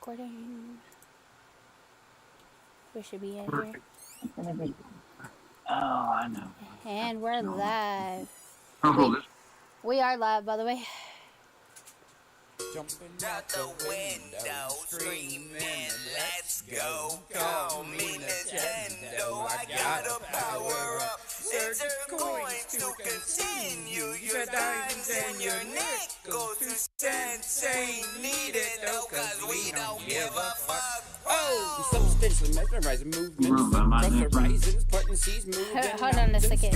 recording. We should be in here. Oh, I know. And we're live. Oh, we are live, by the way. Jumping out the window, screaming, let's go. Call me Nintendo, I gotta power up. It's your coins to continue. Your dimes and your nickels to sensei need it though, cause we don't give a fuck. Oh, substantially mesmerizing movements across horizons, potencies moving. Hold on a second.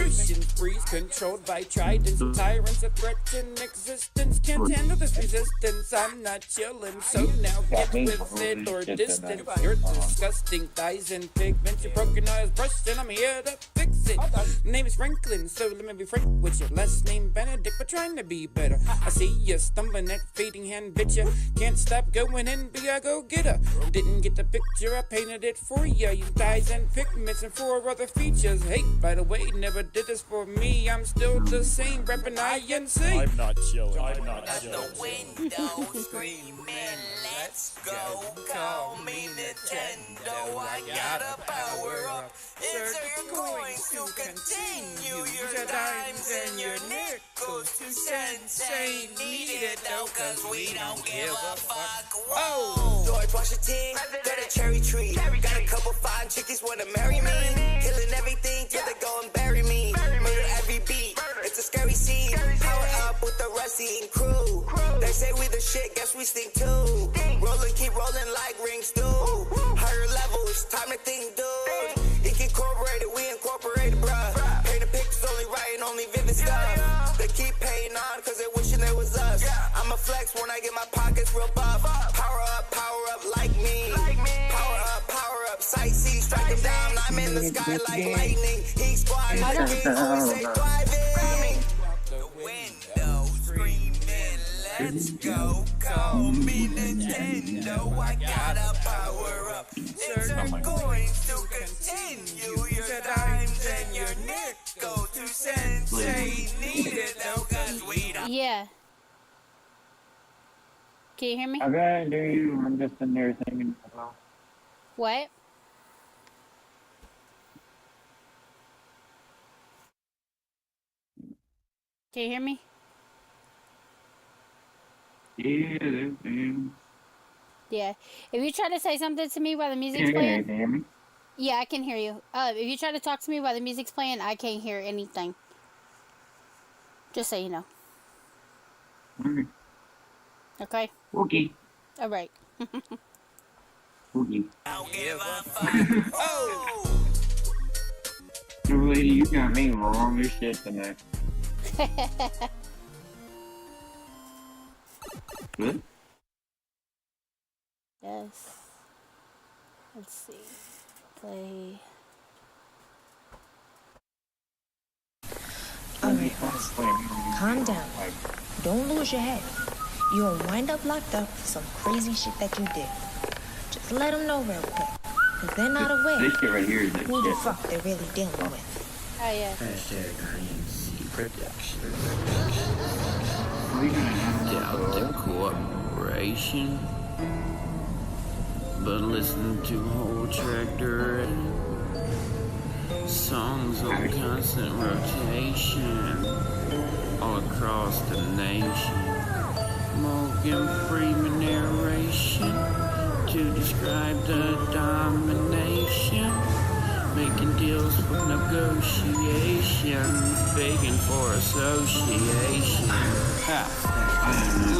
Freeze controlled by tridents, tyrants that threaten existence. Can't handle this resistance. I'm not chilling, so now get with it or distance. Your disgusting thighs and pigments, your broken eyes brushed, and I'm here to fix it. Name is Franklin, so let me be frank with you. Last name Benedict, but trying to be better. I see you stumbling at fading hand, bitch. You can't stop going and be a go-getter. Didn't get the picture, I painted it for ya. You dyes and pigments and 4 other features. Hey, by the way, never did this for me. I'm still the same, reppin' INC. I'm not chilling. I'm not At chilling. the window, screaming, let's go. Call me Nintendo, I gotta power up. Insert your coins to continue. Your dimes and your nickels to sensei need it though, cause we don't give a fuck. Whoa! George Washington, got a cherry tree. Got a couple fine chickies wanna marry me. Killing everything till they go and bury me. Murder every beat, it's a scary scene. Power up with the Rusty and crew. They say we the shit, guess we stink too. Rolling, keep rolling like rings do. Higher levels, time to think, dude. It incorporated, we incorporated, bruh. Paint the pictures only right and only vivid stuff. They keep paying on cause they wishing it was us. I'ma flex when I get my pockets real buff. Power up like me. Power up, sightsee, strike them down. I'm in the sky like lightning. Heat squad, the always say thriving. The window, screaming, let's go. Call me Nintendo, I gotta power up. Insert coins to continue. Your dimes and your nickels to sensei need it though, cause we don't. Yeah. Can you hear me? okay, do you? I'm just in there thinking about. What? Can you hear me? Yeah. Yeah. If you try to say something to me while the music's Can playing, you hear me? yeah, I can hear you. If you try to talk to me while the music's playing, I can't hear anything. Just so you know. Okay? Okay. All right. Okay. Don't give a fuck. Oh! Lady, you got me wrong as shit tonight. Good? Yes. Let's see. Play. Alright, boss. Calm down. Don't lose your head. You'll wind up locked up for some crazy shit that you did. Just let them know real quick. Cause they're not aware This shit right here is that who the shit. fuck they're really dealing with. Oh, yeah. Hashtag INC production. We gonna have Doubt the cooperation, but listen to whole track duration. Songs on constant rotation all across the nation. Morgan Freeman narration to describe the domination. Making deals for negotiation, begging for association. Ha.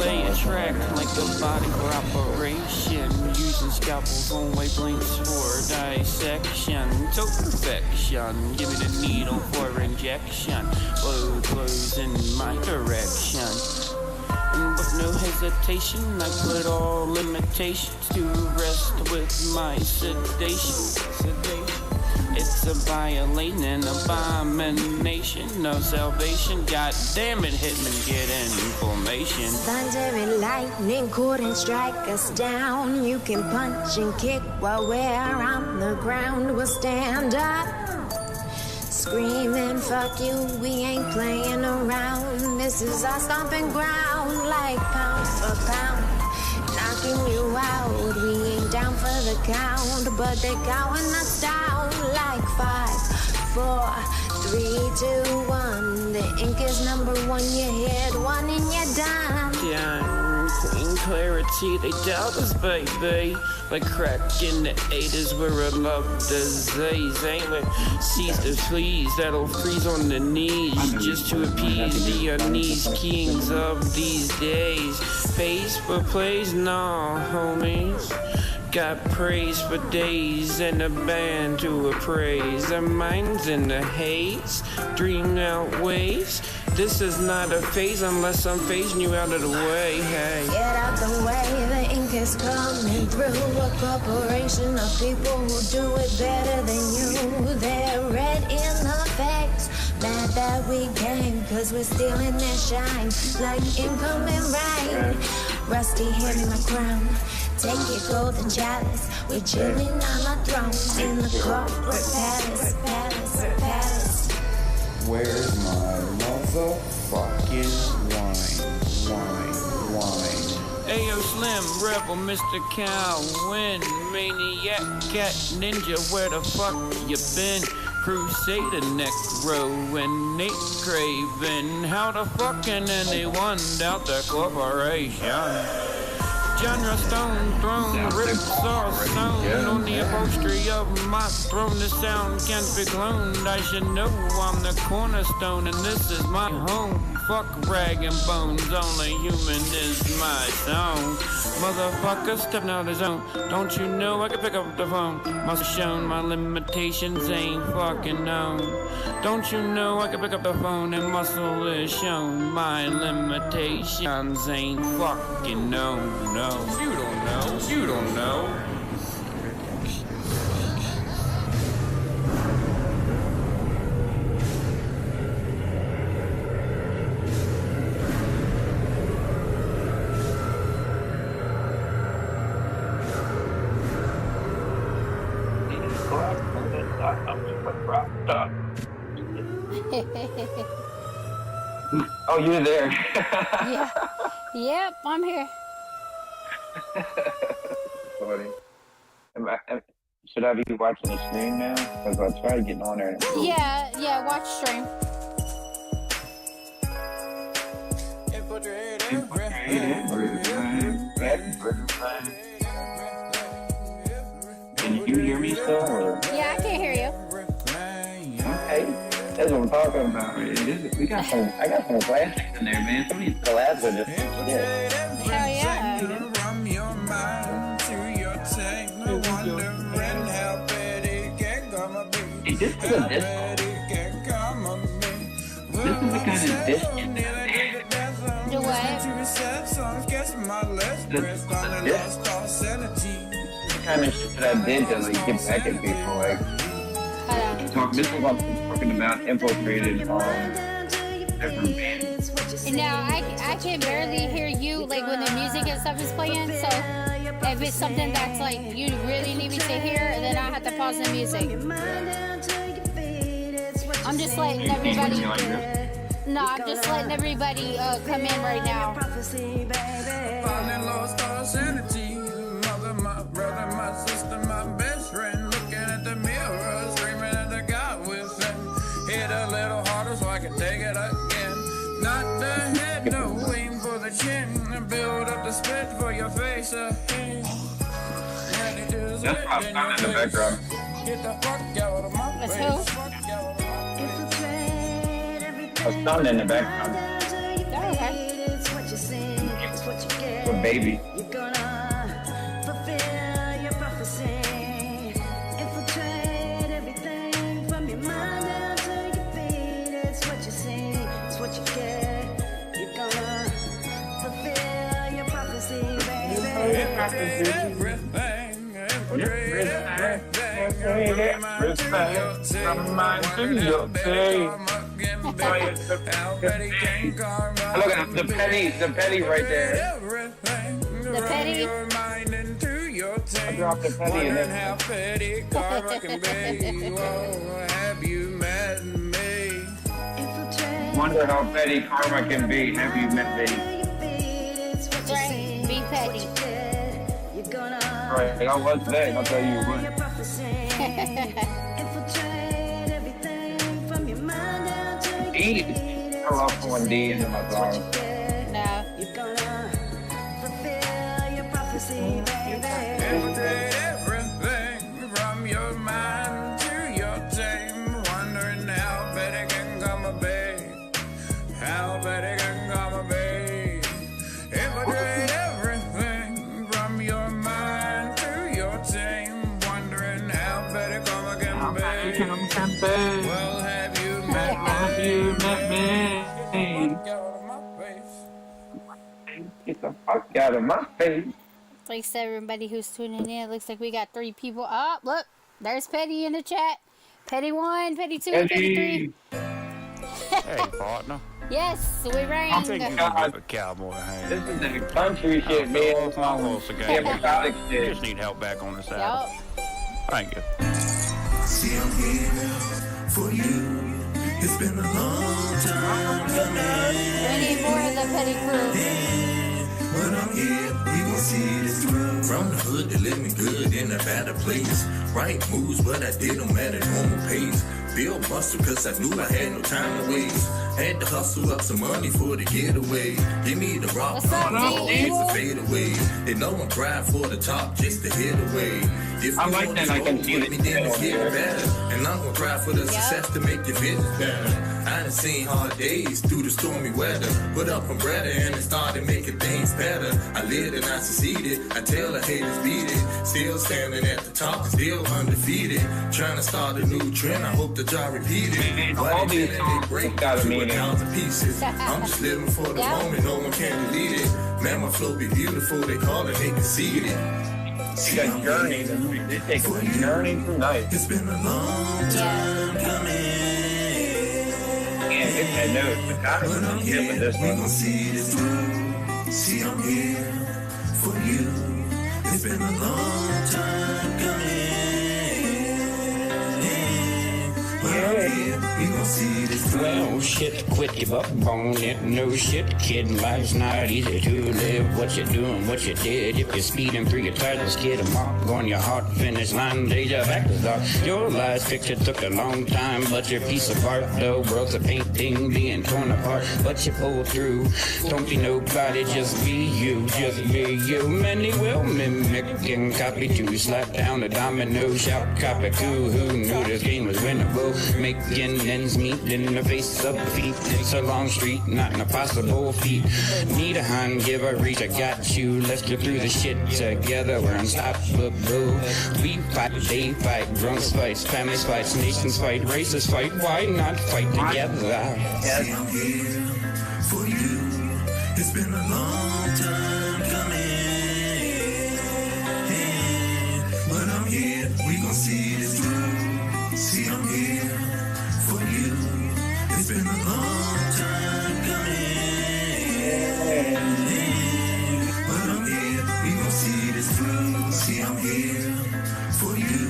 Lay a track like a body for operation, using scalpels on wavelengths for dissection to perfection. Give me the needle for injection, blows in my direction. With no hesitation, I put all limitations to rest with my sedation. It's a violating an abomination of salvation. God damn it, Hitman, get in formation. Thunder and lightning couldn't strike us down. You can punch and kick while we're on the ground. We'll stand up, screaming, fuck you, we ain't playing around. This is our stomping ground, like pound for pound, knocking you out. We count, but they counting us down like 5, 4, 3, 2, 1. The ink is number 1, you hit 1 and you're done. Down, clean clarity, they doubt us, baby. Like crack in the 80s, we're a love disease. Ain't we? Cease to please, that'll freeze on the knees. Just to appease the unease kings of these days. Face for plays, nah, homies. Got praise for days and a band to appraise. Our minds in the haze, dream out ways. This is not a phase unless I'm phasing you out of the way, hey. Get out the way, the ink is coming through. A corporation of people who do it better than you. They're red in the face, mad that we came, cause we're stealing their shine like incoming rain. Rusty, hand me my crown. Take your golden chalice. We're chilling on our thrones in the corporate palace, palace, palace. Where's my motherfucking wine? Ayo Slim, Rebel, Mr. Cowan, Maniac, Cat, Ninja, where the fuck you been? Crusader, Necro, and Nate Craven. How the fuck can anyone doubt the corporation? Genre stone throne, rips are sewn on the upholstery of my throne. The sound can't be cloned. I should know I'm the cornerstone and this is my home. Fuck rag and bones, only human is my song. Motherfucker stepping out his own. Don't you know I can pick up the phone? Must have shown my limitations ain't fucking known. Don't you know I can pick up the phone and muscle is shown? My limitations ain't fucking known. No, you don't know. You don't know. Oh, you're there. Yeah. Yep, I'm here. Funny. Should I be watching the stream now? Because I tried getting on there. Yeah, watch stream. Can you hear me still? Or? Yeah, I can hear you. Okay. That's what I'm talking about. We got some. I got some classics in there, man. Some of these collabs are just shit. Hell yeah. Hey, this is a disco. This is the kind of disc. Do what? The kind of shit that I did to like get back at people, like. This is what I'm talking about, infiltrated different bands. Now, I can barely hear you, like, when the music and stuff is playing, so if it's something that's, like, you really need me to hear, then I have to pause the music. I'm just letting everybody... No, I'm just letting everybody come in right now. My brother, my sister, my best friend, looking at the mirror, screaming at the God within. Hit a little harder so I can take it again. Not the head, no, aim for the chin, and build up the spit for your face ahead. That's my son in the background. Get the fuck out of my That's face. A son in the background. Oh, okay. A baby. Look at the petty right there. The petty. I dropped the petty in it. Wonder how petty karma can be. Have you met me? Right, be petty. You're gonna Right, I was there. I'll tell you what. D. I lost one D into my song. No. Everything from your mind to your team, wondering how bad it can come a be, how bad it can come a be. Infiltrate everything from your mind to your team, wondering how bad it come again be. Well, have you met me? Get the fuck out of my face. Thanks to everybody who's tuning in. Looks like we got 3 people up. Look, there's Petty in the chat. Petty 1, Petty 2, Petty 3. Hey, partner. Yes, we rang. I think you can give a cowboy a hand. This is that country shit, man. My horse again. Hypnotic You shit. just need help back on the saddle. Yup. Thank you. See, I'm here for you. It's been a long time coming. We need more of the Petty crew. But I'm here, we gon' see this through. From the hood, they live me good in a better place. Right moves, but I did them at a normal pace. Bill Buster, cause I knew I had no time to waste. Had to hustle up some money for the getaway. Give me the rock, What's up, all D? days to fade away. They know I'm trying for the top just to hit away. If I you like wanna that I can roll see with the me, then it's detail getting here. better. And I'm gonna try for the success to make your business better. I done seen hard days through the stormy weather. Put up umbrella and it started making things better. I lived and I succeeded. I tell the haters beat it. Still standing at the top, still undefeated. Trying to start a new trend. I hope that y'all repeat it. Why All they these feeling they songs break got a to meaning. 1,000 pieces. I'm just living for the Yeah. moment. No one can delete it. Man, my flow be beautiful. They call it, they concede it. You got journey. They take a journey tonight. It's been a long time coming. Can't get that note, but I But I'm don't here, get with this we gon' one. see this through. See, I'm here for you. It's been a long time coming. But I'm here, we gon' see this through. Well, shit, quit, give up on it. No shit, kid, life's not easy to live. What you doing, what you did. If you're speeding through your titles, get a mark on your heart. Finish line, deja back to dark. Your last picture took a long time, but your piece of art, though, world's a painting being torn apart. But you pull through. Don't be nobody, just be you, just be you. Many will mimic and copy to slap down the domino, shout copy to who knew this game was winnable. Making ends meet in the face of defeat. It's a long street, not an impossible feat. Need a hand, give a reach, I got you. Let's get through the shit together, we're unstoppable. We fight, they fight, drunks fight, families fight, nations fight, races fight. Why not fight together? See, I'm here for you. It's been a long time coming. But I'm here, we gon' see this through. See, I'm here for you. It's been a long time coming. But I'm here, we gon' see this through. See, I'm here for you.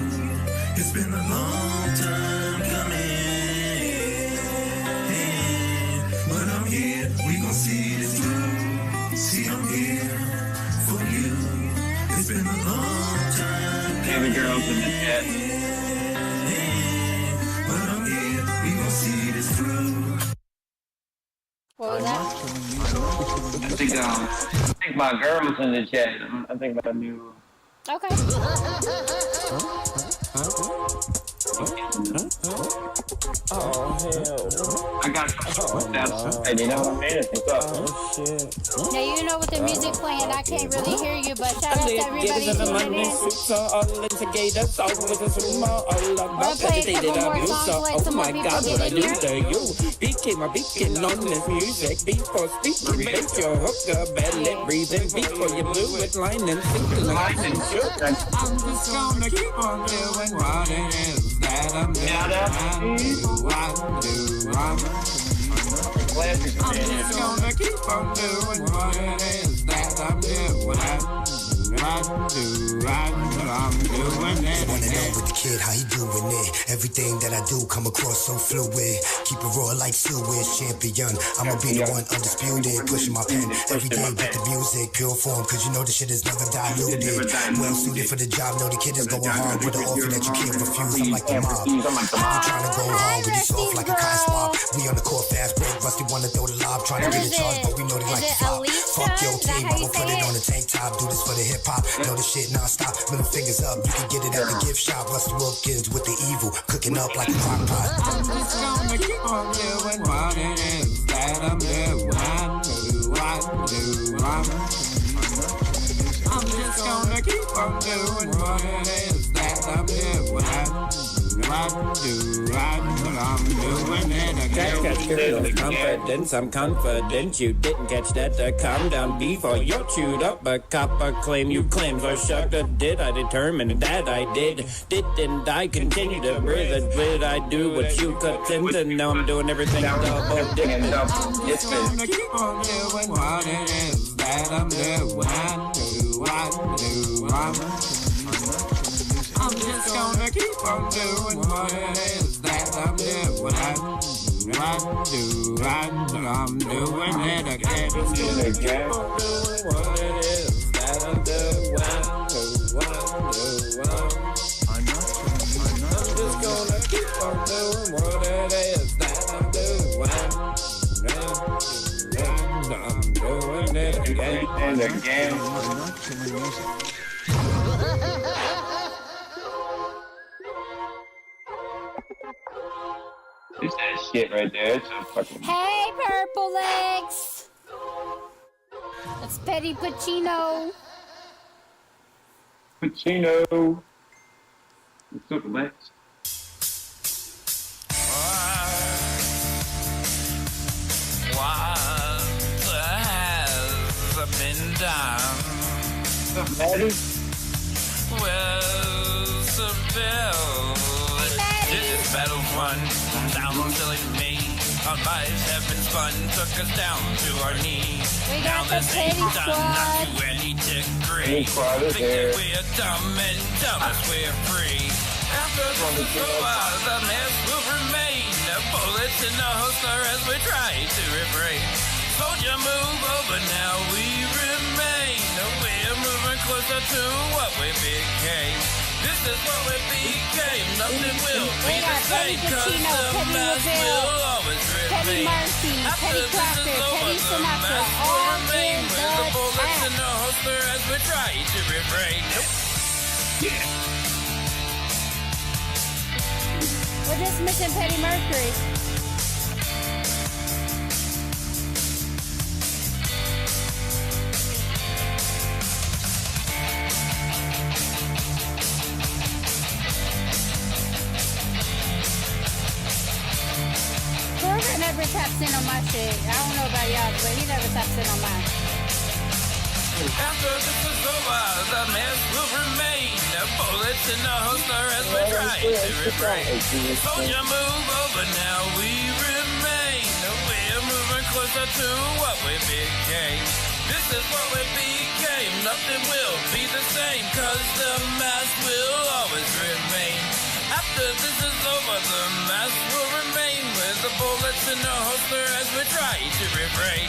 It's been a long time coming. But I'm here, we gon' see this through. See, I'm here for you. It's been a long time Every girl's in the chat. but I'm here, we gon' see this through. What was that? I think my girl's in the chat. I think my new. Okay. I got that. You know what I mean? What's up? Now you know with the music playing, I can't really hear you, but shout out to everybody tuning in. We'll play a couple more songs, let some more people get in here. Became a beacon on this music. Before speaking, make your hooker belly breathing. Before you blew it, line and sinking like and shook. I'm just gonna keep on doing what it is that I'm doing. I'm just gonna keep on doing what it is that I'm doing. I'm doing it. Wanna know with the kid how he doing it. Everything that I do come across so fluid. Keep it raw like Suez champion. I'ma be the one undisputed, pushing my pen every day with the music, pure form. Cause you know the shit is never diluted. Well suited for the job, know the kid is going hard with an offer that you can't refuse. I'm like the mob. You trying to go hard with these soft like a Kai swap. We on the court fast break, Rusty wanna throw the lob, trying to get a charge, but we know they like to flop. Fuck your team, I'ma put it on the tank top. Do this for the hip hop, know the shit non-stop. Middle fingers up, you can get it at the gift shop. Rusty Wilkens with the evil, cooking up like a crock pot. I'm just gonna keep on doing what it is that I'm doing. I'm just gonna keep on doing what it is that I'm doing. I'm doing it again. Confidence, I'm confident you didn't catch that. Calm down before you're chewed up. A copper claim you claims are shucked. Did I determine that I did? Didn't I continue to breathe? Did I do what you could to? Now I'm doing everything double dip. I'm just gonna keep on doing what it is that I'm doing. I'm just gonna keep on doing what it is that I'm doing. I'm doing it again. I'm just gonna keep on doing what it is that I'm doing. I'm just gonna keep on doing what it is that I'm doing. I'm doing it again and again. It's that shit right there. It's a fucking. Hey, Purple Legs. It's Petty Pacino. Pacino. What's up, Lex? What has been done? What's up, Maddie? Well, Seville, this is battle fun. Sounds silly to me. Our lives have been spun, took us down to our knees. We Now got the this ain't Petty done, Squad. not to any degree. Thinking we're dumb and dumbest we're free. After this is over, the mess will remain. The bullets in the holster as we try to refrain. Soldier move over, now we remain. We're moving closer to what we became. This is what we became. Nothing will be the same. Cause the mask will always Petty remain. Murphy, Petty Cracker, Petty Sinatra, all in With the bullets in the the holster as we try to refrain. Yeah. We're just missing Petty Mercury. Burger never taps in on my shit. I don't know about y'all, but he never taps in on mine. After this is over, the mess will remain. The bullets in the holster as we try to refrain. Soldier move over, now we remain. We're moving closer to what we became. This is what we became. Nothing will be the same, cause the mask will always remain. After this is over, the mask will remain. With the bullets in the holster as we try to refrain.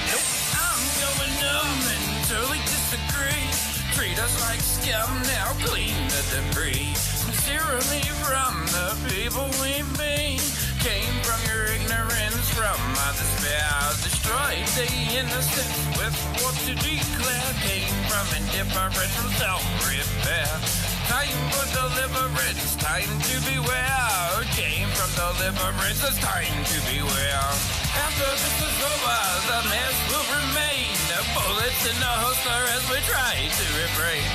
I'm going numb and totally disagree. Treat us like scum, now clean the debris. Sincerely from the people we've been. Came from your ignorance, from my despair. Destroyed the innocence with what to declare. Came from indifference from self-repair. Time for deliverance, time to beware. Came from deliverance, it's time to beware. After this is over, the mess will remain. The bullets in the holster as we try to refrain.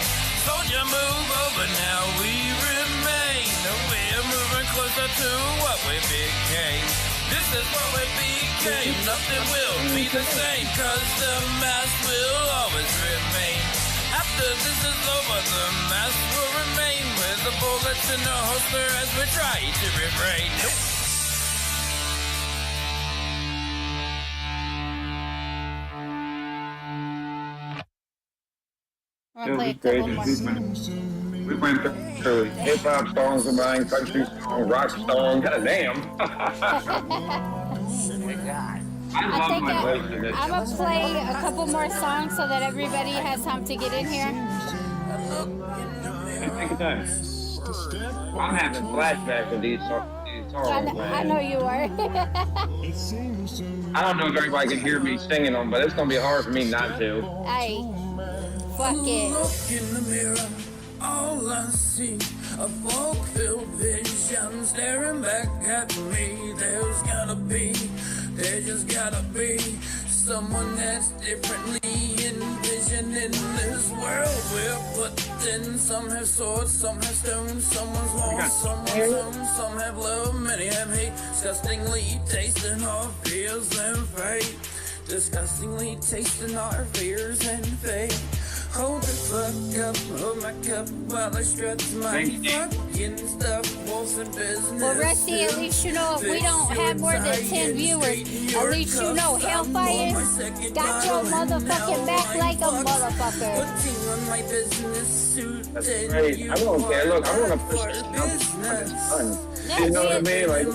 Soldier move over, now we remain. We're moving closer to what we became. This is what we became. Nothing will be the same, cause the mask will always remain. After this is over, the mask will remain. With the bullets in the holster as we try to refrain. gonna play a couple more. We went through hip hop songs of mine, country song, rock song. Goddamn. I love my voice in this. I'm gonna play a couple more songs so that everybody has time to get in here. Take your time. I'm having flashbacks of these songs. I know you are. I don't know if everybody can hear me singing them, but it's gonna be hard for me not to. Hey, fuck it. Look in the mirror, all I see a fog-filled vision staring back at me. There just gotta be someone that's differently envisioning this world we're put in. Some have swords, some have stones, someone's lost, someone's home, some have love, many have hate. Disgustingly tasting our fears and fate. Disgustingly tasting our fears and fate. Hold the fuck up, hold my cup while I stretch my fucking stuff. Wolves in business. Well, Rusty, at least you know if we don't have more than 10 viewers, at least you know Hellfire got your motherfucking back like a motherfucker. That's great. I don't care. Look, I want to push this stuff. You know what I mean? Like, do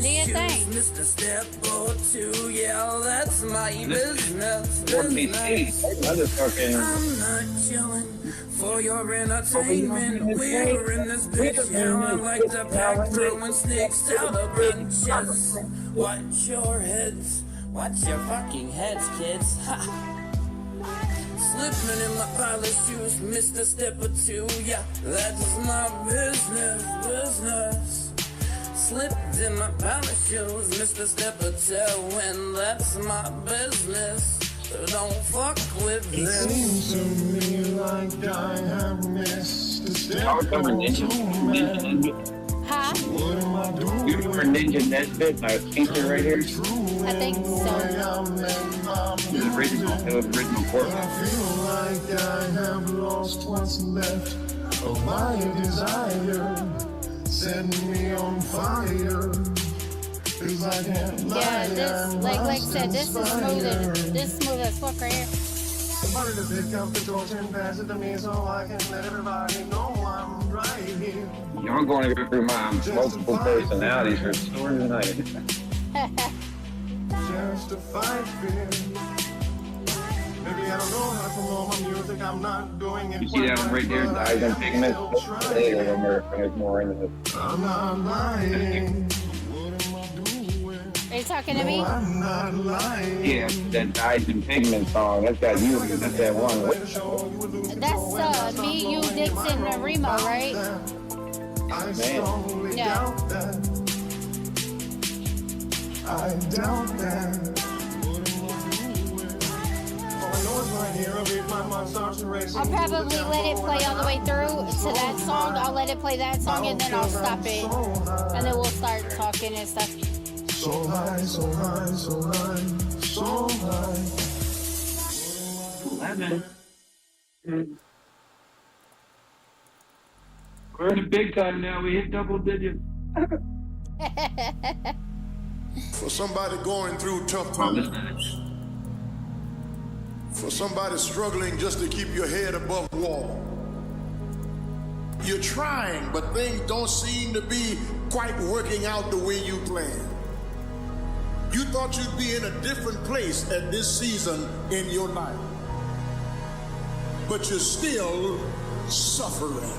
your thing. Mr. Step or two, yeah, that's my business. Motherfucking. I'm not chilling for your entertainment. We're in this bitch now. I like to pack throwing snakes out of branches. Watch your heads, watch your fucking heads, kids. Ha. Slipping in my pile of shoes, Mr. Step or two, yeah, that's my business. Slipped in my pile of shoes, Mr. Step or two, and that's my business. So don't fuck with them. It seems to me like I have missed a step or two. Huh? What am I doing? You remember Ninja Nesbitt, my teacher right here? I think so. The original I court. feel like I have lost what's left of my desire. Set me on fire. Yeah, this, like I said, this is smooth as fuck right here. Somebody to pick up the torch and pass it to me so I can let everybody know I'm right here. Y'all going to go through my multiple personalities for sure tonight. Just to fight fear. Maybe I don't know how to promote my music. I'm not doing it. You see that one right there? The eyes and pigments? There's more into this. I'm not lying. Are you talking to me? I'm not lying. Yeah, that Eyes and Pigment song. That's got you. That's that one. That's me, you, Dixon, and Remo, right? Man. Yeah. I doubt that. I'll probably let it play all the way through to that song. I'll let it play that song and then I'll stop it. And then we'll start talking and stuff. So high, so high, so high, so high. 11. We're in the big time now. We hit double digits. For somebody going through tough times. For somebody struggling just to keep your head above water. You're trying, but things don't seem to be quite working out the way you planned. You thought you'd be in a different place at this season in your life. But you're still suffering.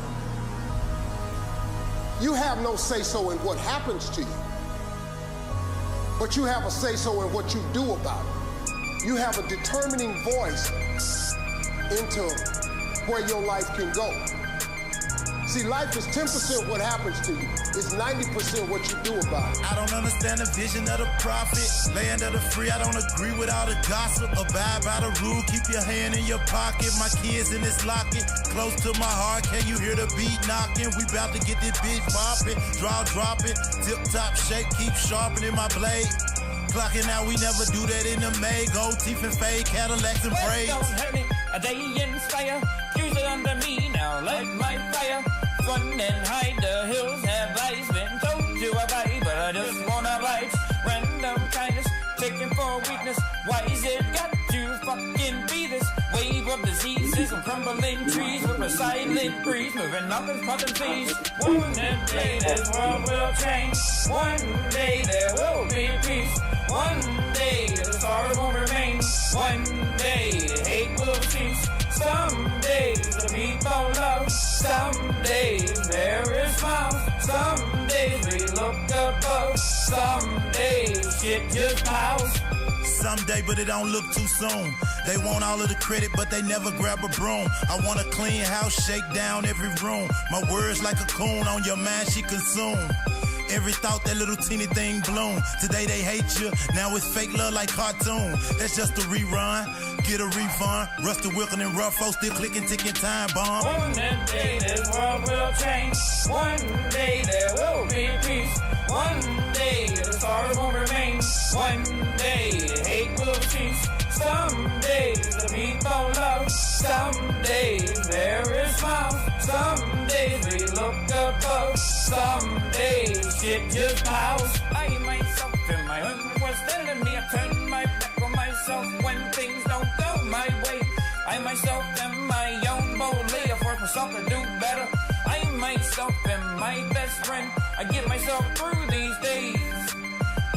You have no say-so in what happens to you. But you have a say-so in what you do about it. You have a determining voice into where your life can go. See, life is 10% what happens to you. It's 90% what you do about it. I don't understand the vision of the prophet. Land of the free, I don't agree with all the gossip. Abide by the rule, keep your hand in your pocket. My kids in this locket, close to my heart. Can you hear the beat knocking? We about to get this bitch popping. Draw dropping, tip top shake, keep sharpening my blade. Clocking out, we never do that in the May. Gold teeth and fade, Cadillacs and braids. Don't hurt me, a day inspire. Use it under me, now light my fire. Run and hide, the hills have ice. Been told to abide, but I just wanna bite. Random kindness, taken for weakness. Why is it got to fucking be this? Wave of diseases, I'm crumbling a silent breeze, moving up and pumping fees. One day this world will change. One day there will be peace. One day the stars won't remain. One day hate will cease. Some days the people love. Some days there is smiles. Some days we look above. Some days shit just piles. Someday, but it don't look too soon. They want all of the credit, but they never grab a broom. I want a clean house, shake down every room. My words like a coon on your mind, she consume. Every thought, that little teeny thing bloom. Today they hate you, now it's fake love like cartoon. That's just a rerun, get a refund. Rusty Wilkens and rough folks still clicking, ticking time bomb. One day this world will change. One day there will be peace. One day the stars won't remain. One day hate will cease. Some days the people love. Some days there is smiles. Some days we look above. Some days shit just piles. I myself in my own was telling me I turn my back on myself when things don't go my way. I myself am my own bully. I force myself to do better. I myself am my best friend. I get myself through these days.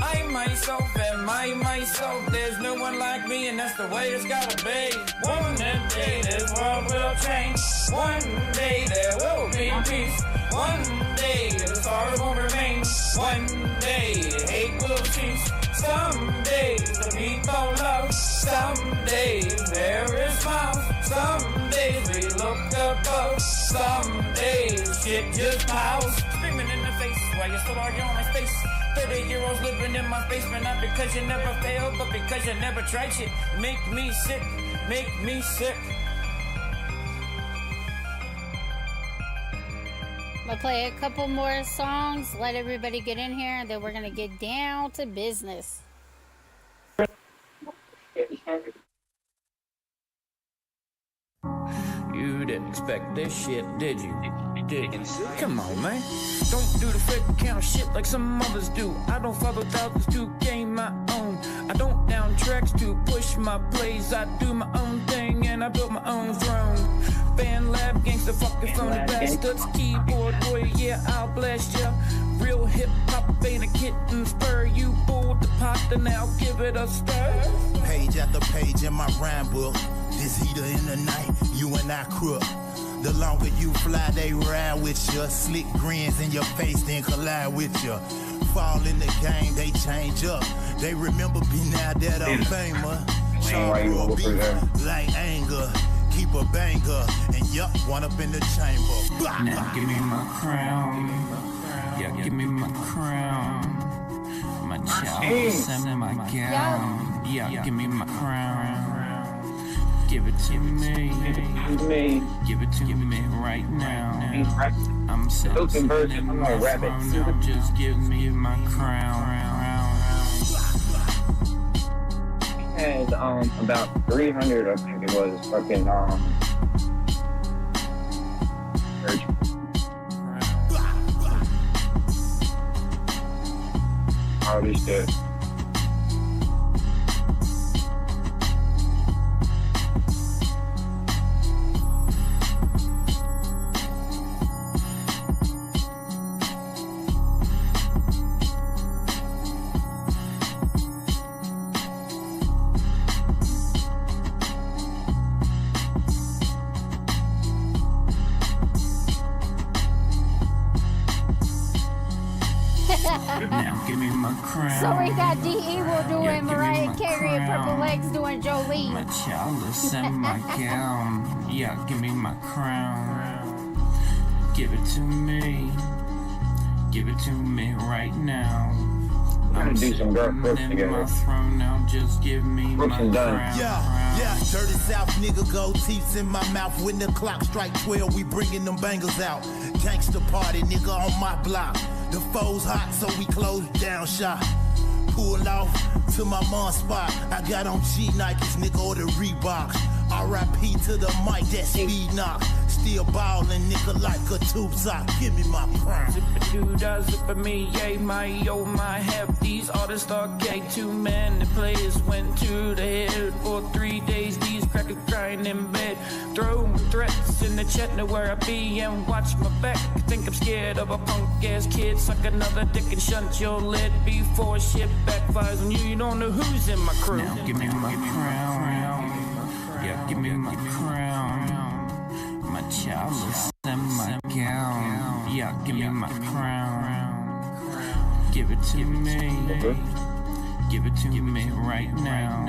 I myself am myself. There's no one like me, and that's the way it's gotta be. One day this world will change. One day there will be peace. One day the stars won't remain. One day hate will cease. Some days the people love. Some days there is smiles. Some days we look above. Some days shit just piles. Screaming in the face while you're still arguing on my face. 30-year-olds living in my basement, not because you never failed, but because you never tried shit. Make me sick, make me sick. I'm gonna play a couple more songs, let everybody get in here, and then we're gonna get down to business. You didn't expect this shit, did you? Come on, man. Don't do the fake account shit like some others do. I don't follow thousands to gain my own. I don't down tracks to push my plays. I do my own thing and I build my own throne. Fan lab gangsta fucking phony bastards. Keyboard boy, yeah, I'll blast ya. Real hip hop ain't a kitten spur. You pulled the pot and now give it a stir. Page after page in my rhyme book. This heater in the night, you and I crook. The longer you fly, they ride with you. Slick grins in your face, then collide with you. Fall in the game, they change up. They remember me now that I'm famous. Charcoal beef, like anger. Keep a banger, and yup, one up in the chamber. Bah, now bah. give me my crown. Yeah, give me my crown. My chalice and my gown. Yeah, give me my crown. Give it to me. Give it to me right now. I'm sitting in my throne now. Just give me my crown. Had about 300, I think it was, fucking church. All this shit. Now give me my crown. So we got D-Evil doing Mariah Carey and Purple Legs doing My Jolene. chalice and my gown. Yeah, give me my crown. Give it to me. Give it to me right now. I'm do some girl Brooks in together. my throne now. Just give me Brooks my is done. crown. Yeah, dirty South nigga, gold teeth in my mouth. When the clock strike 12, we bringing them bangers out. Gangsta party, nigga, on my block. The foes hot, so we close down shop. Pull off to my mom's spot. I got on G Nikes, nigga, or the Reeboks. R.I.P. to the mic, that speed knock. still ballin', nigga, like a tube sock. Give me my crown. Zip-a-doo-dah, zip-a-me, yay, my, oh, my, have these artists are gay. 2 men, the players went to the head for 3 days. These crackers crying in bed, throwing threats in the chat, know where I be and watch my back. Think I'm scared of a punk-ass kid, suck another dick and shunt your lid before shit backfires on you. You don't know who's in my crew. Now give me my crown. Yeah, give me my crown. My chalice and my gown. Yeah, give me my crown. Give it to me. Give it to me right now.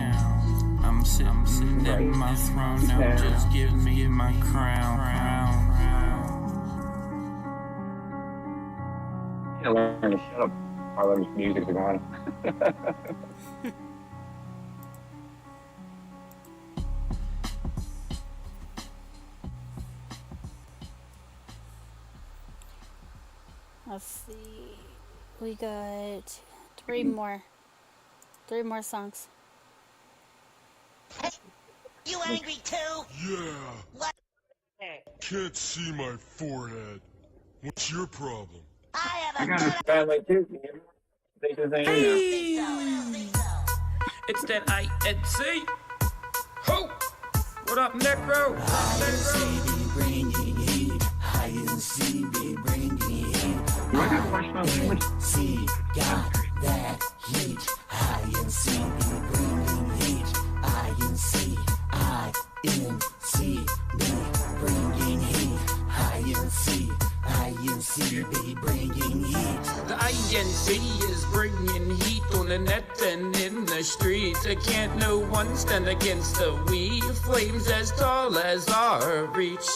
I'm sitting in my throne now. Just give me my crown. I learn to shut up while there's music going on. Let's see. We got 3 more. 3 more songs. You angry too? Yeah. What? Can't see my forehead. What's your problem? I got a family too. They just ain't It's that INC. Ho! What up, Necro? INC be bringing heat. INC be bringing heat. INC got that heat. INC be bringing heat. INC be bringing heat. INC be bringing heat. The INC is bringing heat on the net and in the streets. Can't no one stand against the we flames as tall as our reach.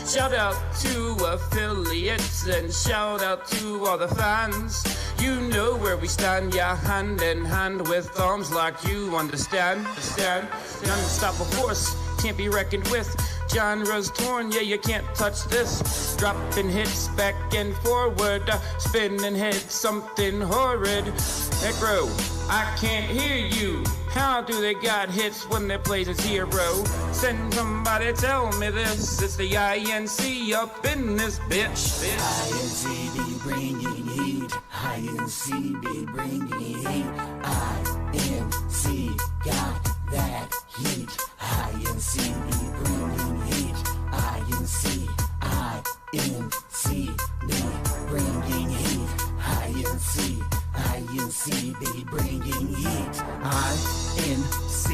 Shout out to affiliates and shout out to all the fans. You know where we stand, yeah, hand in hand with arms like you understand. The unstoppable force can't be reckoned with. Genres torn, yeah, you can't touch this. Dropping hits back and forward, spinning hits, something horrid. Necro, I can't hear you. How do they got hits when they play as hero? Send somebody tell me this. It's the INC up in this bitch. INC be bringing heat. INC be bringing heat. INC got that heat. INC be bringing heat. INC be bringing heat. INC be bringing heat. INC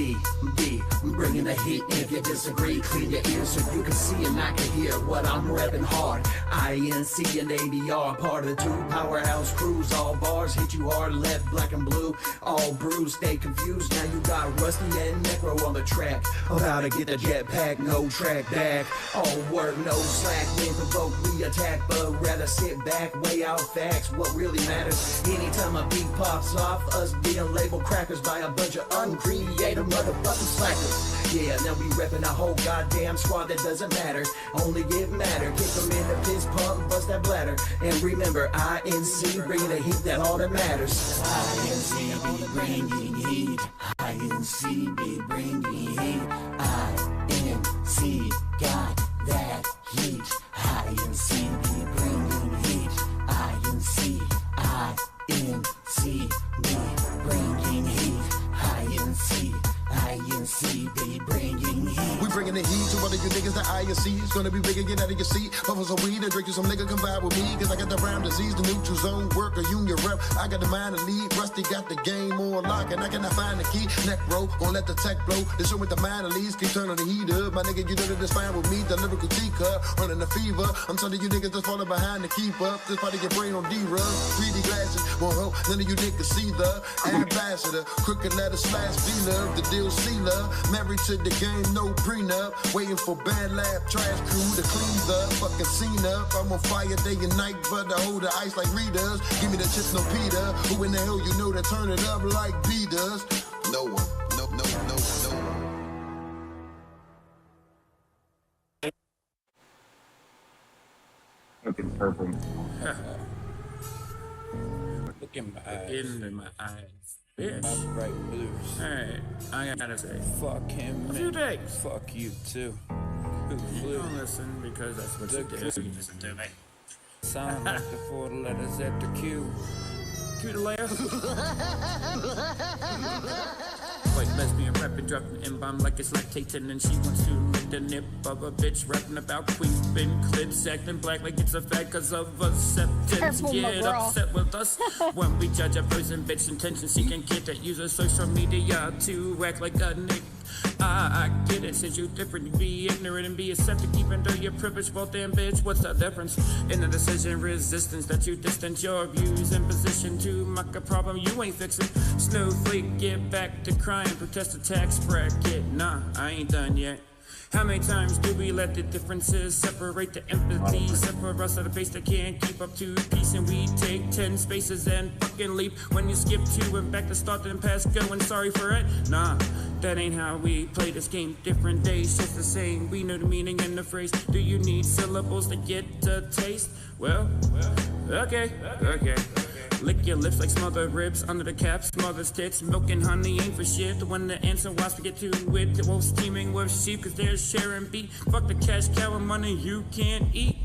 be bringing the heat. If you disagree, clean your ears so you can see and I can hear what I'm repping hard. INC and ABR, part of the 2 powerhouse crews. All bars hit you hard, left, black and blue, all bruised. Stay confused, now you got Rusty and Necro on the track of how to get the jetpack, no track back. All work, no slack, when provoked we attack, but rather sit back, weigh out facts, what really matters. Anytime a beat pops off, us being labeled crackers by a bunch of uncreative motherfucking slackers. Yeah, now we reppin' a whole goddamn squad that doesn't matter, only give matter. Kick them in the piss pump, bust that bladder. And remember, INC bringing the heat, that all that matters. INC be bringing heat. INC be bringing heat. INC got that heat. INC be bringing heat. INC be bringing heat. INC be bringing heat. We bringing the heat to all of you niggas. The INC is gonna be bigger, get out of your seat. Puff some weed and drink you some nigga, come vibe with me. Cause I got the rhyme disease, the neutral zone, work a union rep. I got the mind to lead, Rusty got the game on lock. And I cannot find the key, Necro, gon' let the tech blow. The show with the mind to leads, keep turning the heat up. My nigga, you know that it's fine with me, the lyrical teacup, running the fever. I'm telling you niggas that's falling behind to keep up. This party get brain on D-run, 3D glasses, won't help none of you niggas see the ambassador. Crooked letter slash V-love, the deal sealer. Married to the game, no prenup. Waiting for bad lab, trash crew to clean the fucking scene up. I'm on fire day and night, but I hold the ice like Readers. Give me the chips, no Peter. Who in the hell you know that turn it up like B does? No one. No. Looking purple. Look in my eyes. Bitch. I'm right blues. Alright, I gotta say, fuck him. A few days. Fuck you too. Don't listen because that's what you do. You listen to me. Sound like the 4 letters at the Q. Q the layer. White lesbian rapping, dropping N-bomb like it's lactating, and she wants to lick the nip of a bitch rapping about queefing clips, acting black like it's a fact cause of acceptance. Get upset with us when we judge a person, bitch intention. She can get that user social media to act like a nick. I get it, since you different, you be ignorant and be accepted even though you're privileged. Well damn bitch, what's the difference in the decision resistance that you distance your views in position to mock a problem you ain't fixing? Snowflake, get back to crying, protest the tax bracket. Nah, I ain't done yet. How many times do we let the differences separate the empathy? Separate us at a pace that can't keep up to peace, and we take 10 spaces and fucking leap. When you skip 2 and back to start and past going sorry for it. Nah, that ain't how we play this game. Different days, just the same. We know the meaning in the phrase. Do you need syllables to get a taste? Well, okay. Lick your lips like smothered ribs under the cap, smothers tits. Milk and honey ain't for shit. The one that answer wants to get to it. The wolf steaming with sheep cause they're sharing beat. Fuck the cash cow and money you can't eat.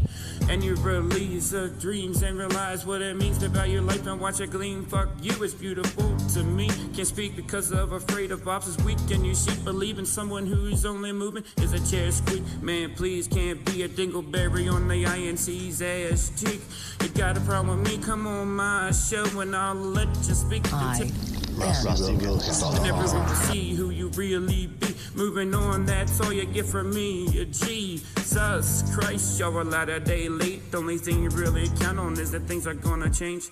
And you release the dreams and realize what it means to value life and watch it gleam. Fuck you, it's beautiful to me. Can't speak because of afraid of ops is weak. And you sheep believe in someone whose only movement is a chair squeak. Man, please can't be a dingleberry on the INC's ass cheek. You got a problem with me? Come on my show and I'll let you speak. And everyone will see who you really be. Moving on, that's all you get from me. Jesus Christ, you're a lot of day late. The only thing you really count on is that things are gonna change.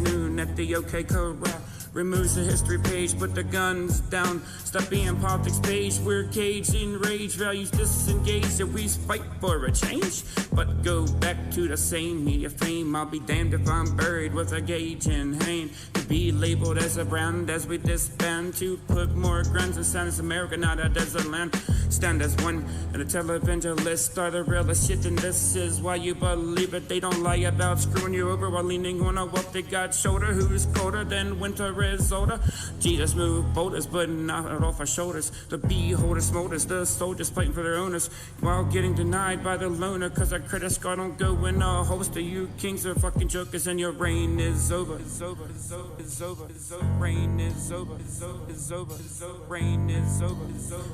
noon at the OK Corral. Removes the history page, put the guns down. Stop being politics page. We're caged in rage, values disengaged. If we fight for a change, but go back to the same media fame. I'll be damned if I'm buried with a gauge in hand. To be labeled as a brand as we disband. To put more grants and sound as America, not a desert land. Stand as one, and the televangelists are the realest shit, and this is why you believe it. They don't lie about screwing you over while leaning on a wealthy god shoulder. Who's colder than winter is older? Jesus moved boulders, but not off our shoulders. The beholders smoulders, the soldiers fighting for their owners, while getting denied by the loner, cause our credit score don't go in a host of you kings are fucking jokers, and your reign is over. It's over, it's over, it's over, it's over. Reign is over, it's over, it's over, it's over. Reign is over, it's over.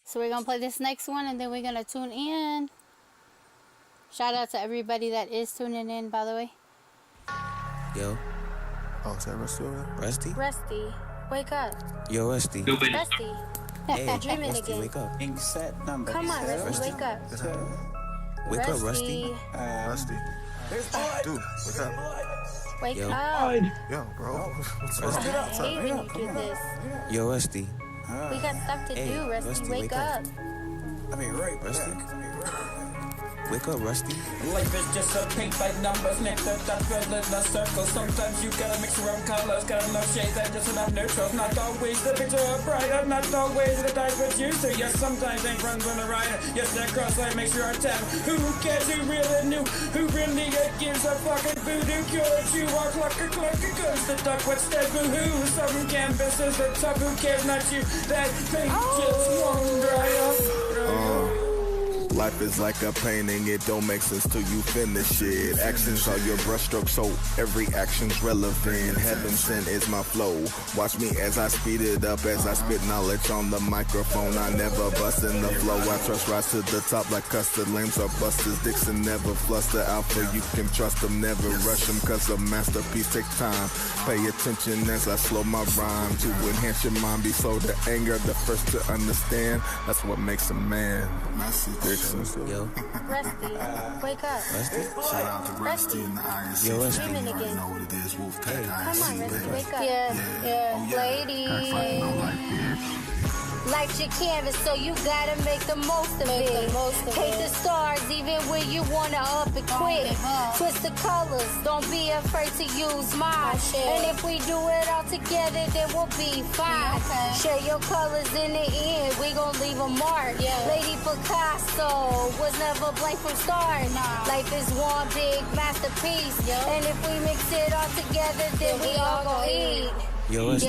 So we're gonna play this next one and then we're gonna tune in. Shout out to everybody that is tuning in, by the way. Yo. Oh, is that Rusty over there? Rusty? Rusty, wake up. Yo, Rusty. Rusty. Hey, Dreaming Rusty, again. wake up. Come on, Rusty, wake up. Wake up, Rusty. Rusty. Dude, wake up. Wake Yo. up. Yo, bro. What's I hate when you do this. Yo, Rusty. We got stuff to do, Rusty. Wake up. Rusty. Wake up, Rusty. Life is just a paint by numbers, next to that fill in a circle. Sometimes you gotta mix your own colors, got enough shades and just enough neutrals. Not always the picture of brighter, not always the type with you. So yes, sometimes ain't runs on the rider. Yes, that crosslight makes your heart tap. Who cares who really knew? Who really gives a fucking voodoo cure? You are clucker, goes the duck, what's that boo-hoo? Some canvases are tough, who cares, not you. That paint just won't dry up. Life is like a painting, it don't make sense till you finish it. Actions are your brushstrokes, so every action's relevant. Heaven sent is my flow. Watch me as I speed it up, as I spit knowledge on the microphone. I never bust in the flow, I trust rise to the top like custard. Lames or busters, Dixon never fluster. Alpha, you can trust them, never rush them, cause a masterpiece takes time. Pay attention as I slow my rhyme to enhance your mind. Be slow to anger, the first to understand. That's what makes a man. Yo. Rusty, wake up. Rusty? Shout out to Rusty in the IRC. Yo, Rusty. Dreaming again. Know what it is, Wolfpack. Come on, Rusty, wake up. Yeah. Lady. Life's your canvas, so you gotta make the most of it. Hate the stars, even when you wanna up and quit. Twist the colors, don't be afraid to use mine. And if we do it all together, then we'll be fine. Share your colors in the end, we gon' leave a mark. Lady Picasso was never blank from start. Life is one big masterpiece. And if we mix it all together, then we all gon' eat. Yo, Rusty.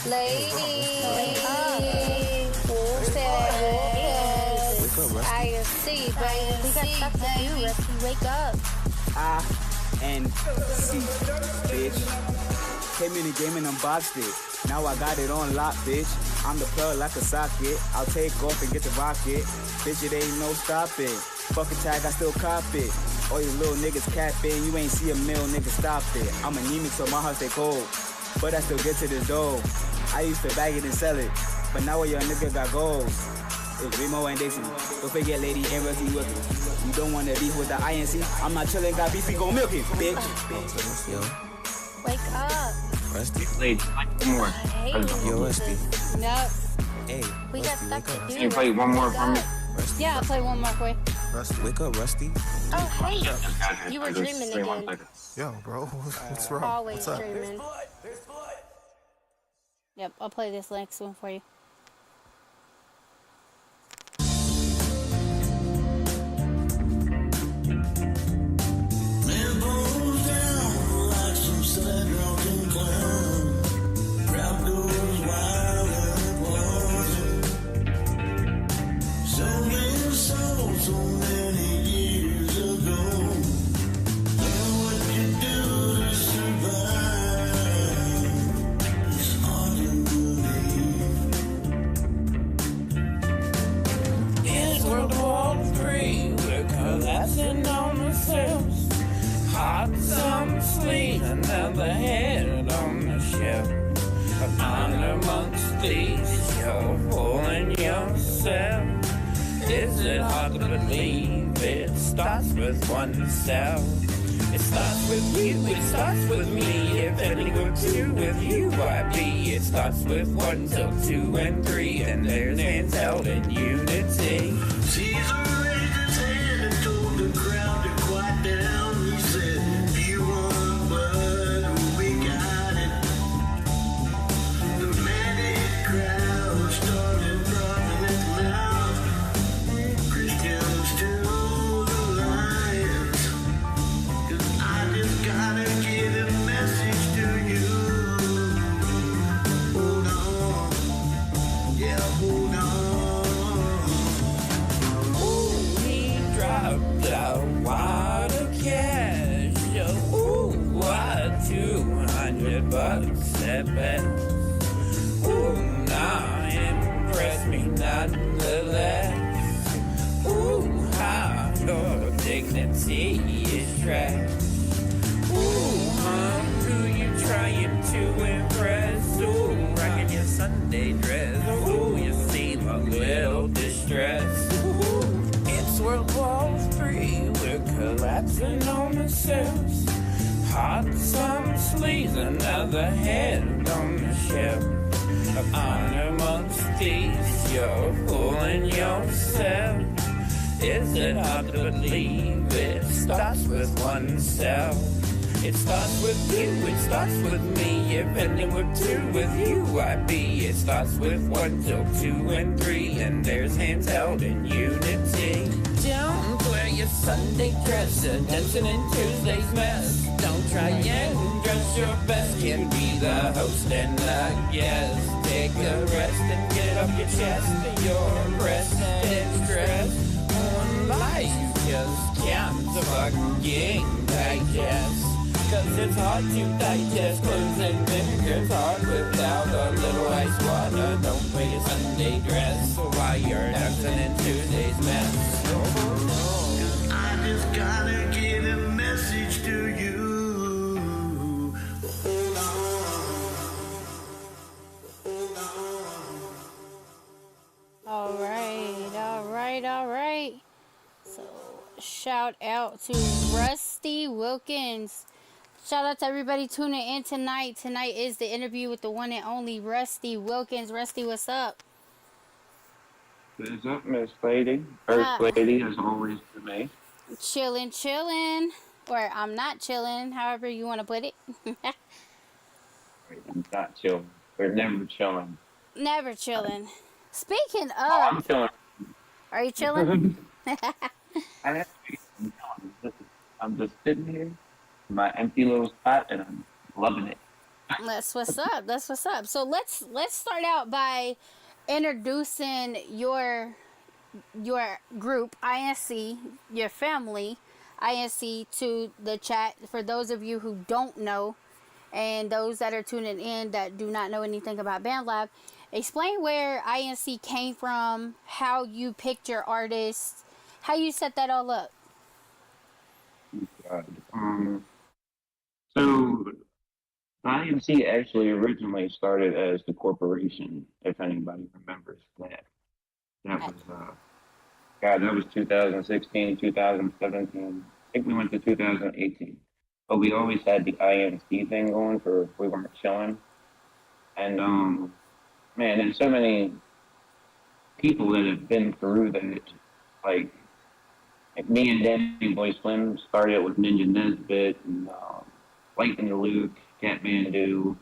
Laydee. I see, baby. We got stuff to do, Rusty. Wake up. I-N-C, bitch. Came in the game and unboxed it. Now I got it on lock, bitch. I'm the plug like a socket. I'll take off and get the rocket. Bitch, it ain't no stopping. Fuck a tag, I still cop it. All you little niggas capping. You ain't see a mill, nigga, stop it. I'm anemic, so my heart stay cold. But I still get to the dough. I used to bag it and sell it. But now a young nigga got goals. It's Remo and Dixon. Don't forget Laydee and Rusty Wilkens. You don't wanna beef with the INC? I'm not chillin', got beef, we gon' milk it, bitch. Yo, Wake up. Rusty. Laydee, one more. Yo, Rusty. No. Hey, We got Rusty, stuff wake to up. do. Can you play one more for me? Rusty. Yeah, I'll play one more for you. Rusty. Wake up, Rusty. Oh, hey. You were dreaming again. Yo, bro, what's wrong? Always What's up? dreaming. Yep, I'll play this next one for you. Collapsing on ourselves. Hot summer sleep, another head on the shelf. Upon amongst these, you're fooling yourself. Is it hard to believe it starts with oneself? It starts with you, it starts with me. If any were two with you, I'd be. It starts with 1 till 2 and 3, and there's hands held in unity. Caesar raised his hand and told the crowd to quiet down. He said, if you want blood, we got it. The manic crowd started running its mouth. Christians to the lions. 'Cause I just gotta get a message to you. Hold on. Yeah, hold on. Dropped out water cash. Ooh, what, $200 at best. Ooh, nah, impress me nonetheless. Ooh, how your dignity is trash. Ooh, who you trying to impress? Ooh, rocking your Sunday dress. Ooh, you seem a little distressed. It's World War III, we're collapsing on ourselves. Hot summer sleeves, another head on the shelf. On amongst these, you're fooling yourself. Is it hard to believe it starts with oneself? It starts with you, it starts with me. If any were two with you, I'd be. It starts with 1 till 2 and 3, and there's hands held in unity. Don't wear your Sunday dress, dancing in Tuesday's mess. Don't try and dress your best, can be the host and the guest. Take a rest and get off your chest. Your rest and stress on life just can't fucking digest. 'Cause it's hard to digest clothes and vinegars hard without a little ice water. Don't wear your Sunday dress while you're dancing in Tuesday's mess. Cause I just gotta get a message to you. Hold on. Hold on. All right. So, shout out to Rusty Wilkens. Shout out to everybody tuning in tonight. Tonight is the interview with the one and only Rusty Wilkens. Rusty, what's up? What's up, Miss Laydee? First lady, as always, to me. Chillin'. Or I'm not chillin', however you want to put it. I'm not chilling. We're never chilling. Never chillin'. Speaking of... I'm chilling. Are you chillin'? I'm just sitting here in my empty little spot, and I'm loving it. That's what's up. So let's start out by introducing your your group, INC, your family, INC, to the chat for those of you who don't know and those that are tuning in that do not know anything about BandLab. Explain where INC came from, how you picked your artists, how you set that all up. God. So IMC actually originally started as the corporation, if anybody remembers that. That was God, that was 2016, 2017. I think we went to 2018. But we always had the IMC thing going for if we weren't showing. And man, there's so many people that have been through that. Like me and Danny Boy Slim started with Ninja Nesbit and Light and the Luke, Catmandu.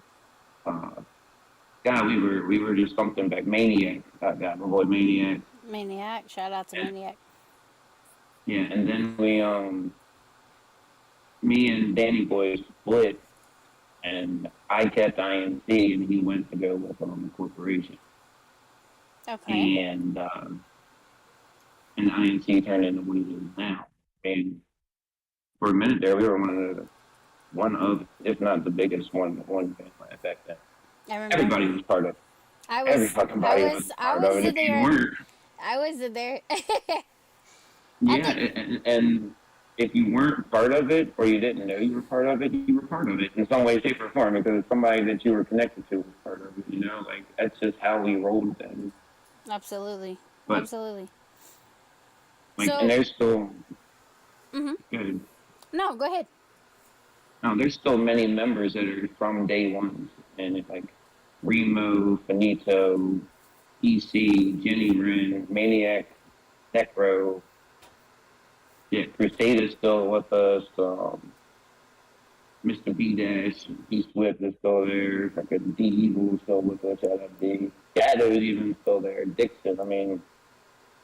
God, we were just something back. Maniac, God, my boy Maniac. Maniac, shout out to Maniac. Yeah, and then me and Danny Boy split, and I kept INC, and he went to go with the corporation. Okay. And INC turned into what it is now. And for a minute there, we were one of, if not the biggest one band back then. I remember. Everybody was part of it. Every fucking body was part of it. If you weren't, I was there. yeah, and if you weren't part of it, or you didn't know you were part of it, you were part of it in some way, shape, or form, because somebody that you were connected to was part of it, you know? Like, that's just how we rolled then. Absolutely. But, absolutely. Like, so, and there's still... Mm-hmm. Good. No, go ahead. No, there's still many members that are from day one, and it's like Remo, Finito, EC, Jenny Wren, Maniac, Necro. Yeah, Crusade is still with us. Mr. B-Dash, B-Swift is still there. Like D Evil is still with us. Shout out D. Shadow's even still there. Dixon, I mean,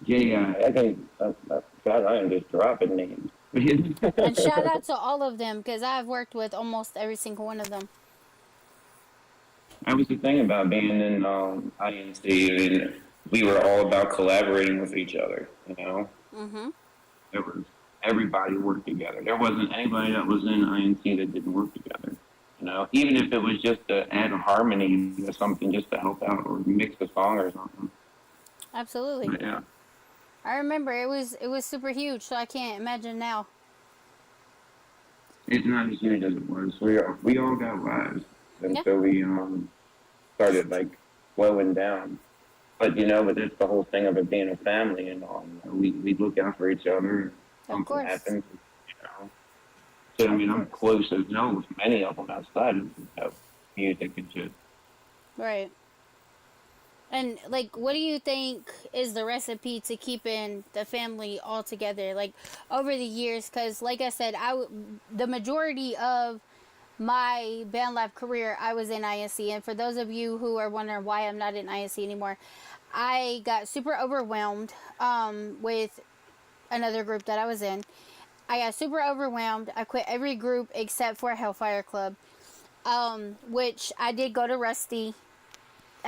I think, God, I am just dropping names. And shout out to all of them, because I've worked with almost every single one of them. That was the thing about being in INC. And we were all about collaborating with each other, you know? Mm-hmm. There was everybody worked together. There wasn't anybody that was in INC that didn't work together, you know? Even if it was just to add a harmony or something just to help out or mix a song or something. Absolutely. But, yeah. I remember it was super huge, so I can't imagine now. It's not as huge as it was. We all got lives, and so we started like slowing down. But you know, but it's the whole thing of it being a family and all. You know, we look out for each other. Something happens, you know. So I mean, I'm close as with many of them outside of music and shit. Right. And, like, what do you think is the recipe to keeping the family all together, like, over the years? Because, like I said, the majority of my BandLab career, I was in INC. And for those of you who are wondering why I'm not in INC anymore, I got super overwhelmed with another group that I was in. I got super overwhelmed. I quit every group except for Hellfire Club, which I did go to Rusty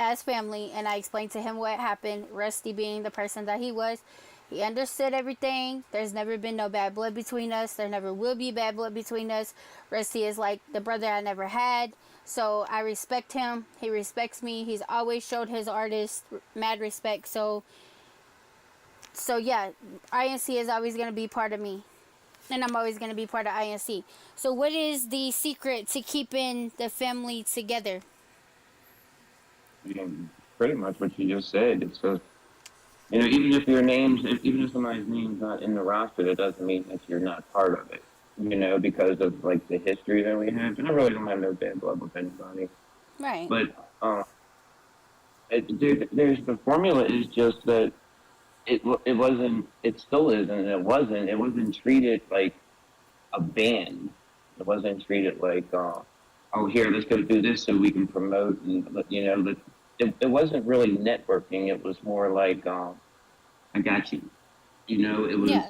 as family, and I explained to him what happened. Rusty, being the person that he was, he understood everything. There's never been no bad blood between us. There never will be bad blood between us. Rusty is like the brother I never had, so I respect him. He respects me. He's always showed his artists mad respect. So yeah, INC is always going to be part of me, and I'm always going to be part of INC. So what is the secret to keeping the family together? Pretty much what you just said. It's just, you know, even if somebody's name's not in the roster, that doesn't mean that you're not part of it. You know, because of like the history that we have. And I really don't have no bad blood with anybody. Right. But there's the formula is just that it wasn't, it still isn't, and it wasn't treated like a band. It wasn't treated like, oh, here, let's go do this so we can promote, and, you know, it wasn't really networking. It was more like, I got you. You know, it was, you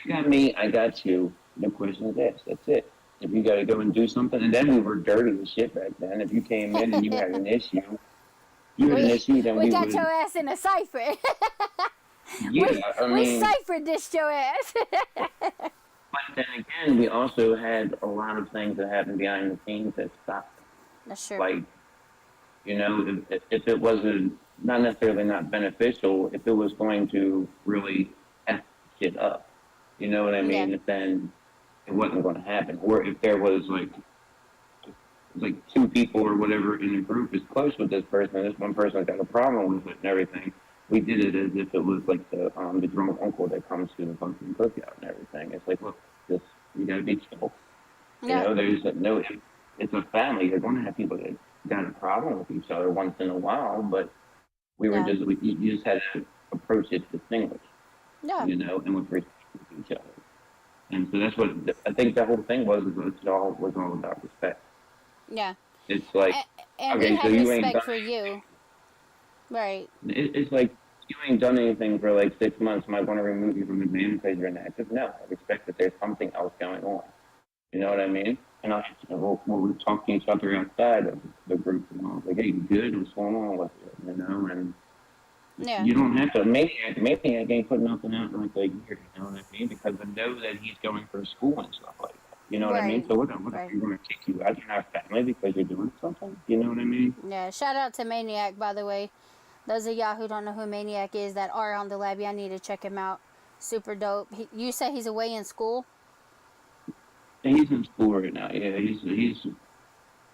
got me, I got you. No questions asked. That's it. If you got to go and do something, and then we were dirty as shit back then. If you came in and you had an issue, then we got your ass in a cipher. Yeah, I we mean, ciphered this your ass. but then again, we also had a lot of things that happened behind the scenes that stopped. That's true. Like, you know, if it wasn't not necessarily not beneficial, if it was going to really F shit up, you know what I Yeah. mean? Then it wasn't going to happen. Or if there was like two people or whatever in the group is close with this person, and this one person got a problem with it and everything. We did it as if it was like the drunk uncle that comes to the fucking cookout and everything. It's like, look, this you gotta be chill. You Yeah. know, there's no. It's a family. You're going to have people that got a problem with each other once in a while, but we were Yeah. you just had to approach it distinguished. Yeah. You know, and with respect to each other. And so that's what I think the whole thing was. It all was all about respect. Yeah. It's like, And okay, we so had you ain't respect done. for you. Right. It's like you ain't done anything for like 6 months. Might want to remove you from the band because you're inactive. No, I respect that there's something else going on. You know what I mean? And we'll talk to each other outside of the group. And I was like, hey, you good? What's going on with you? You know, and Yeah. you don't have to. Maniac ain't putting nothing out in like a year. You know what I mean? Because I know that he's going for school and stuff like that. You know what I mean? Right. So what Right. are you going to kick you out? You're not family because you're doing something. You know what I mean? Yeah. Shout out to Maniac, by the way. Those of y'all who don't know who Maniac is that are on the lab, y'all need to check him out. Super dope. You said he's away in school? And he's in school right now. Yeah, he's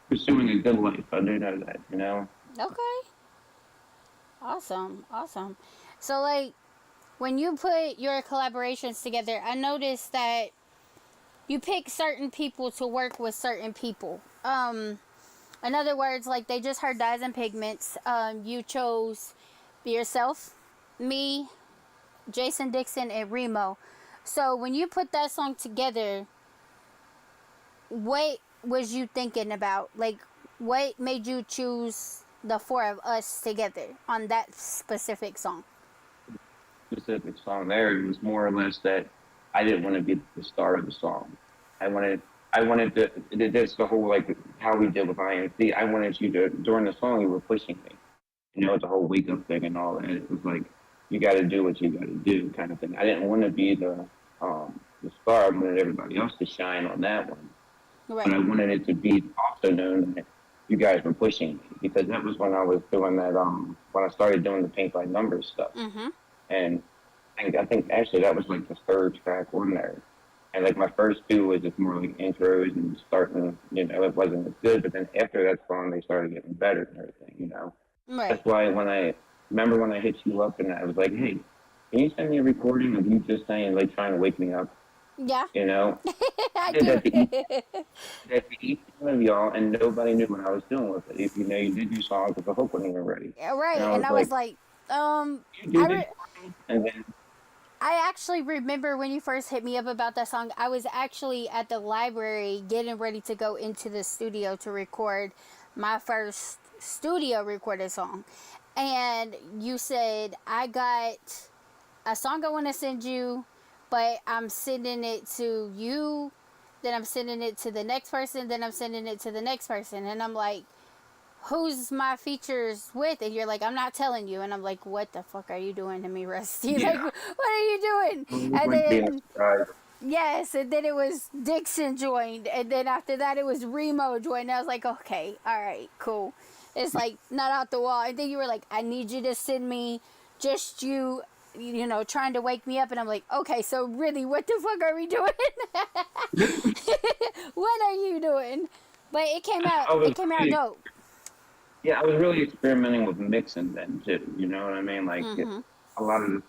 pursuing a good life. I do know that. You know. Okay. Awesome. Awesome. So, like, when you put your collaborations together, I noticed that you pick certain people to work with certain people. In other words, like, they just heard Dyes and Pigments. You chose yourself, me, Jason Dixon, and Remo. So when you put that song together, what was you thinking about? Like, what made you choose the four of us together on that specific song? Specific song there, it was more or less that I didn't want to be the star of the song. I wanted to. That's the whole like how we did with INC. I wanted you to during the song you were pushing me. You know, the whole wake up thing and all that. It was like you got to do what you got to do kind of thing. I didn't want to be the star. I wanted everybody else to shine on that one. Right. But I wanted it to be also known that you guys were pushing me because that was when I was doing that. When I started doing the paint by numbers stuff. Mm-hmm. And I think actually that was like the third track on there. And like my first two was just more like intros and starting, you know, it wasn't as good. But then after that song, they started getting better and everything, you know. Right. That's why when I hit you up and I was like, hey, can you send me a recording of you just saying, like, trying to wake me up? Yeah. You know? I That's do. each one of y'all, and nobody knew what I was doing with it. If you know, you did your songs, but the hook wasn't even ready. Yeah, right. And I was like, you did it, and then I actually remember when you first hit me up about that song, I was actually at the library getting ready to go into the studio to record my first studio recorded song. And you said, I got a song I want to send you, but I'm sending it to you, then I'm sending it to the next person, then I'm sending it to the next person. And I'm like, who's my features with? And you're like, I'm not telling you. And I'm like, what the fuck are you doing to me, Rusty? Yeah. Like, what are you doing? And then, yes, and then it was Dixon joined. And then after that, it was Remo joined. And I was like, okay, all right, cool. It's like, not out the wall. And then you were like, I need you to send me just you know, trying to wake me up. And I'm like, okay, so really, what the fuck are we doing? What are you doing? But it came out dope. Yeah, I was really experimenting with mixing then too. You know what I mean? Like a lot of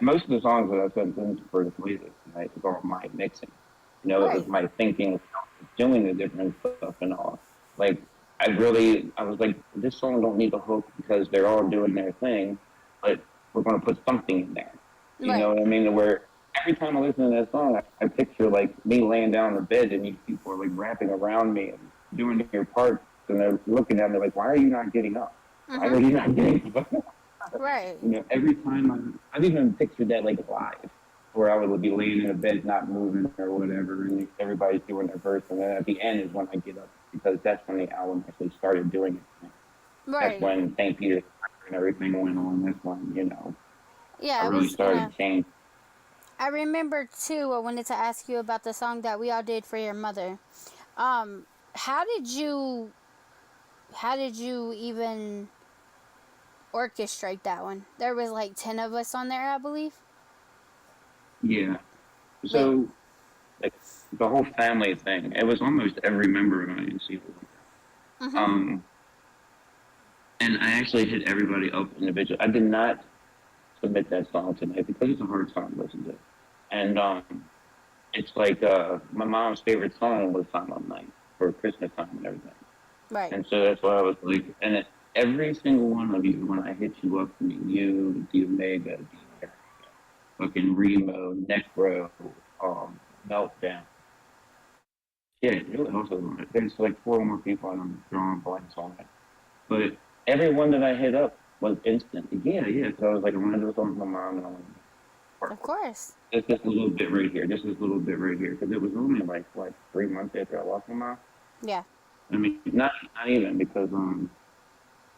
most of the songs that I sent into for the music, right, it was all my mixing. You know, it was my thinking, doing the different stuff and all. Like I was like, this song don't need a hook because they're all doing their thing, but we're gonna put something in there. You know what I mean? Where every time I listen to that song, I picture like me laying down in the bed and these people are like rapping around me and doing their parts. And they're looking at me like, why are you not getting up? Why are you not getting up? Right. You know, every time I've even pictured that like live, where I would be laying in a bed not moving or whatever, and everybody's doing their verse, and then at the end is when I get up, because that's when the album actually started doing it. Right. That's when St. Peter's and everything went on, that's when, Yeah, I I really was started gonna. to change. I remember too. I wanted to ask you about the song that we all did for your mother. Um, how did you? How did you even orchestrate that one? There was like 10 of us on there, I believe. Yeah. Like, So, like, the whole family thing, it was almost every member of INC. mhm. Um, and I actually hit everybody up individually. I did not submit that song tonight because it's a hard song to listen to. And it's like my mom's favorite song was Silent Night for Christmas time and everything. Right. And so that's why I was like, every single one of you, when I hit you up, I mean, you, the Omega, the fucking Remo, Necro, Meltdown. Yeah, it really also on it. There's like four more people I don't draw blanks on it. But every one that I hit up was instant. Yeah, yeah. So I was like, I want to do something with my mom, and I want to Of course. just this little bit right here. Just this little bit right here. Because it was only like, what, 3 months after I lost my mom? Yeah. I mean, not even because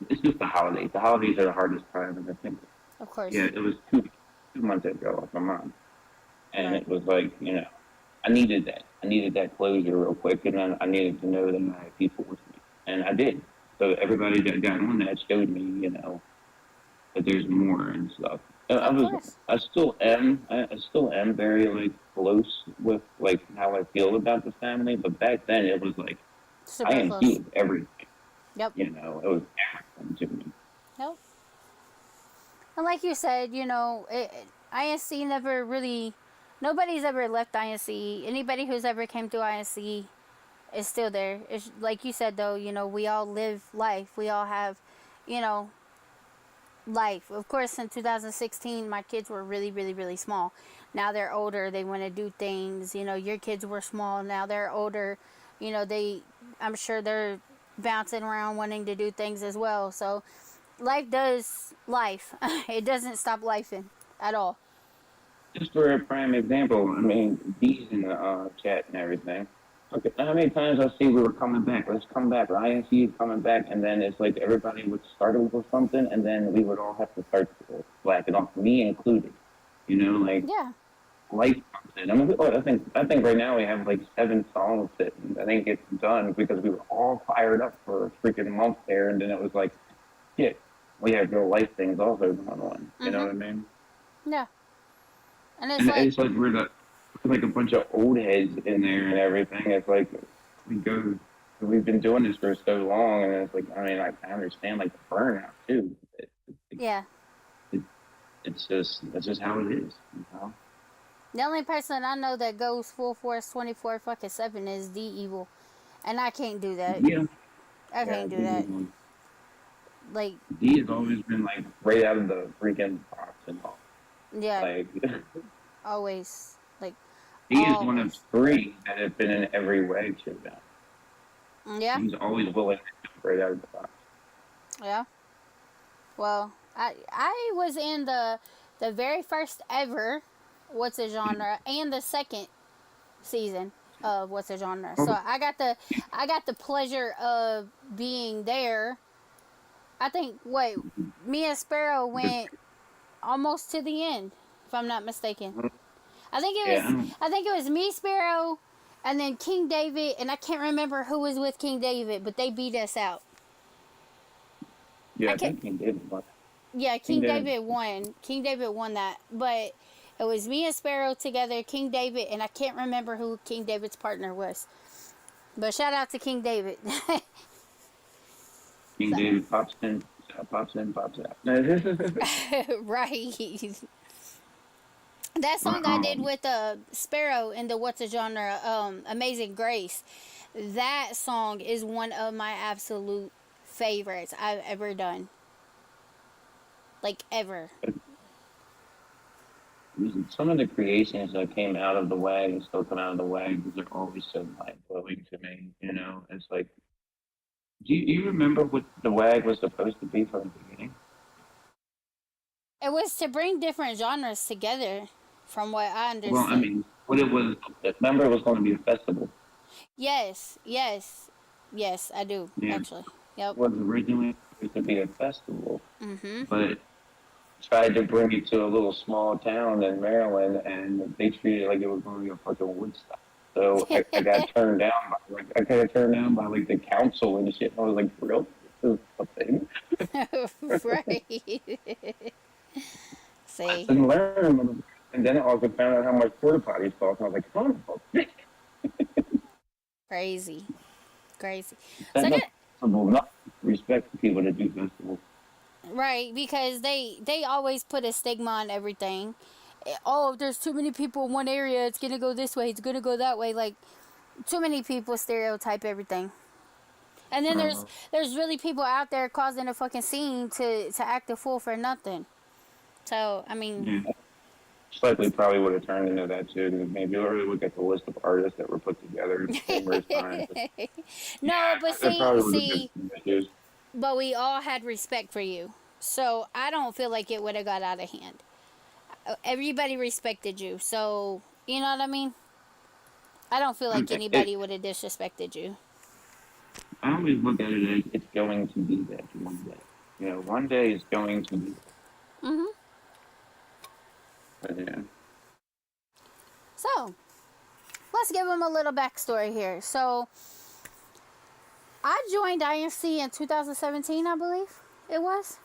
it's just the holidays. The holidays are the hardest time, and I think Of course. yeah, it was 2 months after I lost my mom, and Right. it was like I needed that. I needed that closure real quick, and then I needed to know that I had people with me, and I did. So everybody that got on that showed me, that there's more and stuff. Of course. I still am very like close with like how I feel about the family, but back then it was like Super INC close. was everything. Yep. It was everything to me. Nope. And like you said, INC never really. Nobody's ever left INC. Anybody who's ever came through INC is still there. It's like you said though. We all live life. We all have, you know, life. Of course, in 2016, my kids were really, really, really small. Now they're older. They want to do things. Your kids were small. Now they're older. I'm sure they're bouncing around wanting to do things as well. So life does life. It doesn't stop lifing at all. Just for a prime example, I mean, D's in the chat and everything. Okay, how many times I see we were coming back? Let's come back. Or INC is coming back, and then it's like everybody would start with something, and then we would all have to start slacking off, me included. Like Yeah. life comes in. I mean, I think right now we have like 7 songs that I think it's done because we were all fired up for a freaking month there, and then it was like, shit, we have real life things also going on. You know what I mean? Yeah. And It's like we're like a bunch of old heads in there and everything. It's like we've been doing this for so long, and it's like I understand like the burnout too. Yeah. It's just how it is. The only person I know that goes full force 24/7 is D Evil, and I can't do that. Yeah. I can't do that. Like D has always been like right out of the freaking box and all. Yeah. Like always. Like D is one of 3 that have been in every way to that. Yeah. He's always willing to jump right out of the box. Yeah. Well, I was in the very first ever What's a Genre and the second season of What's a Genre. So I got the pleasure of being there. I think me and Sparrow went almost to the end, if I'm not mistaken. I think it was me, Sparrow, and then King David, and I can't remember who was with King David, but they beat us out. Yeah, I think King David won. Yeah, King David won. King David won that, but it was me and Sparrow together, King David, and I can't remember who King David's partner was. But shout out to King David. King David pops in, pops out. Right. That song I did with Sparrow in the What's a Genre, Amazing Grace, that song is one of my absolute favorites I've ever done. Like, ever. Some of the creations that came out of the WAG and still come out of the WAG, they're always so mind-blowing to me, It's like, do you remember what the WAG was supposed to be from the beginning? It was to bring different genres together, from what I understand. Well, I mean, what it was, remember it was going to be a festival. Yes, I do, actually. Yep. Was originally supposed to be a festival, Mm-hmm. but tried to bring it to a little small town in Maryland, and they treated it like it was going to be a fucking Woodstock. So I got turned down by I got turned down by like the council and shit. And I was like, for real, this is a thing. Right. See, Lesson learned. And then I also found out how much porta potties cost. And I was like, oh, crazy, crazy. So that's I not get possible. Not respect for people that do festivals. right because they always put a stigma on everything. Oh, if there's too many people in one area, it's gonna go this way. It's gonna go that way. Like too many people stereotype everything. And then there's really people out there causing a fucking scene to act a fool for nothing. So I mean, Yeah. Likely probably would have turned into that too. Because maybe already look at the list of artists that were put together numerous times. no, but It probably would have see, been some issues. but we all had respect for you, so I don't feel like it would have got out of hand. Everybody respected you, so you know what I mean. I don't feel like anybody would have disrespected you. I always look at it as it's going to be that one day. You know, one day it's going to be. Mhm. But yeah. So, let's give them a little backstory here. So, I joined INC in 2017, I believe it was.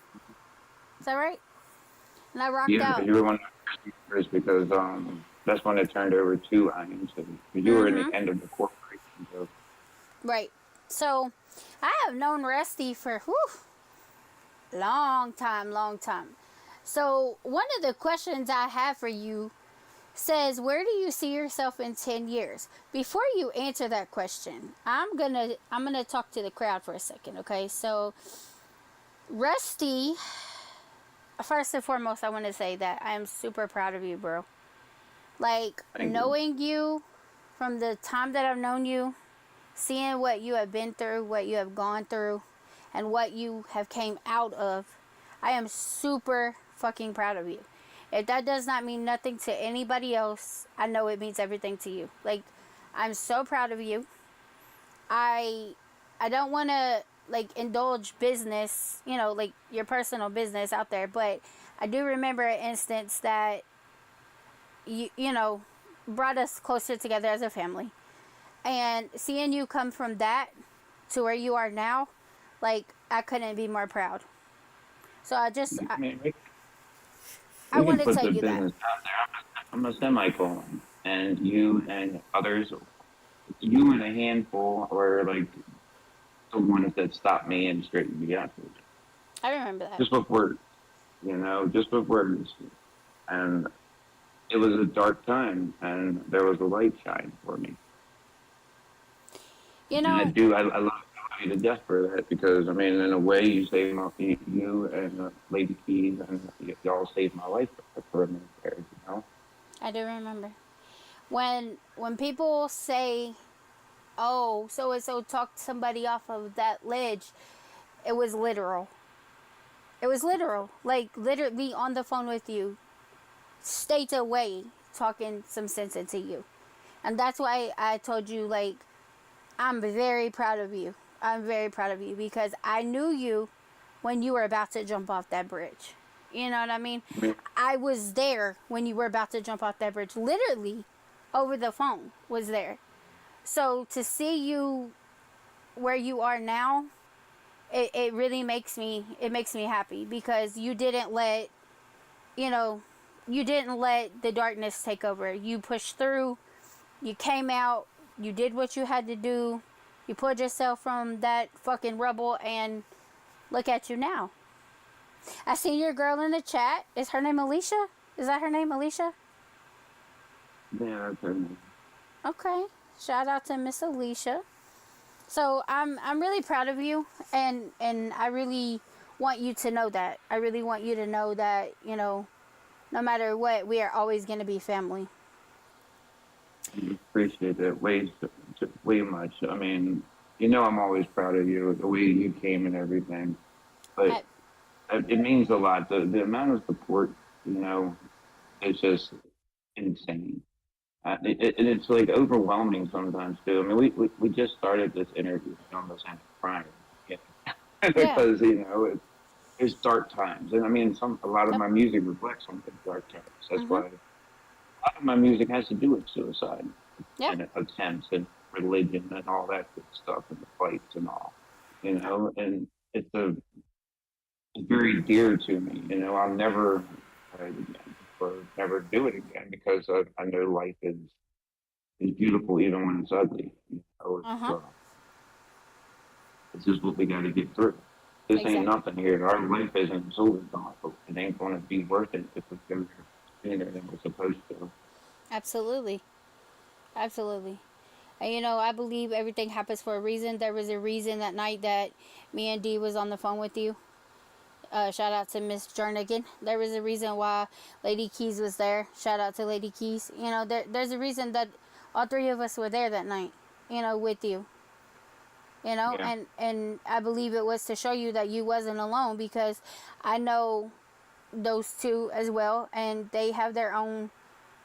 Is that right? And I rocked Yeah, out. you were one of the first because that's when it turned over to IAM. So you were in the end of the corporation. So. Right. So, I have known Rusty for long time, long time. So, one of the questions I have for you says, where do you see yourself in 10 years? Before you answer that question, I'm going to talk to the crowd for a second, okay? So, Rusty, first and foremost, I want to say that I am super proud of you, bro. Like, knowing you from the time that I've known you, seeing what you have been through, what you have gone through, and what you have came out of, I am super fucking proud of you. If that does not mean nothing to anybody else, I know it means everything to you. Like, I'm so proud of you. I don't want to like indulge business, you know, like your personal business out there, but I do remember an instance that you know brought us closer together as a family. And seeing you come from that to where you are now, like, I couldn't be more proud. So I want to tell you that. I'm a semicolon, and you and others, you and a handful were like the ones that stopped me and straightened me out. I remember that. Just with words, you know, just with words. And it was a dark time, and there was a light shine for me. You know, and I love you to death for that because, I mean, in a way, you saved you and Laydee and y'all saved my life for a minute there, you know? I do remember. When people say, oh, so-and-so talked somebody off of that ledge, it was literal. It was literal. Like, literally on the phone with you, states away, talking some sense into you. And that's why I told you, like, I'm very proud of you. I'm very proud of you because I knew you when you were about to jump off that bridge. You know what I mean? I was there when you were about to jump off that bridge. Literally, over the phone, was there. So to see you where you are now, it really makes me happy because you didn't let, you didn't let the darkness take over. You pushed through, you came out, you did what you had to do, you pulled yourself from that fucking rubble, and look at you now. I seen your girl in the chat. Is her name Alicia? Is that her name, Alicia? Yeah, that's her name. Okay. Shout out to Miss Alicia. So I'm really proud of you, and I really want you to know that. I really want you to know that, no matter what, we are always going to be family. I appreciate that way much. I mean, I'm always proud of you, the way you came and everything. But it means a lot. The amount of support, it's just insane. It's like overwhelming sometimes too. I mean, we just started this interview almost at Friday. Yeah. Yeah. because it's dark times, and I mean, a lot of Yep. my music reflects on the dark times. That's Mhm. why a lot of my music has to do with suicide Yeah. and attempts and religion and all that good stuff and the fights and all, and it's very dear to me. I'll never try it again or never do it again because I know life is beautiful even when it's ugly. Uh huh. It's just what we got to get through. This ain't Exactly. nothing here. Our life isn't over, but it ain't going to be worth it if we go sooner than we're supposed to. Absolutely. Absolutely. And I believe everything happens for a reason. There was a reason that night that me and Dee was on the phone with you. Shout out to Miss Jernigan. There was a reason why Lady Keys was there. Shout out to Lady Keys. There's a reason that all three of us were there that night. With you. Yeah. And I believe it was to show you that you wasn't alone because I know those two as well, and they have their own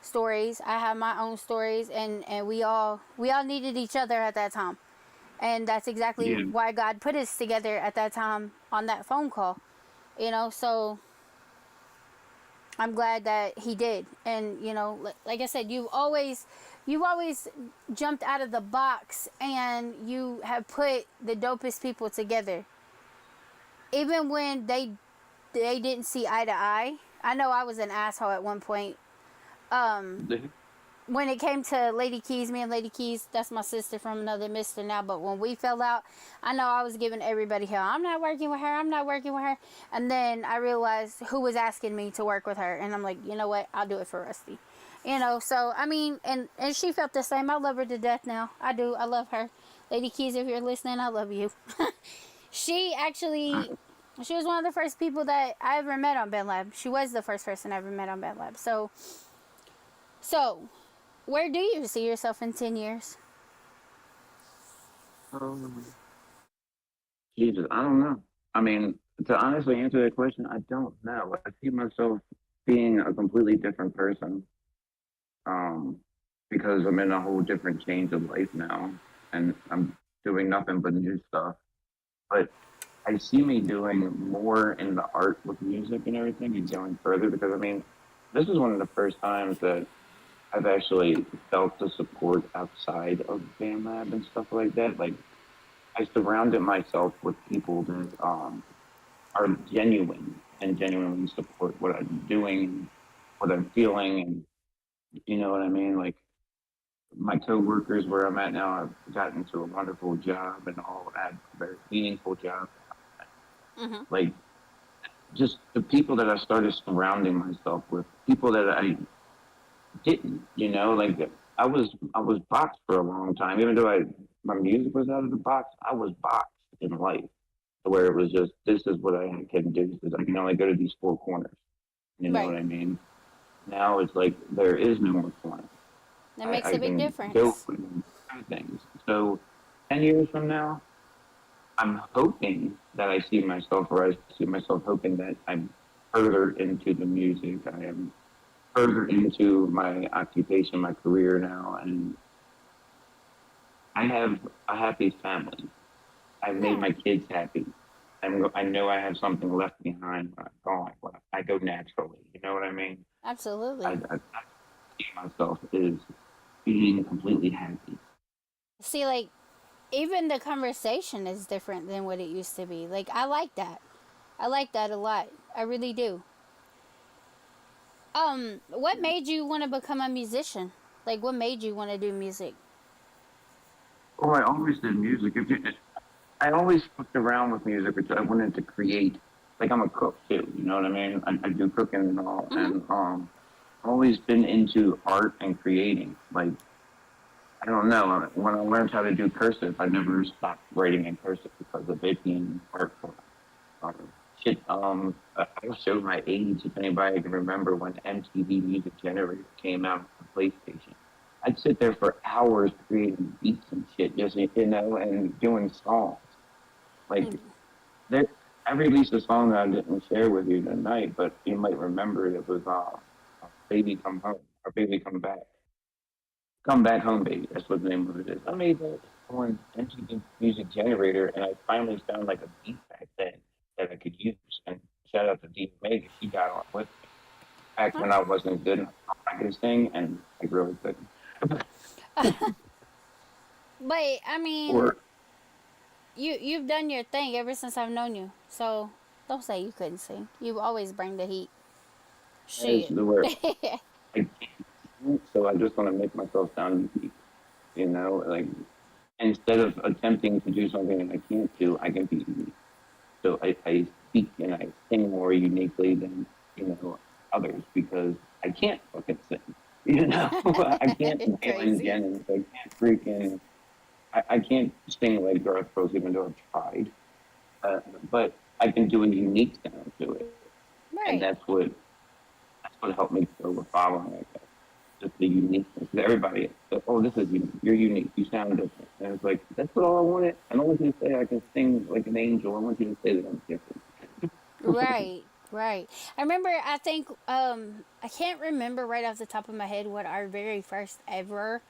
stories. I have my own stories, and we all needed each other at that time, and that's exactly Yeah. why God put us together at that time on that phone call. So I'm glad that He did, and like I said, you've always jumped out of the box, and you have put the dopest people together, even when they didn't see eye to eye. I know I was an asshole at one point. Um, when it came to Lady Keys, me and Lady Keys, that's my sister from another mister now, but when we fell out, I know I was giving everybody hell. I'm not working with her, I'm not working with her. And then I realized who was asking me to work with her, and I'm like, you know what, I'll do it for Rusty. So I mean, and she felt the same. I love her to death now. I do. I love her. Lady Keys, if you're listening, I love you. She actually, she was one of the first people that I ever met on BandLab. She was the first person I ever met on BandLab. So, where do you see yourself in 10 years? Um, Jesus, I don't know. I mean, to honestly answer that question, I don't know. I see myself being a completely different person, um, because I'm in a whole different change of life now, and I'm doing nothing but new stuff. But I see me doing more in the art with music and everything and going further because I mean, this is one of the first times that I've actually felt the support outside of BandLab and stuff like that. Like I surrounded myself with people that are genuine and genuinely support what I'm doing, what I'm feeling, and you know what I mean. Like my coworkers, where I'm at now, I've gotten to a wonderful job and all. I have a very meaningful job. Mm-hmm. Like just the people that I started surrounding myself with, people that I didn't, like I was boxed for a long time. Even though my music was out of the box, I was boxed in life to where it was just this is what I can do because I can only go to these four corners. You know what Right. I mean? Now it's like there is no more corner. That makes I a big can go difference. and do things. So 10 years from now, I'm hoping that I see myself, or I see myself hoping that I'm further into the music. I am further into my occupation, my career now, and I have a happy family. I've made Yeah, my kids happy. I know I have something left behind when I'm gone. When I go naturally, you know what I mean? absolutely. I see myself as being completely happy. See, like, even the conversation is different than what it used to be. Like, I like that. I like that a lot. I really do. What made you want to become a musician? Like, what made you want to do music? Well, I always did music. I always fucked around with music, which I wanted to create. Like I'm a cook too, you know what I mean? I do cooking and all, Mm-hmm. and I've always been into art and creating. Like I don't know, when I learned how to do cursive, I never stopped writing in cursive because of it being art form. Shit, I'll show my age if anybody can remember when MTV Music Generator came out on the PlayStation. I'd sit there for hours creating beats and shit, just and doing songs. Like there, I released a song that I didn't share with you tonight, but you might remember it was "Baby Come Home" or "Baby Come Back." Come back home, baby. That's what the name of it is. I made that. going into the music generator, and I finally found like a beat back then that I could use. And shout out to D Omega, he got on with me back when I wasn't good enough. I could sing, and I really couldn't. But I mean, Or you've done your thing ever since I've known you. So don't say you couldn't sing. You always bring the heat. as Shit. the word, I can't sing, so I just want to make myself sound unique. You know, like instead of attempting to do something that I can't do, I can be unique. So I speak and I sing more uniquely than others because I can't fucking sing. You know, I can't Waylon Crazy. Jennings. I can't freaking. I can't sing like Garth Brooks, even though I've tried. But I can do a unique sound to it, and Right. that's what helped me feel the following. I guess just the uniqueness. Everybody, oh, this is unique. You're unique. You sound different. And it's like that's what all I wanted. I don't want you to say I can sing like an angel. I want you to say that I'm different. Right. Right. I remember. I think. I can't remember right off the top of my head what our very first ever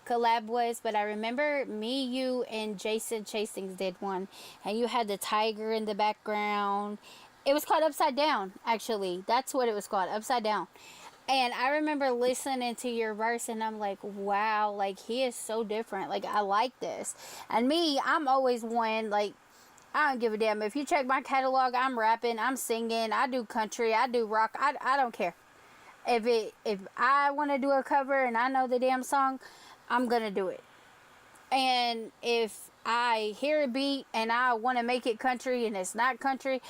collab was, but I remember me, you, and Jason Chastings did one, and you had the tiger in the background. It was called Upside Down. Actually, that's what it was called. Upside Down. And I remember listening to your verse and I'm like, wow, like he is so different. Like I like this. And me, I'm always one like I don't give a damn. If you check my catalog, I'm rapping, I'm singing, I do country, I do rock. I don't care. If I want to do a cover and I know the damn song, I'm going to do it. And if I hear a beat and I want to make it country and it's not country,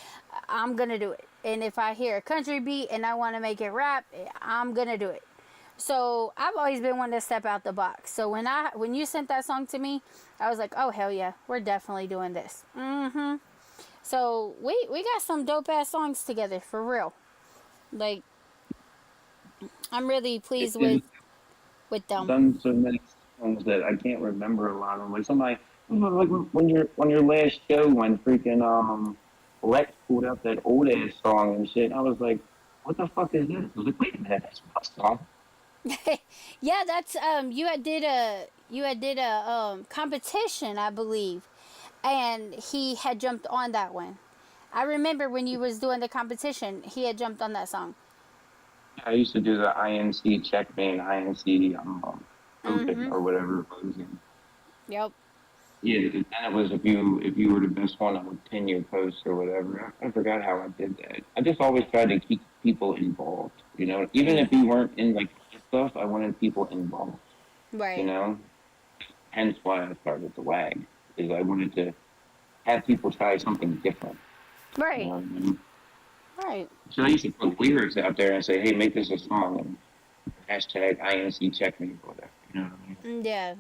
I'm going to do it. And if I hear a country beat and I want to make it rap, I'm going to do it. So I've always been one to step out the box. So when you sent that song to me, I was like, oh hell yeah, we're definitely doing this. So we got some dope ass songs together for real. Like I'm really pleased It's with them. done so many songs that I can't remember a lot of them. Like somebody, like when your last show when freaking Lex pulled up that old ass song and shit, I was like, what the fuck is this? I was like, wait a minute, that's my song. Yeah, that's you had did a competition, I believe, and he had jumped on that one. I remember when you was doing the competition, he had jumped on that song. I used to do the INC check me and INC open Mhm. or whatever it was. And Yep. yeah, and then it was if you were the best one, I would pin your post or whatever. I forgot how I did that. I just always tried to keep people involved. You know, even if you weren't in like stuff, I wanted people involved. You Right. know, hence why I started the WAG is I wanted to have people try something different. You know Right. what I mean? Right. So I used to put lyrics out there and say, hey, make this a song and hashtag INC check me or whatever. You know what I mean? Yeah.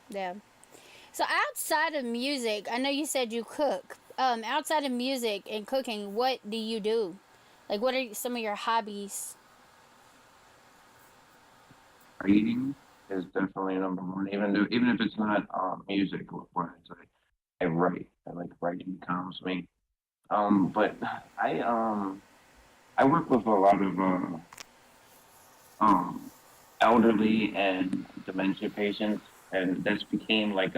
Yeah. So outside of music, I know you said you cook. Outside of music and cooking, what do you do? Like, what are some of your hobbies? Reading is definitely number one. Even if it's not music or what I write. I like writing calms me. But I um I work with a lot of um elderly and dementia patients, and this became like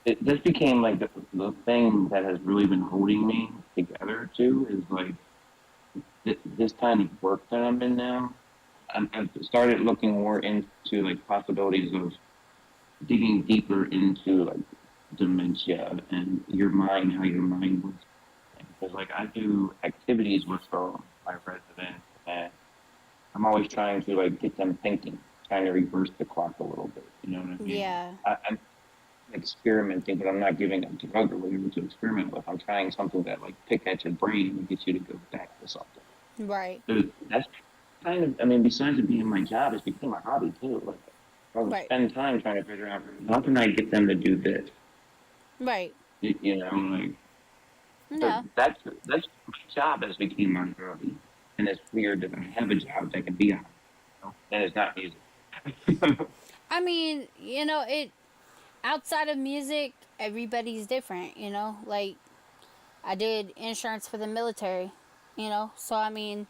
this became like the thing that has really been holding me together too is like this kind of work that I'm in now. I've started looking more into like possibilities of digging deeper into like dementia and your mind, how your mind works. Because like I do activities with my residents, and I'm always trying to like get them thinking, trying to reverse the clock a little bit. You know what I mean? Yeah. I'm experimenting, but I'm not giving a drug or whatever to experiment with. I'm trying something that like pick at your brain and get you to go back to something. Right. So that's kind of, I mean, besides it being my job, it's become my hobby too. Like I would Right. spend time trying to figure out how can I get them to do this. Right. You know, like so No. that's my job has become my hobby, and it's weird that I have a job that can be on, and it's not music. I mean, it outside of music, everybody's different, Like I did insurance for the military, So I mean,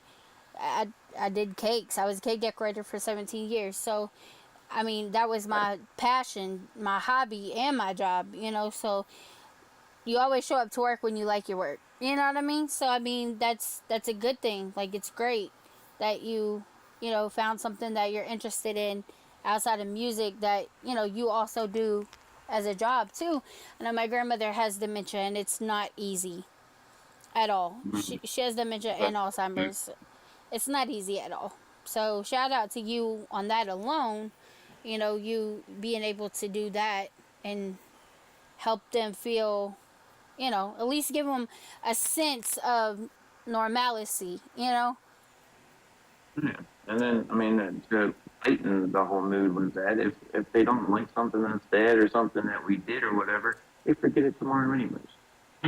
I I did cakes. I was a cake decorator for 17 years. So I mean, that was my passion, my hobby, and my job, you know, so you always show up to work when you like your work. You know what I mean? So, I mean, that's a good thing. Like, it's great that you know, found something that you're interested in outside of music that, you know, you also do as a job, too. I know my grandmother has dementia, and it's not easy at all. She has dementia and Alzheimer's. It's not easy at all. So, shout out to you on that alone. You know, you being able to do that and help them feel, you know, at least give them a sense of normalcy, you know? Yeah. And then, I mean, to lighten the whole mood was that if they don't like something that's said or something that we did or whatever, they forget it tomorrow anyways.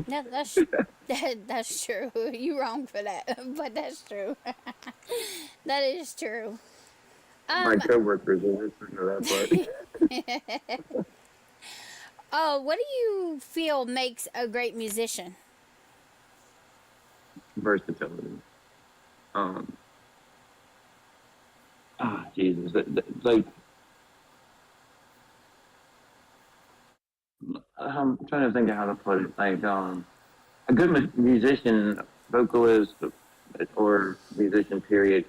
Yeah, that's true. You wrong for that, but that's true. That is true. My coworkers are listening to that part. Oh, what do you feel makes a great musician? Versatility. Jesus. Like, I'm trying to think of how to put it. Like, a good musician, vocalist, or musician, period,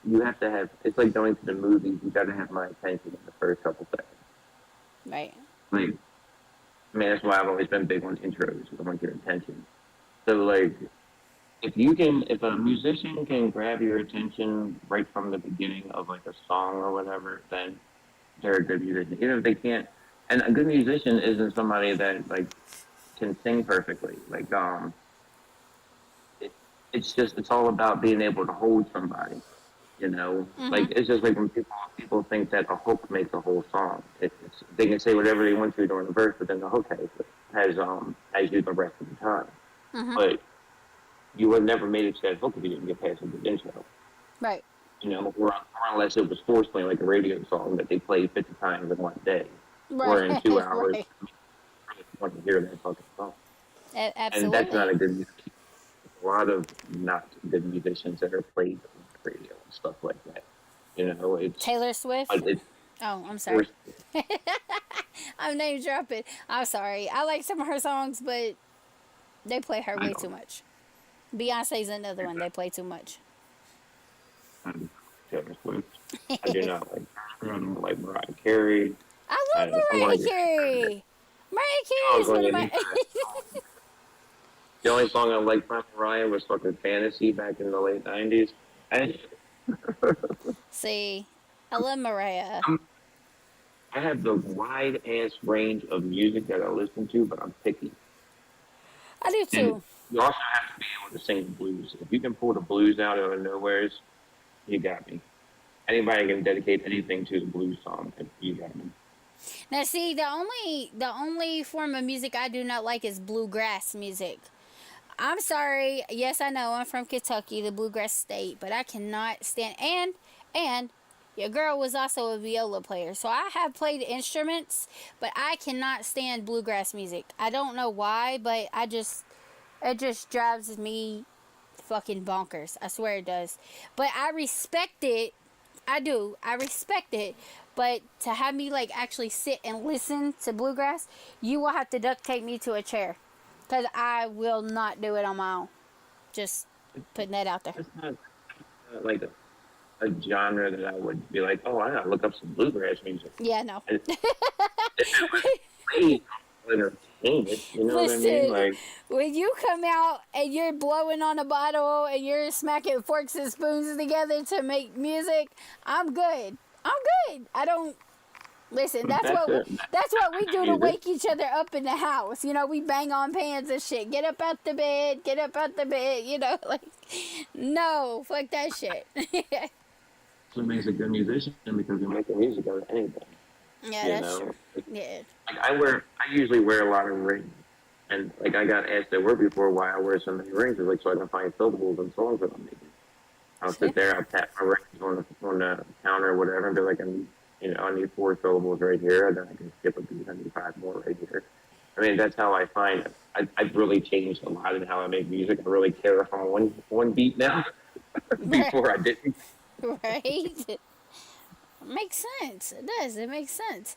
you have to have, it's like going to the movies, you got to have my attention in the first couple seconds. Right. Like, I mean, that's why I've always been big on intros, because I want your attention. So, like, if a musician can grab your attention right from the beginning of, like, a song or whatever, then they're a good musician. Even if they can't, and a good musician isn't somebody that, like, can sing perfectly. Like, it's all about being able to hold somebody, you know? Mm-hmm. Like, it's just like when people think that a hook makes a whole song. They can say whatever they want to during the verse, but then the hook has you the rest of the time. Mm-hmm. But you would never made it to that hook if you didn't get past a good intro. Right. You know, or unless it was forced playing like a radio song that they played 50 times in one day. Right. Or in 2 hours. Right. I want to hear that fucking song. Absolutely. And that's not a good musician. A lot of not good musicians that are played on the radio and stuff like that. You know, it's Taylor Swift? Oh, I'm sorry. I'm name dropping. I'm sorry. I like some of her songs, but they play her way too much. Beyonce's another one. They play too much. Taylor Swift. I do not like her. I don't like Mariah Carey. I love Mariah Carey. Mariah Carey is one of my... The only song I liked by Mariah was fucking Fantasy back in the late 90s. See, I love Mariah. I have the wide-ass range of music that I listen to, but I'm picky. I do too. And you also have to be able to sing the blues. If you can pull the blues out of nowheres, you got me. Anybody can dedicate anything to the blues song, and you got me. Now, see, the only form of music I do not like is bluegrass music. I'm sorry. Yes, I know I'm from Kentucky, the bluegrass state, but I cannot stand. And your girl was also a viola player, so I have played instruments, but I cannot stand bluegrass music. I don't know why, but it just drives me fucking bonkers. I swear it does. But I respect it. I do. I respect it. But to have me like actually sit and listen to bluegrass, you will have to duct tape me to a chair. Because I will not do it on my own. Just putting that out there. It's not like a genre that I would be like, oh, I gotta look up some bluegrass music. Yeah, no. It's entertainment, you know what I mean? Like, when you come out and you're blowing on a bottle and you're smacking forks and spoons together to make music, I'm good. I don't... Listen, that's what we do to wake each other up in the house. You know, we bang on pans and shit. Get up out the bed, you know, like, no, fuck that shit. what makes a good musician because you make the music out of anything. Yeah, that's true. Yeah. Like I usually wear a lot of rings. And like I got asked at work before why I wear so many rings, like so I can find syllables and songs that I'm making. I'll sit there, I'll tap my rings on the counter or whatever and be like, I need 4 syllables right here, and then I can skip a beat. I need 5 more right here. I mean, that's how I find it. I've really changed a lot in how I make music. I really care if I'm on one beat now. Before I didn't. Right. Makes sense. It does. It makes sense.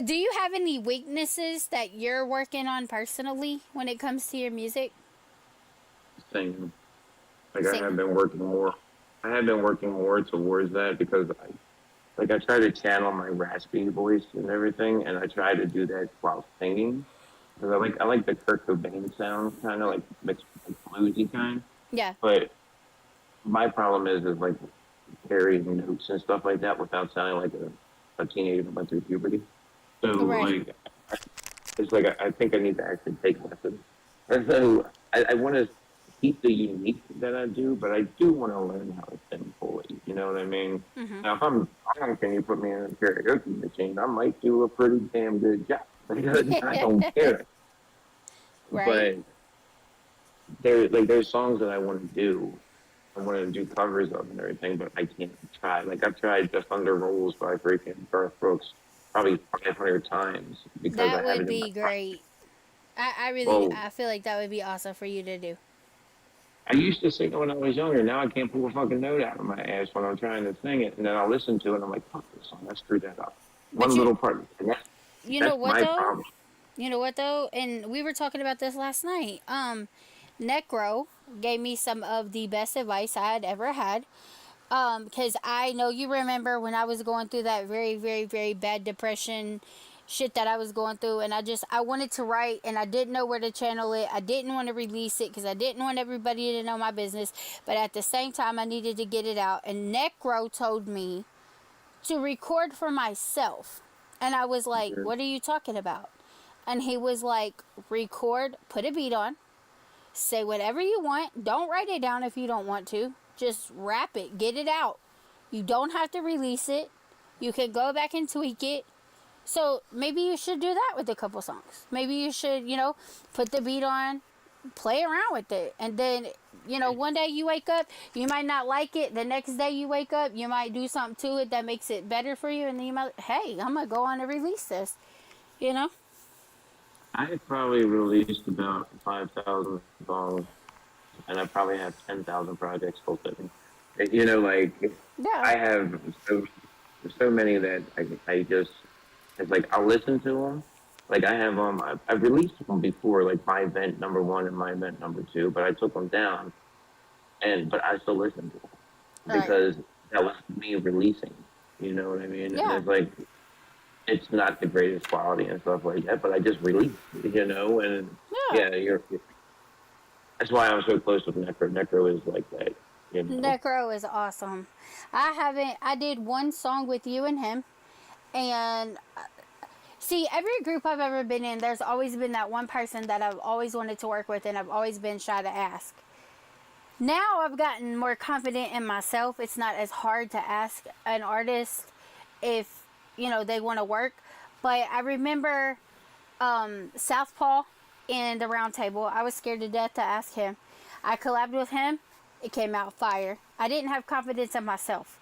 Do you have any weaknesses that you're working on personally when it comes to your music? Singing. Like Singing. I have been working more towards that because I try to channel my raspy voice and everything, and I try to do that while singing. Because I like the Kurt Cobain sound, kind of like mixed like bluesy kind. Yeah. But my problem is like carrying notes and stuff like that without sounding like a teenager who went through puberty. So Right. like it's like I think I need to actually take lessons. And so I want to keep the unique that I do, but I do want to learn how to sing fully. You know what I mean? Mm-hmm. Now, if I'm wrong, can you put me in a karaoke machine? I might do a pretty damn good job. I don't care. Right. But there's songs that I want to do. I want to do covers of and everything, but I can't try. Like I've tried Just Under Rules by freaking Garth Brooks probably 500 times because I That have would it in my be great. I really, well, I feel like that would be awesome for you to do. I used to sing it when I was younger. Now I can't pull a fucking note out of my ass when I'm trying to sing it, and then I'll listen to it and I'm like, fuck this song, I screwed that up. But One little part, and you know that's what my though? problem. You know what though? And we were talking about this last night. Necro gave me some of the best advice I had ever had. Because I know you remember when I was going through that very, very, very bad depression shit that I was going through, and I wanted to write, and I didn't know where to channel it. I didn't want to release it because I didn't want everybody to know my business, but at the same time, I needed to get it out. And Necro told me to record for myself, and I was like, "What are you talking about?" And he was like, "Record, put a beat on, say whatever you want. Don't write it down if you don't want to. Just rap it, get it out. You don't have to release it. You can go back and tweak it." So maybe you should do that with a couple songs. Maybe you should, put the beat on, play around with it. And then, one day you wake up, you might not like it. The next day you wake up, you might do something to it that makes it better for you. And then you might, hey, I'm going to go on and release this, you know? I had probably released about 5,000 songs, and I probably have 10,000 projects still sitting. Yeah. I have so many that I just, it's like I'll listen to them. Like I have I've released them before, like my event number 1 and my event number 2, but I took them down, but I still listen to them because that was me releasing. You know what I mean? Yeah. And it's like it's not the greatest quality and stuff like that, but I just released, and yeah, that's why I'm so close with Necro. Necro is like that. Necro is awesome. I did one song with you and him, and see, every group I've ever been in, there's always been that one person that I've always wanted to work with, and I've always been shy to ask. Now I've gotten more confident in myself. It's not as hard to ask an artist if, they want to work. But I remember Southpaw in the Round Table. I was scared to death to ask him. I collabed with him. It came out fire. I didn't have confidence in myself.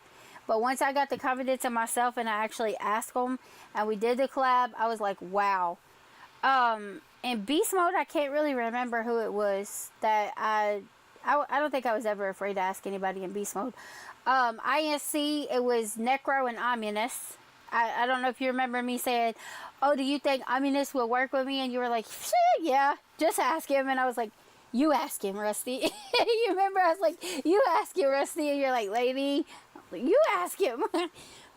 But once I got the confidence in myself and I actually asked him and we did the collab, I was like, wow. In Beast Mode, I can't really remember who it was that I don't think I was ever afraid to ask anybody in Beast Mode. INC, it was Necro and Ominous. I don't know if you remember me saying, oh, do you think Ominous will work with me? And you were like, shit, yeah, just ask him. And I was like, you ask him, Rusty. You remember? I was like, you ask him, Rusty. And you're like, Laydee, you ask him.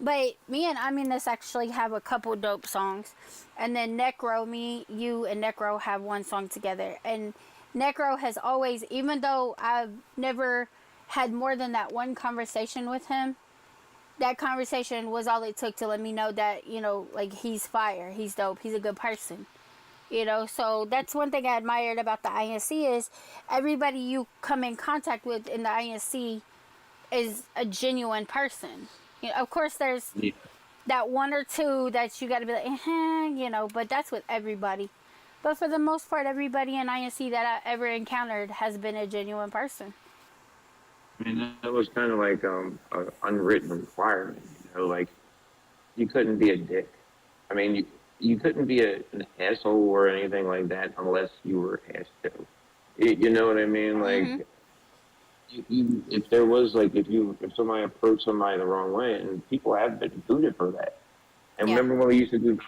But me and Ominous actually have a couple dope songs. And then Necro, you and Necro have one song together. And Necro has always, even though I've never had more than that one conversation with him, that conversation was all it took to let me know that, he's fire, he's dope, he's a good person. So that's one thing I admired about the INC is everybody you come in contact with in the INC is a genuine person. Of course, there's that one or two that you got to be like, but that's with everybody. But for the most part, everybody in INC that I ever encountered has been a genuine person. I mean, that was kind of like an unwritten requirement, like you couldn't be a dick. I mean, you couldn't be an asshole or anything like that unless you were asked to. You know what I mean? Like, if there was like if somebody approached somebody the wrong way, and people have been booted for that. And remember when we used to do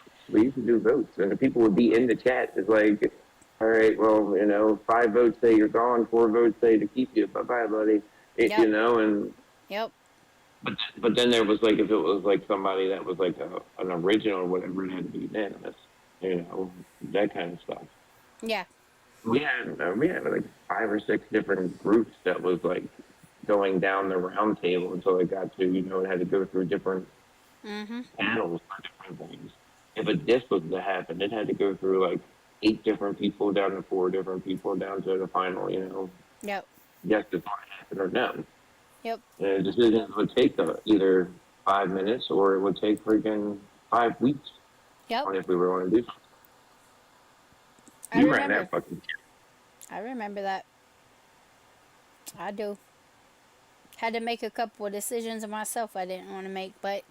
votes, and the people would be in the chat. It's like, all right, well, 5 votes say you're gone, 4 votes say to keep you. Bye bye, buddy. And Yep. but then there was like if it was like somebody that was like an original or whatever, it had to be unanimous. That kind of stuff. Yeah. We had like 5 or 6 different groups that was like going down the round table until it got to it had to go through different panels for different things. If a disc was to happen, it had to go through like 8 different people down to 4 different people down to the final. Yep. Yes, it's going to happen or no. Yep. And decisions would take either 5 minutes or it would take freaking 5 weeks. Yep. On if we were going to do something. I You remember. ran that fucking. I remember that. I do. Had to make a couple of decisions myself I didn't want to make, but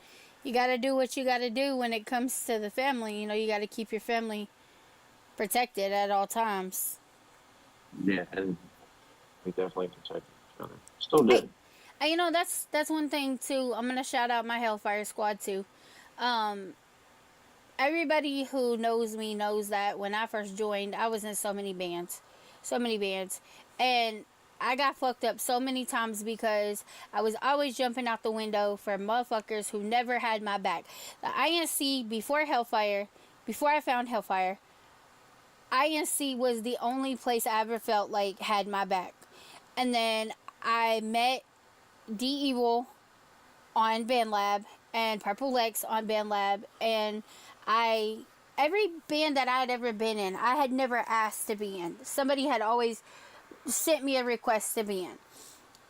you got to do what you got to do when it comes to the family. You got to keep your family protected at all times. Yeah, and we definitely protect each other. Still do. And that's one thing too. I'm gonna shout out my Hellfire Squad too. Everybody who knows me knows that when I first joined, I was in so many bands, and I got fucked up so many times because I was always jumping out the window for motherfuckers who never had my back. The INC before I found Hellfire, INC was the only place I ever felt like had my back. And then I met D Evil on BandLab and Purple Lex on BandLab, and every band that I had ever been in, I had never asked to be in. Somebody had always sent me a request to be in.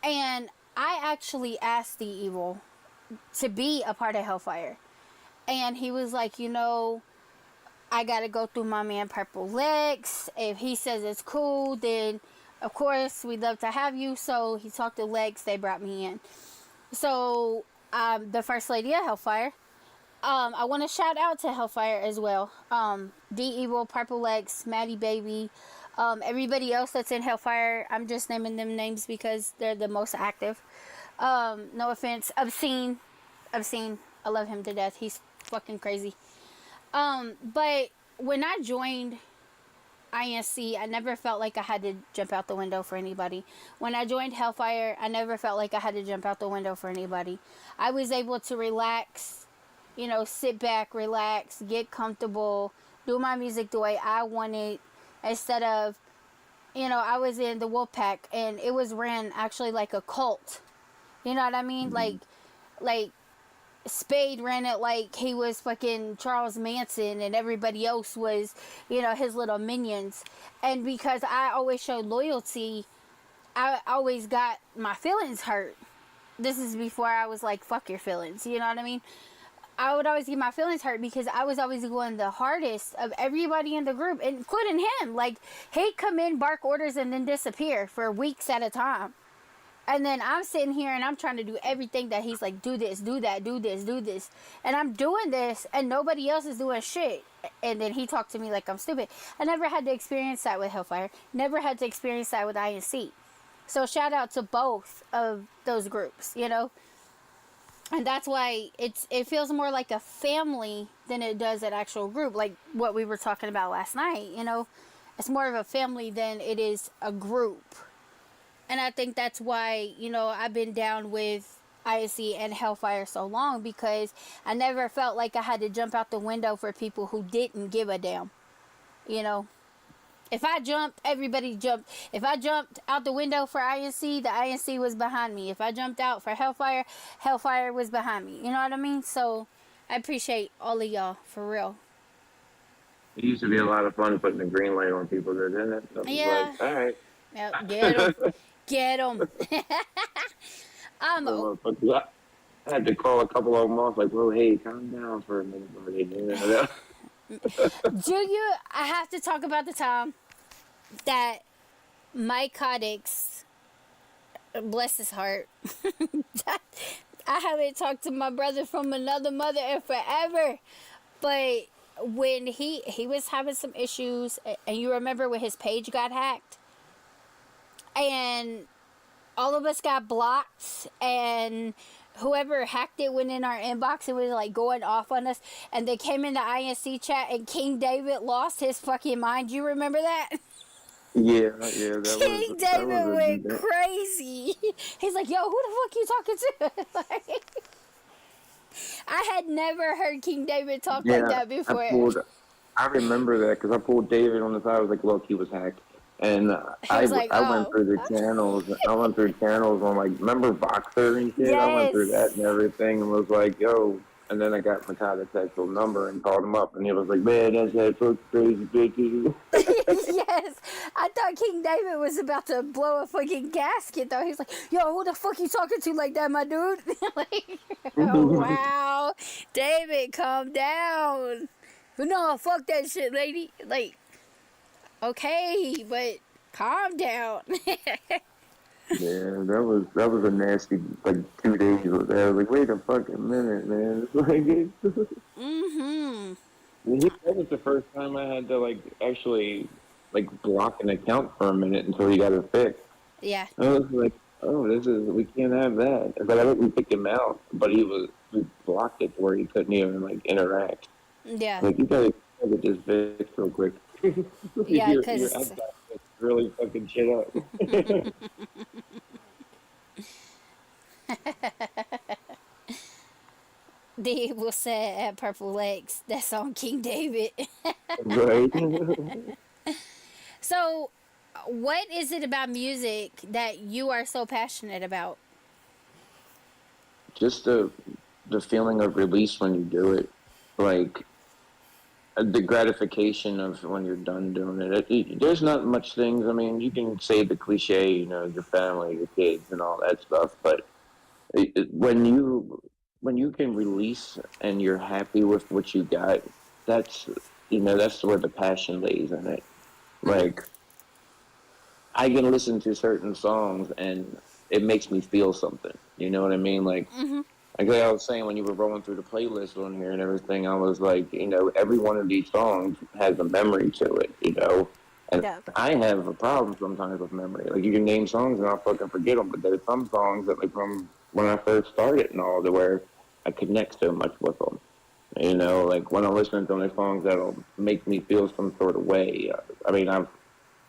And I actually asked the Evil to be a part of Hellfire. And he was like, I gotta go through my man Purple Lex. If he says it's cool, then of course we'd love to have you. So he talked to Lex, they brought me in. So the first lady of Hellfire. I want to shout out to Hellfire as well. D Evil, Purple Lex, Maddie Baby, everybody else that's in Hellfire. I'm just naming them names because they're the most active. No offense. Obscene. I love him to death. He's fucking crazy. But when I joined INC, I never felt like I had to jump out the window for anybody. When I joined Hellfire, I never felt like I had to jump out the window for anybody. I was able to relax, sit back, relax, get comfortable, do my music the way I wanted, instead of, I was in the Wolfpack, and it was ran actually like a cult. You know what I mean? Like Spade ran it like he was fucking Charles Manson, and everybody else was, his little minions. And because I always showed loyalty, I always got my feelings hurt. This is before I was like, fuck your feelings. You know what I mean? I would always get my feelings hurt because I was always going the hardest of everybody in the group, including him. Like, he'd come in, bark orders, and then disappear for weeks at a time. And then I'm sitting here and I'm trying to do everything that he's like, do this, do that, do this, do this. And I'm doing this and nobody else is doing shit. And then he talked to me like I'm stupid. I never had to experience that with Hellfire. Never had to experience that with INC. So shout out to both of those groups, And that's why it feels more like a family than it does an actual group. Like what we were talking about last night, It's more of a family than it is a group. And I think that's why, I've been down with ISC and Hellfire so long, because I never felt like I had to jump out the window for people who didn't give a damn. If I jumped, everybody jumped. If I jumped out the window for INC, the INC was behind me. If I jumped out for Hellfire, Hellfire was behind me. You know what I mean? So I appreciate all of y'all, for real. It used to be a lot of fun putting the green light on people, didn't it? So yeah. Like, all right. Yep, get them. Get them. I had to call a couple of them off, like, well, hey, calm down for a minute, buddy. I have to talk about the time that Mike Coddix, bless his heart, I haven't talked to my brother from another mother in forever, but when he was having some issues, and you remember when his page got hacked, and all of us got blocked, and whoever hacked it went in our inbox and was like going off on us, and they came in the INC chat, and King David lost his fucking mind. You remember that? Yeah, that King David went was crazy. He's like, yo, who the fuck you talking to? Like, I had never heard King David talk like that before. I remember that because I pulled David on the side. I was like, look, he was hacked. And I like, went through the channels. I went through channels on, like, remember Boxer and shit? Yes. I went through that and everything and was like, yo. And then I got Makata's actual number and called him up. And he was like, man, that's that fucking crazy bitch. Yes. I thought King David was about to blow a fucking gasket, though. He's like, yo, who the fuck you talking to like that, my dude? Like, oh, wow. David, calm down. But no, fuck that shit, lady. Like, okay, but calm down. Yeah, that was a nasty, like, 2 days with that. I was like, wait a fucking minute, man. It's like, Mm-hmm. That was the first time I had to, like, actually, like, block an account for a minute until he got it fixed. Yeah. I was like, oh, we can't have that. But I think we picked him out, but we blocked it to where he couldn't even, like, interact. Yeah. Like, you gotta get this fixed real quick. Yeah, your because outside really fucking shit up. They will say at Purple Legs, that's on King David. Right. So, what is it about music that you are so passionate about? Just the feeling of release when you do it. Like, the gratification of when you're done doing it. There's not much things. I mean, you can say the cliche, you know, your family, your kids, and all that stuff. But when you can release and you're happy with what you got, that's where the passion lays in it. Like, I can listen to certain songs and it makes me feel something. You know what I mean? Like. Mm-hmm. Like I was saying, when you were rolling through the playlist on here and everything, I was like, you know, every one of these songs has a memory to it, you know? And I have a problem sometimes with memory. Like, you can name songs and I'll fucking forget them, but there's some songs that, like, from when I first started and all, to where I connect so much with them. You know, like, when I'm listening to those songs, that'll make me feel some sort of way. I mean, I've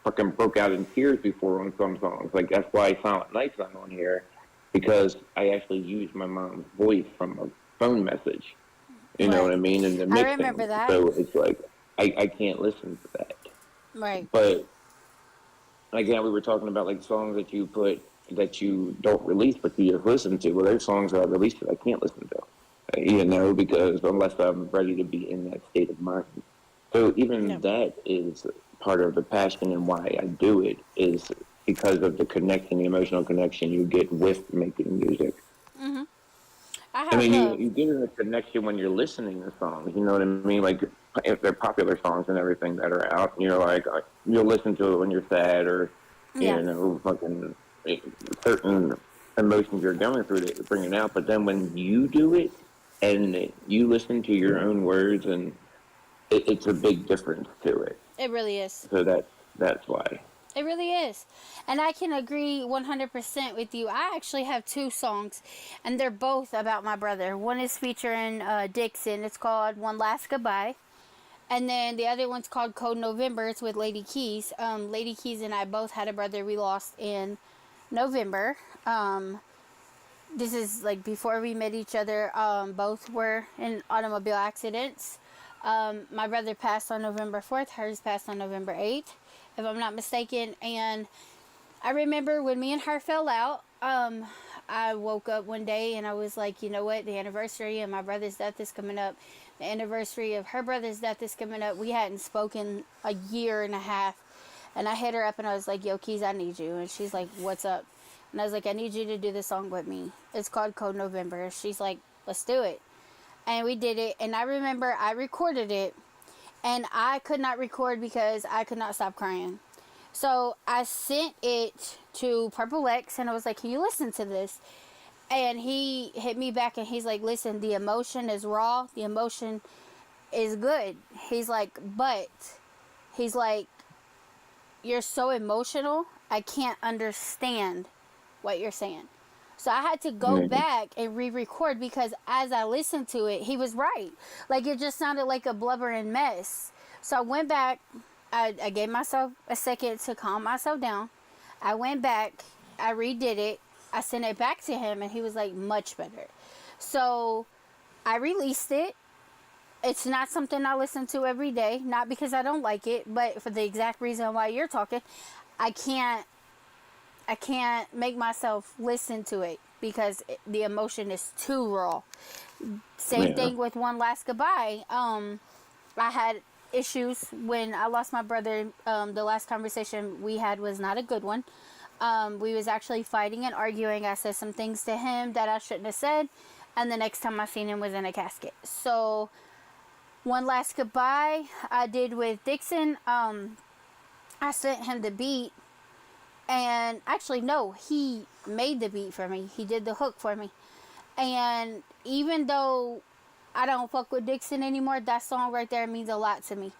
fucking broke out in tears before on some songs. Like, that's why Silent Night's not on here. Because I actually used my mom's voice from a phone message. You know what I mean? And the mixing. I remember that. So it's like, I can't listen to that. Right. But, again, we were talking about, like, songs that you put, that you don't release, but you just listen to. Well, there's songs that I released that I can't listen to. You know, because unless I'm ready to be in that state of mind. So even that is part of the passion and why I do it, is because of the connection, the emotional connection you get with making music. Mm-hmm. I mean, you get a connection when you're listening to songs, you know what I mean? Like, if they're popular songs and everything that are out, you know, like, you'll listen to it when you're sad or, you know, fucking certain emotions you're going through that you're bringing out. But then when you do it and you listen to your own words, and it's a big difference to it. It really is. So that's why. It really is. And I can agree 100% with you. I actually have 2 songs, and they're both about my brother. One is featuring Dixon. It's called One Last Goodbye. And then the other one's called Code November. It's with Laydee Keys. Laydee Keys and I both had a brother we lost in November. This is like before we met each other. Both were in automobile accidents. My brother passed on November 4th. Hers passed on November 8th. If I'm not mistaken. And I remember when me and her fell out, I woke up one day and I was like, you know what, the anniversary of my brother's death is coming up. The anniversary of her brother's death is coming up. We hadn't spoken a year and a half. And I hit her up and I was like, yo, Keys, I need you. And she's like, what's up? And I was like, I need you to do this song with me. It's called Code November. She's like, let's do it. And we did it. And I remember I recorded it. And I could not record because I could not stop crying. So I sent it to Purple X and I was like, can you listen to this? And he hit me back and he's like, listen, the emotion is raw. The emotion is good. He's like, but he's like, you're so emotional. I can't understand what you're saying. So I had to go back and re-record because as I listened to it, he was right. Like, it just sounded like a blubbering mess. So I went back. I gave myself a second to calm myself down. I went back. I redid it. I sent it back to him, and he was like, much better. So I released it. It's not something I listen to every day. Not because I don't like it, but for the exact reason why you're talking. I can't make myself listen to it because the emotion is too raw. Same thing with One Last Goodbye. I had issues when I lost my brother. The last conversation we had was not a good one. We was actually fighting and arguing. I said some things to him that I shouldn't have said, and the next time I seen him was in a casket. So One Last Goodbye I did with Dixon. I sent him the beat. And actually, no, he made the beat for me. He did the hook for me. And even though I don't fuck with Dixon anymore, that song right there means a lot to me.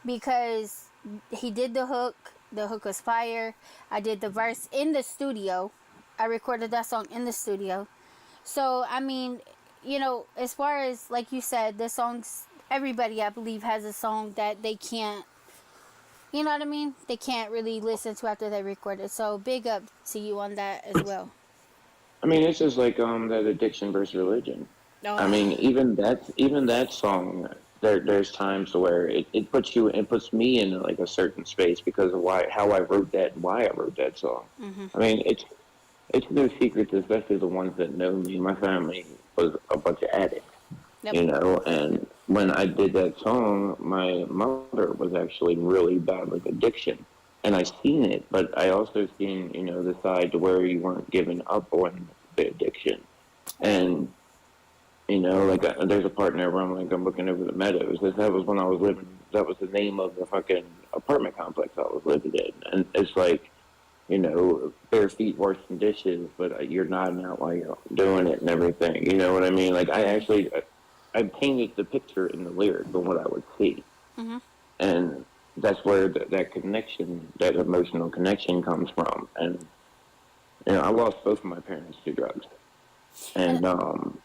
Because he did the hook. The hook was fire. I did the verse in the studio. I recorded that song in the studio. So, I mean, you know, as far as, like you said, the songs, everybody, I believe, has a song that they can't, you know what I mean? They can't really listen to after they record it. So big up to you on that as well. I mean, it's just like that addiction versus religion. Oh. I mean, even that song. There's times where it puts me in like a certain space because of how I wrote that, why I wrote that song. Mm-hmm. I mean, it's no secret, especially the ones that know me. My family was a bunch of addicts, you know, and when I did that song, my mother was actually really bad with addiction. And I seen it, but I also seen, you know, the side to where you weren't giving up on the addiction. And, you know, like, there's a part in there where I'm looking over the meadows. That was when I was living, that was the name of the fucking apartment complex I was living in. And it's like, you know, bare feet washing dishes, but you're nodding out while you're doing it and everything. You know what I mean? Like, I painted the picture in the lyrics of what I would see. Mm-hmm. And that's where that connection, that emotional connection comes from. And, you know, I lost both of my parents to drugs. And, go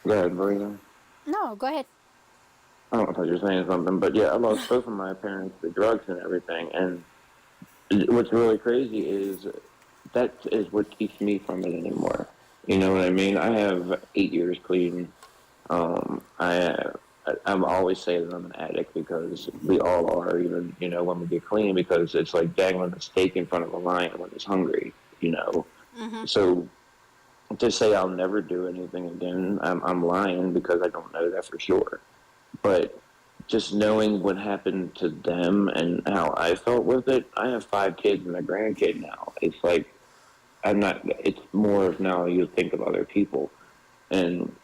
ahead, Marina. No, go ahead. I don't know if you were saying something, but yeah, I lost both of my parents to drugs and everything. And what's really crazy is that is what keeps me from it anymore. You know what I mean? I have 8 years clean. I'm always say that I'm an addict because we all are, even, you know, when we get clean, because it's like dangling a steak in front of a lion when it's hungry, you know. Mm-hmm. So to say I'll never do anything again, I'm lying because I don't know that for sure. But just knowing what happened to them and how I felt with it, I have 5 kids and a grandkid now. It's like, it's more of now you think of other people. And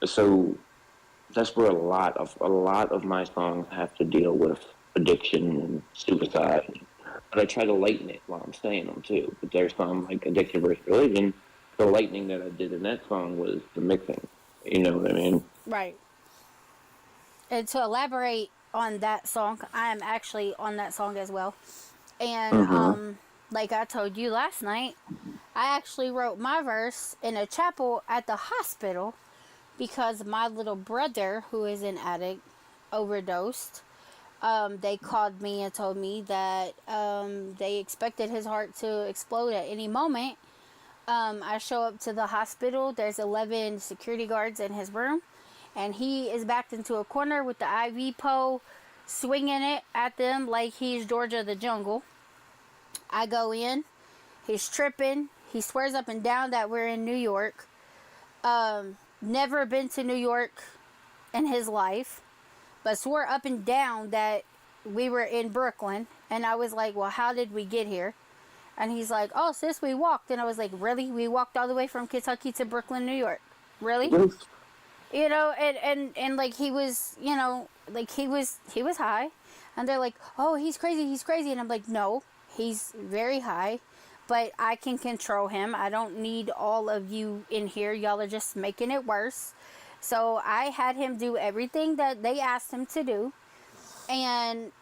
so that's where a lot of my songs have to deal with addiction and suicide. But I try to lighten it while I'm saying them too. But there's some like Addiction versus Religion. The lightning that I did in that song was the mixing. You know what I mean? Right. And to elaborate on that song, I am actually on that song as well. And like I told you last night, I actually wrote my verse in a chapel at the hospital because my little brother, who is an addict, overdosed. They called me and told me that they expected his heart to explode at any moment. I show up to the hospital. There's 11 security guards in his room, and he is backed into a corner with the IV pole, swinging it at them like he's Georgia the Jungle. I go in. He's tripping. He swears up and down that we're in New York. Never been to New York in his life, but swore up and down that we were in Brooklyn. And I was like, well, how did we get here? And he's like, oh, sis, we walked. And I was like, really? We walked all the way from Kentucky to Brooklyn, New York? Really? You know, and like he was, you know, like he was high. And they're like, oh, he's crazy. And I'm like, no, he's very high. But I can control him. I don't need all of you in here. Y'all are just making it worse. So I had him do everything that they asked him to do. And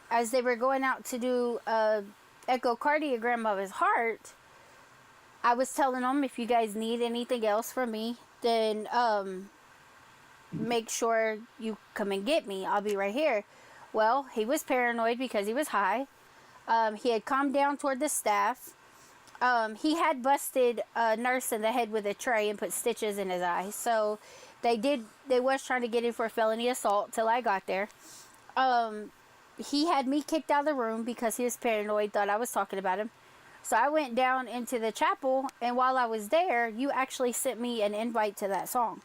as they were going out to do a echocardiogram of his heart, I was telling him, if you guys need anything else from me, then make sure you come and get me. I'll be right here. Well, he was paranoid because he was high. He had calmed down toward the staff. He had busted a nurse in the head with a tray and put stitches in his eye. So they was trying to get him for felony assault till I got there. He had me kicked out of the room because he was paranoid, thought I was talking about him. So I went down into the chapel, and while I was there, you actually sent me an invite to that song.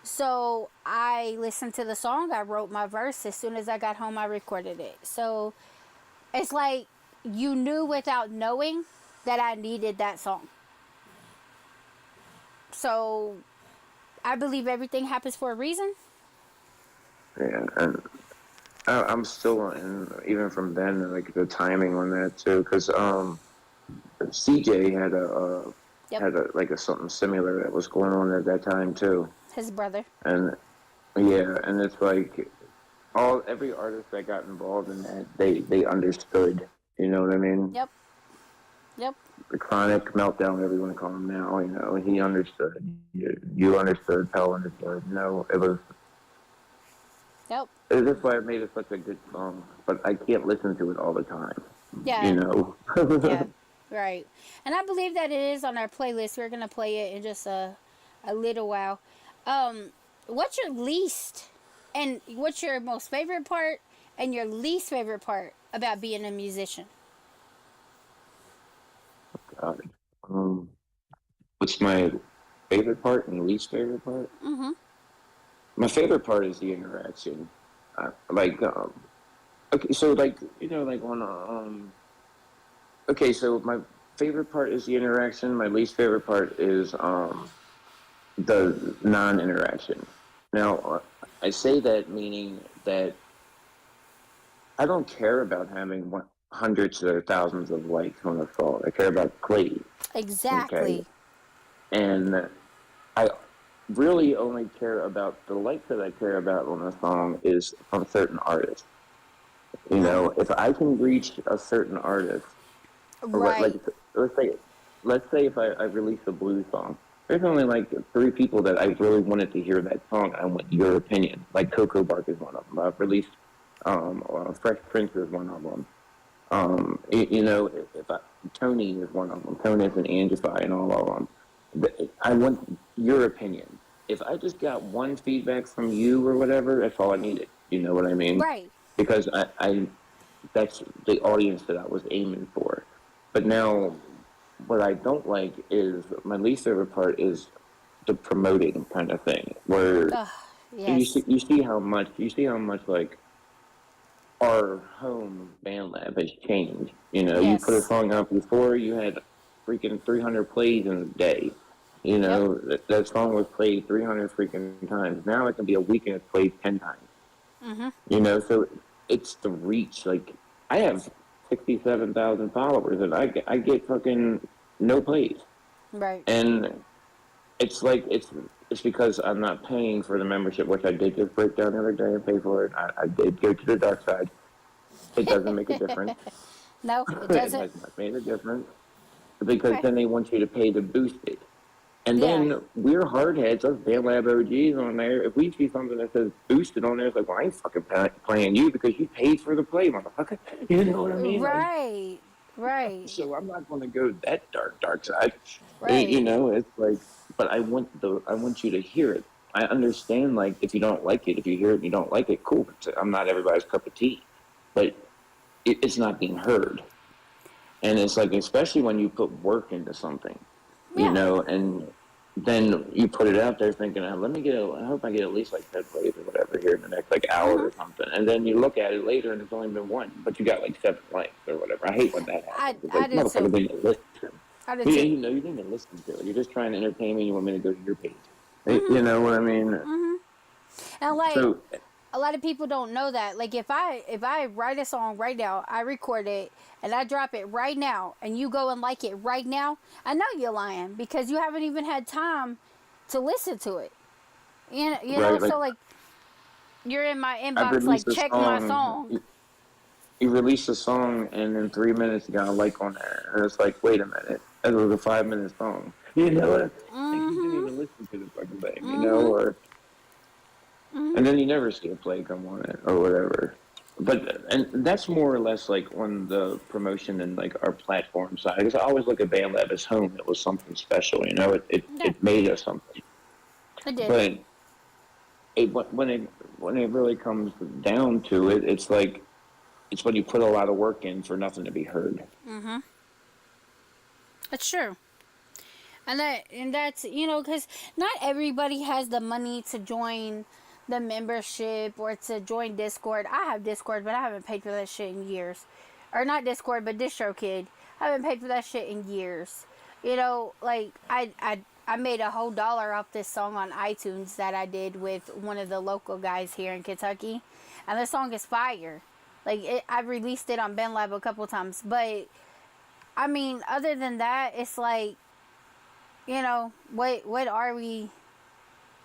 So I listened to the song, I wrote my verse. As soon as I got home, I recorded it. So it's like you knew without knowing that I needed that song. So I believe everything happens for a reason. Yeah, and I'm still, and even from then, like the timing on that too, because CJ had a something similar that was going on at that time too. His brother. And yeah, and it's like every artist that got involved in that, they understood. You know what I mean? Yep. The Chronic Meltdown, whatever you want to call him now. You know, he understood. You understood. Pell understood. No, it was. Yep. That's why it made it such a good song, but I can't listen to it all the time. Yeah. You know. Yeah. Right. And I believe that it is on our playlist. We're gonna play it in just a little while. What's your least and what's your most favorite part and your least favorite part about being a musician? God. What's my favorite part and least favorite part? Mm-hmm. My favorite part is the interaction. Okay, so like, you know, like on okay, so my favorite part is the interaction. My least favorite part is the non-interaction. Now, I say that meaning that I don't care about having hundreds or thousands of likes on a song. I care about plays. Exactly. Okay? And I really only care about the likes that I care about on a song is from certain artists. You know, if I can reach a certain artist, right? Let's say if I release a blues song, there's only like 3 people that I really wanted to hear that song. I want your opinion. Like Coco Bark is one of them. I've released Fresh Prince is one of them. You know, Tony is one of them. Tony and Angify and all of them. I want your opinion. If I just got one feedback from you or whatever, that's all I needed. You know what I mean? Right. Because I that's the audience that I was aiming for. But now, what I don't like is, my least favorite part is the promoting kind of thing, where yes. you see how much like our home band lab has changed. You know, Yes. you put a song out before, you had freaking 300 plays in a day. You know, that song was played 300 freaking times. Now it can be a week and it's played 10 times. Mm-hmm. You know, so it's the reach. Like, I have 67,000 followers and I get fucking no plays. Right. And it's like, it's because I'm not paying for the membership, which I did just break down the other day and pay for it. I did go to the dark side. It doesn't make a difference. No, it doesn't. It has not made a difference. Because then they want you to pay to boost it. And then we're hardheads, us band lab OGs on there. If we see something that says boosted on there, it's like, well, I ain't fucking playing you because you paid for the play, motherfucker. You know what I mean? Right. Right. So I'm not going to go that dark side. Right. You know, it's like, but I want you to hear it. I understand, like, if you don't like it, if you hear it and you don't like it, cool. I'm not everybody's cup of tea. But it's not being heard. And it's like, especially when you put work into something, you know, and then you put it out there thinking, I hope I get at least like 10 plays or whatever here in the next like hour or something. And then you look at it later and it's only been 1, but you got like 7 likes or whatever. I hate when that happens. I do too. Didn't listen. I do too. You know, you didn't even listen to it. You're just trying to entertain me. You want me to go to your page. You know what I mean? Mm-hmm. And like, a lot of people don't know that. Like, if I write a song right now, I record it and I drop it right now, and you go and like it right now, I know you're lying because you haven't even had time to listen to it. You know, like, so like, you're in my inbox like, check my song. you release a song and in 3 minutes you got a like on there, and it's like, wait a minute, that was a 5 minute song. You know what? Like, you didn't even listen to the fucking thing, you know, or and then you never see a play come on it or whatever. But and that's more or less like on the promotion and like our platform side. Because I always look at BandLab as home. It was something special, you know. It made us something. It did. But when it really comes down to it, it's like it's when you put a lot of work in for nothing to be heard. That's true. And that's, you know, because not everybody has the money to join the membership or to join Discord. I have Discord, but I haven't paid for that shit in years. Or not Discord, but DistroKid. I haven't paid for that shit in years. You know, like, I made a whole $1 off this song on iTunes that I did with one of the local guys here in Kentucky. And the song is fire. Like, I've released it on BandLab a couple times. But, I mean, other than that, it's like, you know, what are we?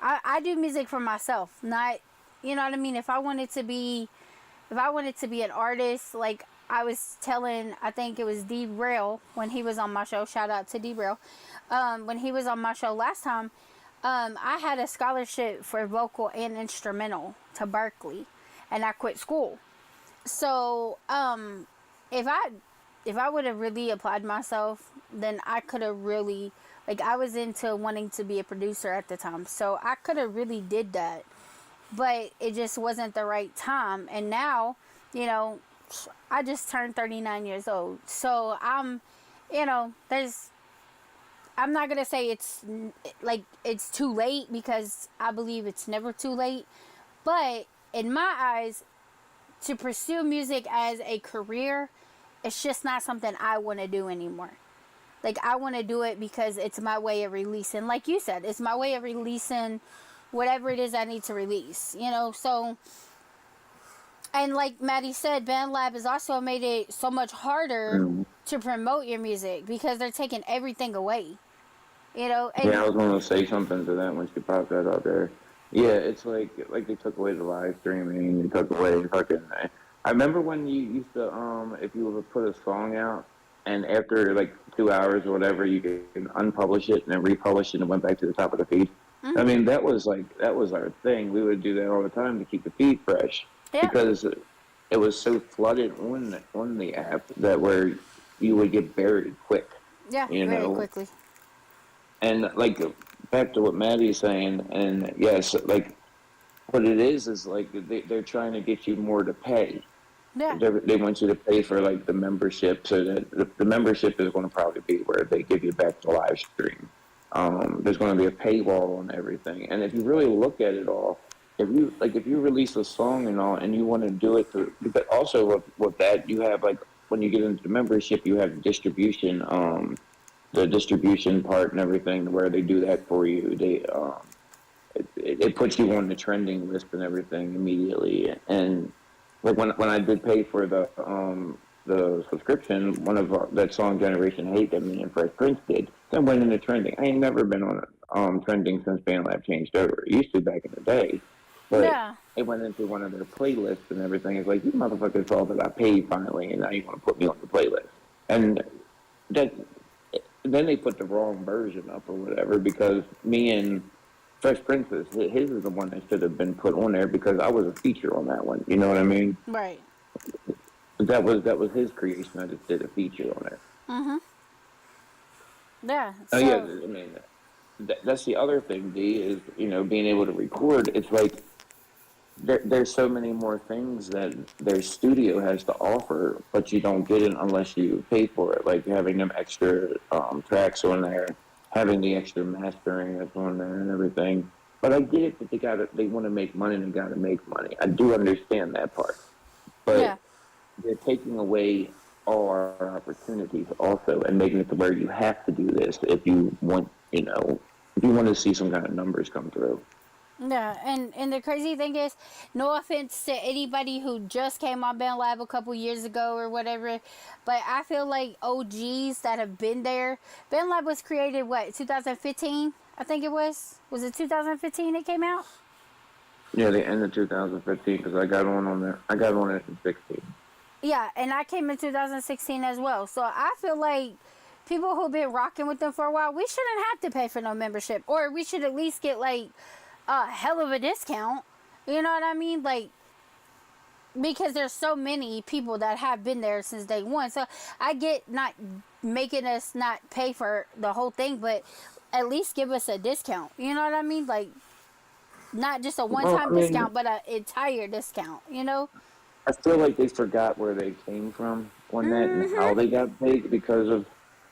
I do music for myself, not, you know what I mean? If I wanted to be an artist, like I was telling, I think it was D-Rail when he was on my show, shout out to D-Rail, when he was on my show last time, I had a scholarship for vocal and instrumental to Berkeley, and I quit school. So, if I would have really applied myself, then I could have really, like, I was into wanting to be a producer at the time, so I could have really did that, but it just wasn't the right time. And now, you know, I just turned 39 years old, so I'm, you know, I'm not gonna say it's like it's too late, because I believe it's never too late, but in my eyes, to pursue music as a career, it's just not something I want to do anymore. Like, I want to do it because it's my way of releasing, like you said, it's my way of releasing whatever it is I need to release, you know. So, and like Maddie said, BandLab has also made it so much harder to promote your music because they're taking everything away, you know. And yeah, I was going to say something to that when she popped that out there. Yeah, it's like they took away the live streaming, they took away fucking. I remember when you used to if you would put a song out, and after like 2 hours or whatever, you can unpublish it and then republish it and it went back to the top of the feed. I mean, that was our thing. We would do that all the time to keep the feed fresh, because it was so flooded on the app that where you would get buried quick. Yeah, you very know? quickly. And like back to what Maddie's saying, and yes, like what it is like they're trying to get you more to pay. Yeah. They want you to pay for like the membership, so that the membership is going to probably be where they give you back the live stream. There's going to be a paywall on everything, and if you really look at it all, if you release a song and all, and you want to do it through, but also with that you have like when you get into the membership, you have distribution, the distribution part and everything, where they do that for you. They it puts you on the trending list and everything immediately, and like when I did pay for the subscription, one of that song Generation Hate that me and Fresh Prince did, that went into trending. I ain't never been on trending since BandLab changed over. It used to back in the day, but it went into one of their playlists and everything. It's like, you motherfuckers saw that I paid finally, and now you want to put me on the playlist. And that then they put the wrong version up or whatever, because me and Fresh Princess, his is the one that should have been put on there, because I was a feature on that one. You know what I mean? Right. That was his creation. I just did a feature on it. Yeah. Oh yeah, I mean, that's the other thing, D, is, you know, being able to record. It's like there's so many more things that their studio has to offer, but you don't get it unless you pay for it. Like having them extra tracks on there, having the extra mastering that's on there and everything. But I get it that they want to make money and they got to make money. I do understand that part. But they're taking away all our opportunities also, and making it to where you have to do this if you want, you know, if you want to see some kind of numbers come through. Yeah, and the crazy thing is, no offense to anybody who just came on BandLab a couple years ago or whatever, but I feel like OGs that have been there. BandLab was created, 2015? I think it was. Was it 2015 it came out? Yeah, the end of 2015, because I got on there. I got on it in 16. Yeah, and I came in 2016 as well. So I feel like people who've been rocking with them for a while, we shouldn't have to pay for no membership, or we should at least get like a hell of a discount. You know what I mean? Like, because there's so many people that have been there since day one. So I get not making us not pay for the whole thing, but at least give us a discount. You know what I mean? Like, not just a Well, I one-time mean, discount, but an entire discount. You know? I feel like they forgot where they came from on that and how Mm-hmm. they got big because of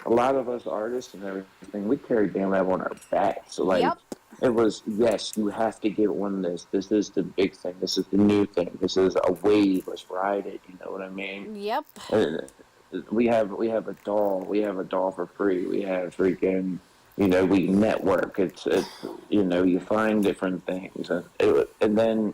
a lot of us artists and everything. We carry BandLab on our backs. So, like, Yep. it was, yes, you have to get on this. This is the big thing. This is the new thing. This is a wave. Let's ride it. You know what I mean? Yep. Uh, we have a doll. We have a doll for free. We have freaking, we network. It's you find different things, and then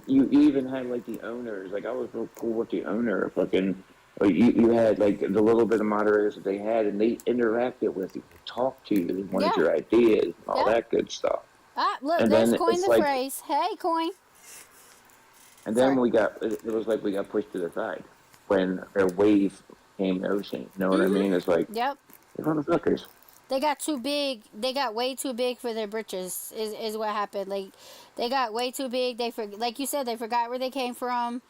you even had like the owners. Like I was real cool with the owner. Fucking, you had like the little bit of moderators that they had, and they interacted with you, talked to you, they wanted Yeah. your ideas and all Yep. that good stuff. Ah, look, And there's then Coin it's the like, phrase. Hey, Coin. and then Sorry. it was like we got pushed to the side when their wave came ocean. You know what I mean? It's like, Yep. you're motherfuckers. They got too big. They got way too big for their britches. Is what happened. Like, they got way too big. Like you said, they forgot where they came from,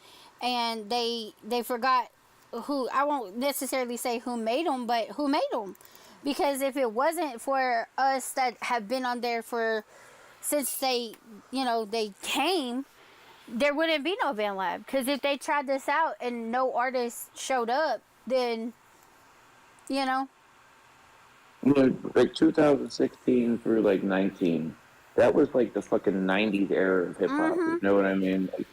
and they forgot who. I won't necessarily say who made them, but who made them. Because if it wasn't for us that have been on there since they came, there wouldn't be no Van Lab. Because if they tried this out and no artist showed up, then you know. Like 2016 through like 19, that was like the fucking 90s era of hip hop. Mm-hmm. You know what I mean? Like,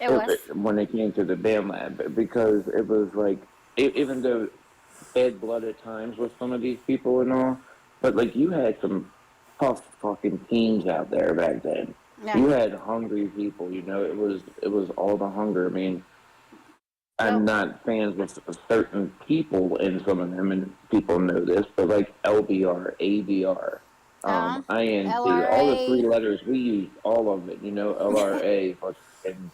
It was. when it came to the band lab, because it was like, even though bad blood at times with some of these people and all, but like you had some tough fucking teams out there back then. Yeah. You had hungry people. It was all the hunger. I mean, I'm not fans of certain people in some of them, and people know this, but like LBR, ABR, INC, all the three LRA. letters, we used all of it, LRA, fucking,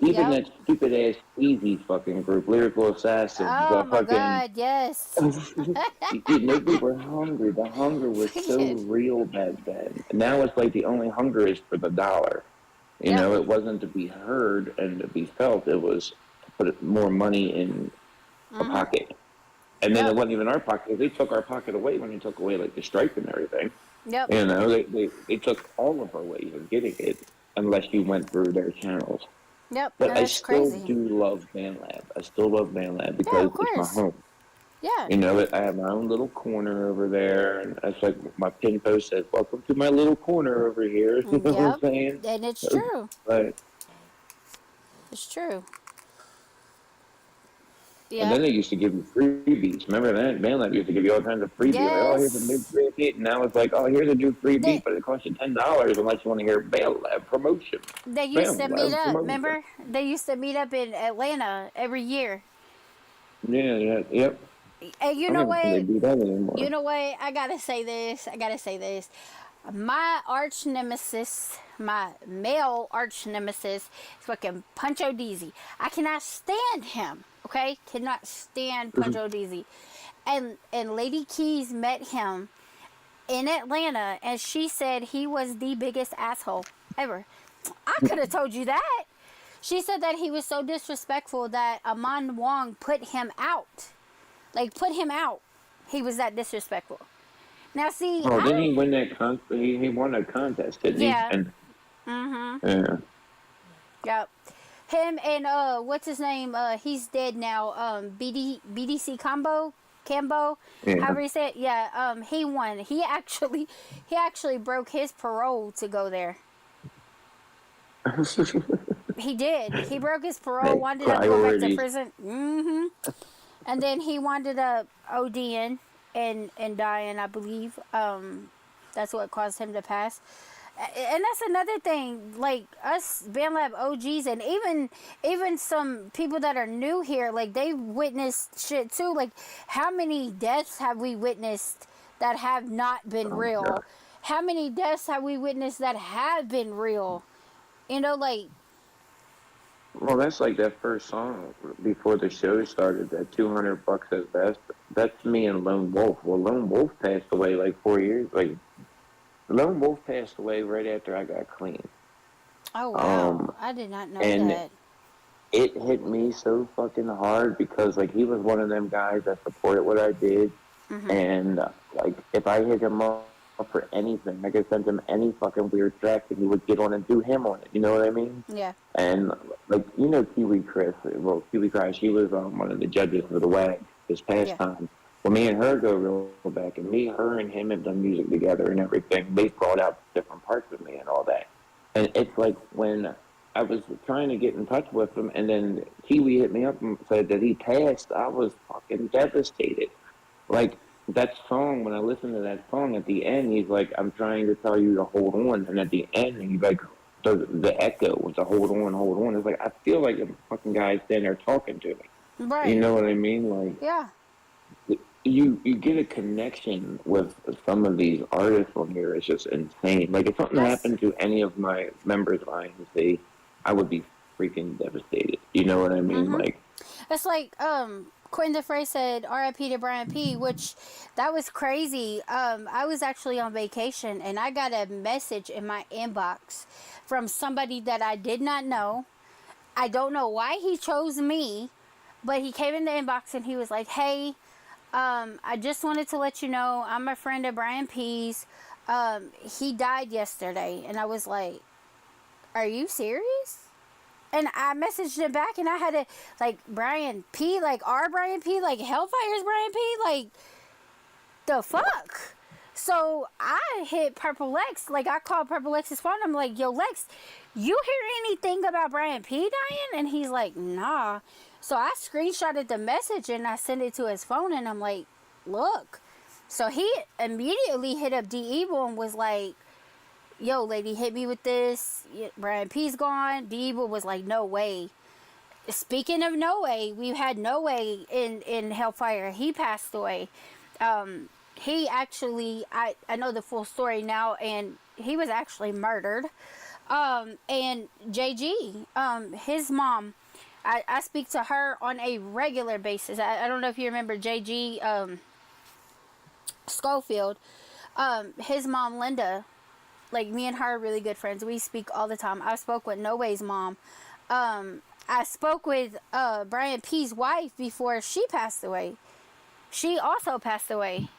even Yep. that stupid ass Easy fucking group, Lyrical Assassins, Oh the my fucking, God, yes. we were hungry. The hunger was so real back then. And now it's like the only hunger is for the dollar. Yep. It wasn't to be heard and to be felt. It was to put more money in a pocket. And then it wasn't even our pocket. They took our pocket away when they took away like the stripe and everything. Yep. They took all of our ways of getting it unless you went through their channels. Yep. But I That's still crazy. do love BandLab. I still love BandLab Yeah, because of it's my course. home. Yeah. I have my own little corner over there, and it's like my pin post says, "Welcome to my little corner over here." You know what I'm Yep. saying? And it's true. But It's true. and Yeah. then they used to give you freebies. Remember that? BandLab used to give you all kinds of freebies. Like, oh, here's a new Yes. free beat. And now it's like, oh, here's a new free They beat, but it costs you $10 unless you want to hear BandLab promotion. they used to meet BandLab up. promotion. Remember? They used to meet up in Atlanta every year. Yeah, yep. And you I know don't even think they what? do that anymore. You know what? I gotta say this. My arch nemesis, my male arch nemesis, is fucking Puncho Deezy. I cannot stand him. Okay, cannot stand Puncho Deezy. And Lady Keys met him in Atlanta, and she said he was the biggest asshole ever. I could have told you that. She said that he was so disrespectful that Amon Wong put him out. Like, put him out. He was that disrespectful. Now, see, Oh, didn't he win that he won a contest, didn't he? Yeah. And Mm-hmm. yeah. Yep. Him and, what's his name? He's dead now. BDC Cambo? Yeah. However you say it. Yeah, he won. He actually broke his parole to go there. He did. He broke his parole, Hey, wanted to go back to priorities. prison. Mm-hmm. And then he wound up ODing and dying, I believe. That's what caused him to pass. And that's another thing, like us BandLab OGs, and even some people that are new here, like they witnessed shit too. Like, how many deaths have we witnessed that have not been real? God. How many deaths have we witnessed that have been real? Like, Well, that's like that first song before the show started. That 200 bucks as best. That's me and Lone Wolf. Well, Lone Wolf passed away like 4 years. Like Lone Wolf passed away right after I got clean. Oh wow, Um, I did not know and that. it hit me so fucking hard because like he was one of them guys that supported what I did, Mhm. and like if I hit him up for anything, I could send him any fucking weird track, and he would get on and do him on it. You know what I mean? Yeah. And like Kiwi Chris, well Kiwi Chris, she was one of the judges for the WAG this past Yeah. time. Well, me and her go real back, and me, her, and him have done music together and everything. They brought out different parts of me and all that. And it's like when I was trying to get in touch with him, and then Kiwi hit me up and said that he passed. I was fucking devastated. Like that song, when I listened to that song at the end, he's like, "I'm trying to tell you to hold on," and at the end, he's like, the echo was to hold on, hold on. It's like I feel like a fucking guy standing there talking to me. Right. You know what I mean? Like Yeah. you get a connection with some of these artists on here. It's just insane. Like if something happened to any of my members of INC, I would be freaking devastated. You know what I mean? Mhm. Like It's like Quentin DeFrey said R.I.P. to Brian P, which that was crazy. I was actually on vacation and I got a message in my inbox from somebody that I did not know. I don't know why he chose me, but he came in the inbox and he was like, "Hey, I just wanted to let you know I'm a friend of Brian P's. He died yesterday." And I was like, "Are you serious?" And I messaged him back and I had to, like, Brian P, like, our Brian P, like, Hellfire's Brian P, like, the fuck? So I hit Purple Lex, like, I called Purple Lex's phone. I'm like, "Yo, Lex, you hear anything about Brian P dying?" And he's like, "Nah." So I screenshotted the message and I sent it to his phone and I'm like, "Look." So he immediately hit up D-Evil and was like, "Yo, lady, hit me with this. Brian P's gone." D-Evil was like, "No way." Speaking of no way, we had no way in Hellfire. He passed away. He actually, I know the full story now, and he was actually murdered. And JG, his mom, I speak to her on a regular basis. I don't know if you remember JG Schofield. His mom, Linda, like, me and her are really good friends. We speak all the time. I spoke with No Way's mom. I spoke with Brian P's wife before she passed away. She also passed away.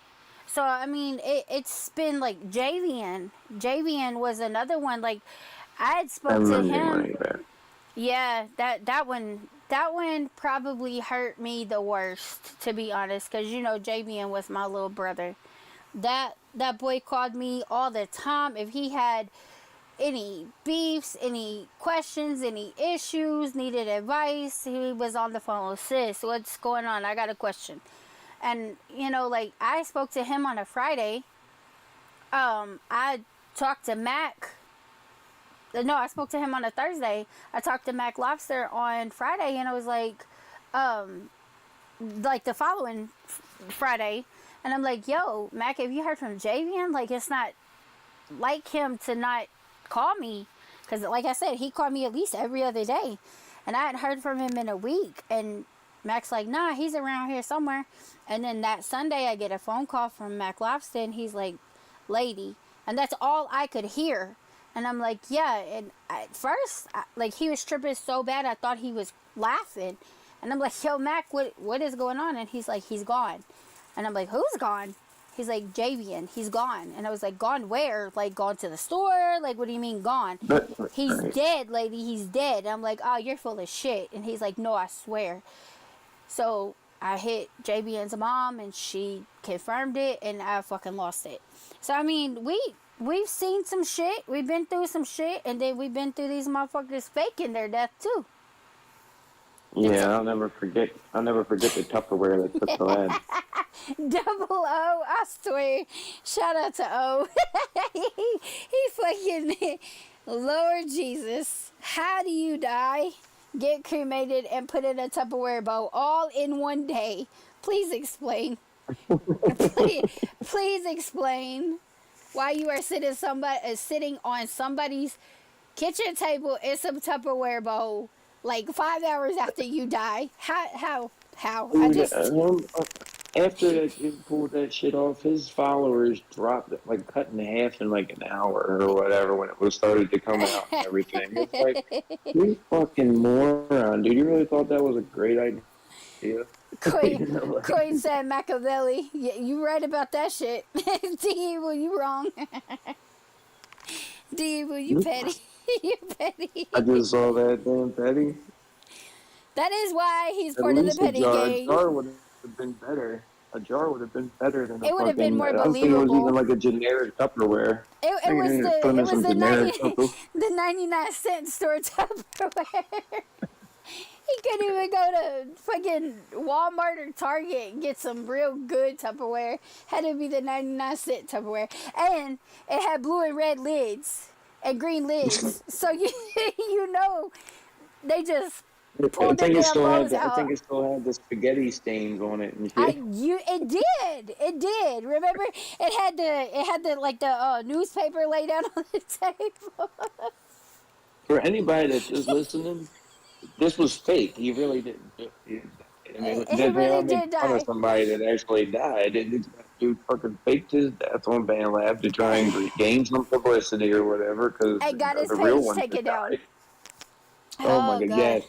So, I mean, it's been like Javian. Javian was another one. Like, I had I spoke to remember him. that. Yeah, that one probably hurt me the worst, to be honest, because Javian was my little brother. That boy called me all the time. If he had any beefs, any questions, any issues, needed advice, he was on the phone. "Sis, what's going on? I got a question." And like, I spoke to him on a Friday. I talked to Mac. No, I spoke to him on a Thursday. I talked to Mac Lobster on Friday, and I was like the following Friday, and I'm like, "Yo, Mac, have you heard from Javian? Like, it's not like him to not call me, because like I said, he called me at least every other day, and I hadn't heard from him in a week." And Mac's like, "Nah, he's around here somewhere." And then that Sunday, I get a phone call from Mac Lobster, and he's like, "Lady," and that's all I could hear. And I'm like, "Yeah." And at first, like, he was tripping so bad, I thought he was laughing. And I'm like, "Yo, Mac, what is going on?" And he's like, "He's gone." And I'm like, "Who's gone?" He's like, "Javian, he's gone." And I was like, "Gone where? Like, gone to the store? Like, what do you mean gone?" "He's dead, lady, he's dead." And I'm like, "Oh, you're full of shit." And he's like, "No, I swear." So I hit Javian's mom, and she confirmed it, and I fucking lost it. So, I mean, we've seen some shit. We've been through some shit, and then we've been through these motherfuckers faking their death, too. Yeah, I'll never forget the Tupperware that took the lead. Double O, I swear. Shout out to O. he fucking, Lord Jesus. How do you die, get cremated, and put in a Tupperware bowl all in one day? Please explain. please explain why you are sitting on somebody's kitchen table in some Tupperware bowl Like 5 hours after you die. How? I Dude, just after that dude pulled that shit off, his followers dropped, like cut in half in like an hour or whatever when it was started to come out and everything. It's like, you fucking moron, dude. You really thought that was a great idea? Coin, You know, like, Coin said Machiavelli. Yeah, you right about that shit. D, well, you wrong. D, well, you petty. You petty. I just saw that damn Petty. That is why he's At part of the least a petty jar. A gang. jar would have been better. A jar would have been better than a It would have been fucking. more I was thinking it was even believable. like a generic Tupperware. It was Put the them it in was some the generic 90 Tupperware. the 99-cent store Tupperware. He couldn't even go to fucking Walmart or Target and get some real good Tupperware. Had to be the 99-cent Tupperware, and it had blue and red lids and green lids. So you know they just I pulled their think it damn still had. loads I out. think it still had the spaghetti stains on it and shit. It did. Remember, it had the like the newspaper laid down on the table. For anybody that's just listening, this was fake. He really didn't. I mean, He they really all make did fun die. of somebody that actually died. This dude fucking faked his death on Band Lab to try and gain some publicity or whatever, because And got his the real page ones taken had down. died. Oh my Oh god, god. yes,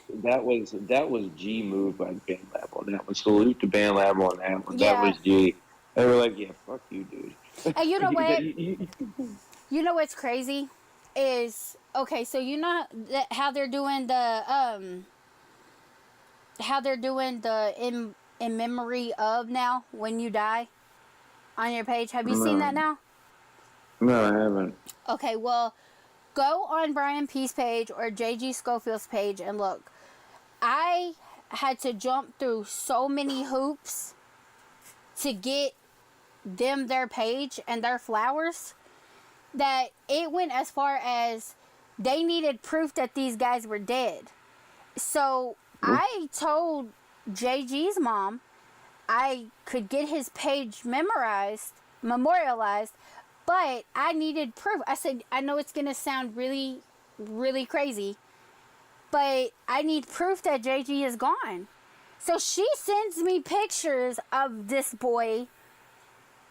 that was G move by Band Lab on that one. Salute to Band Lab on that one. That Yeah. was G. They were like, yeah, fuck you, dude. And you know what? You know what's crazy is okay. So you know how they're doing the in memory of now when you die on your page. Have you seen that now? No, I haven't. Okay, well, go on Brian P's page or JG Schofield's page and look. I had to jump through so many hoops to get them their page and their flowers that it went as far as they needed proof that these guys were dead. So I told JG's mom I could get his page memorialized, but I needed proof. I said, I know it's going to sound really, really crazy, but I need proof that JG is gone. So she sends me pictures of this boy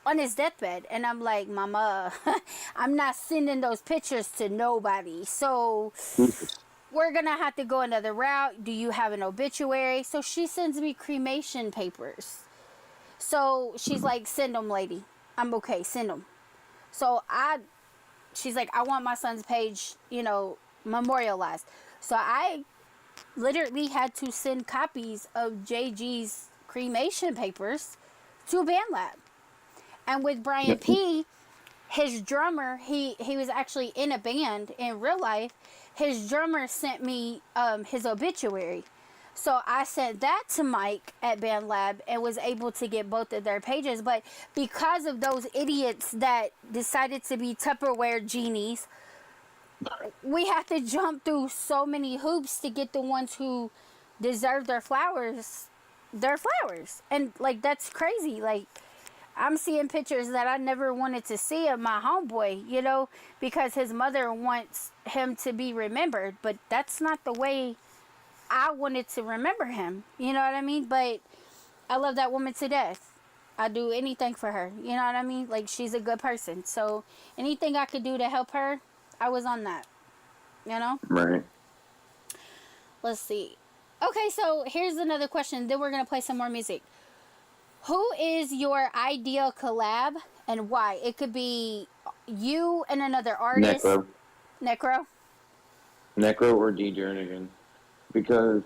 on his deathbed. And I'm like, Mama, I'm not sending those pictures to nobody. So we're going to have to go another route. Do you have an obituary? So she sends me cremation papers. So she's like, send them, lady. I'm okay, send them. So she's like, I want my son's page, memorialized. So I literally had to send copies of JG's cremation papers to Band Lab. And with Brian P., his drummer, he was actually in a band in real life. His drummer sent me his obituary. So I sent that to Mike at Band Lab and was able to get both of their pages. But because of those idiots that decided to be Tupperware genies, we have to jump through so many hoops to get the ones who deserve their flowers. And, like, that's crazy. Like, I'm seeing pictures that I never wanted to see of my homeboy, because his mother wants him to be remembered. But that's not the way I wanted to remember him. You know what I mean? But I love that woman to death. I do anything for her. You know what I mean? Like, she's a good person. So anything I could do to help her, I was on that. Right. Let's see. Okay, so here's another question. Then we're going to play some more music. Who is your ideal collab and why? It could be you and another artist. Necro or D. Jernigan. Because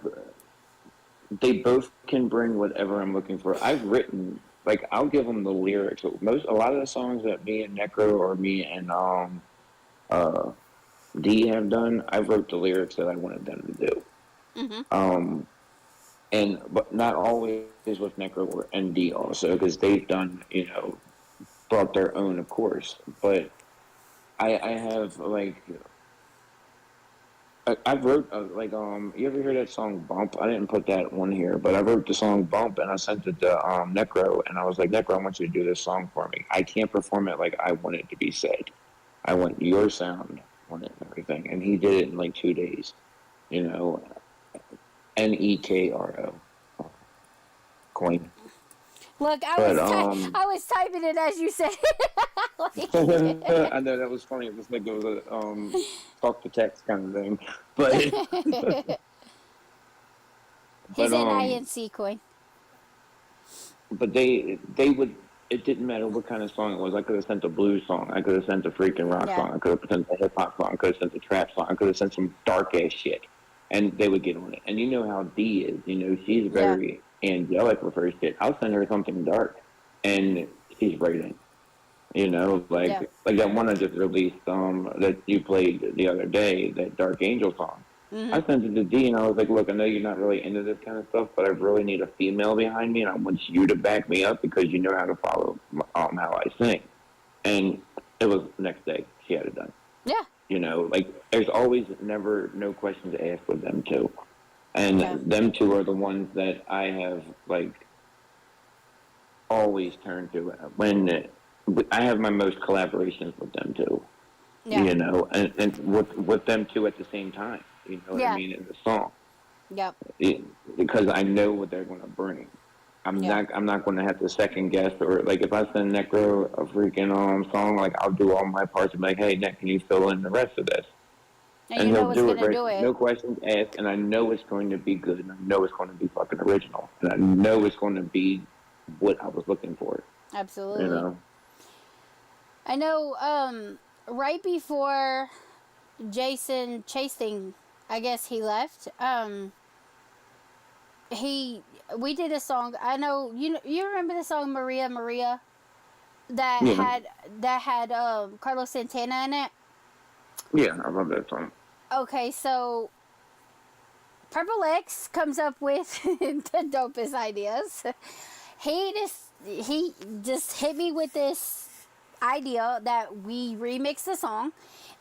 they both can bring whatever I'm looking for. I've written, like, I'll give them the lyrics. A lot of the songs that me and Necro or me and D have done, I wrote the lyrics that I wanted them to do. Mm-hmm. But not always with Necro or ND also, because they've done, brought their own, of course. But I have, like, I wrote, you ever hear that song Bump? I didn't put that one here, but I wrote the song Bump, and I sent it to Necro, and I was like, Necro, I want you to do this song for me. I can't perform it like I want it to be said. I want your sound on it and everything. And he did it in, like, 2 days, Nekro. Coin. Look, I was typing it as you said. I know that was funny. It was like it was a talk to text kind of thing, but He's an INC coin. But they would. It didn't matter what kind of song it was. I could have sent a blues song. I could have sent a freaking rock song. I could have sent a hip hop song. I could have sent a trap song. I could have sent some dark ass shit, and they would get on it. And you know how Dee is. You know she's very angelic with her shit. I'll send her something dark, and she's right in. You know, like that one I just released that you played the other day, that Dark Angel song. Mm-hmm. I sent it to Dee, and I was like, look, I know you're not really into this kind of stuff, but I really need a female behind me, and I want you to back me up because you know how to follow how I sing. And it was the next day. She had it done. Yeah. You know, like, there's always never no questions asked with them two. And them two are the ones that I have, like, always turned to when I have my most collaborations with them two. Yeah. You know, and with them two at the same time. You know what I mean, in the song. Yep. Because I know what they're going to bring. I'm not going to have to second guess, or like if I send Necro a freaking song, like I'll do all my parts and be like, hey, Nick, can you fill in the rest of this? And he'll do it, right? No questions asked, and I know it's going to be good, and I know it's going to be fucking original, and I know it's going to be what I was looking for. Absolutely. You know. I know. Right before Jason Chasing, I guess he left. We did a song. I know you remember the song Maria Maria that had Carlos Santana in it. Yeah, I love that song. Okay, so Purple X comes up with the dopest ideas. He just hit me with this idea that we remix the song,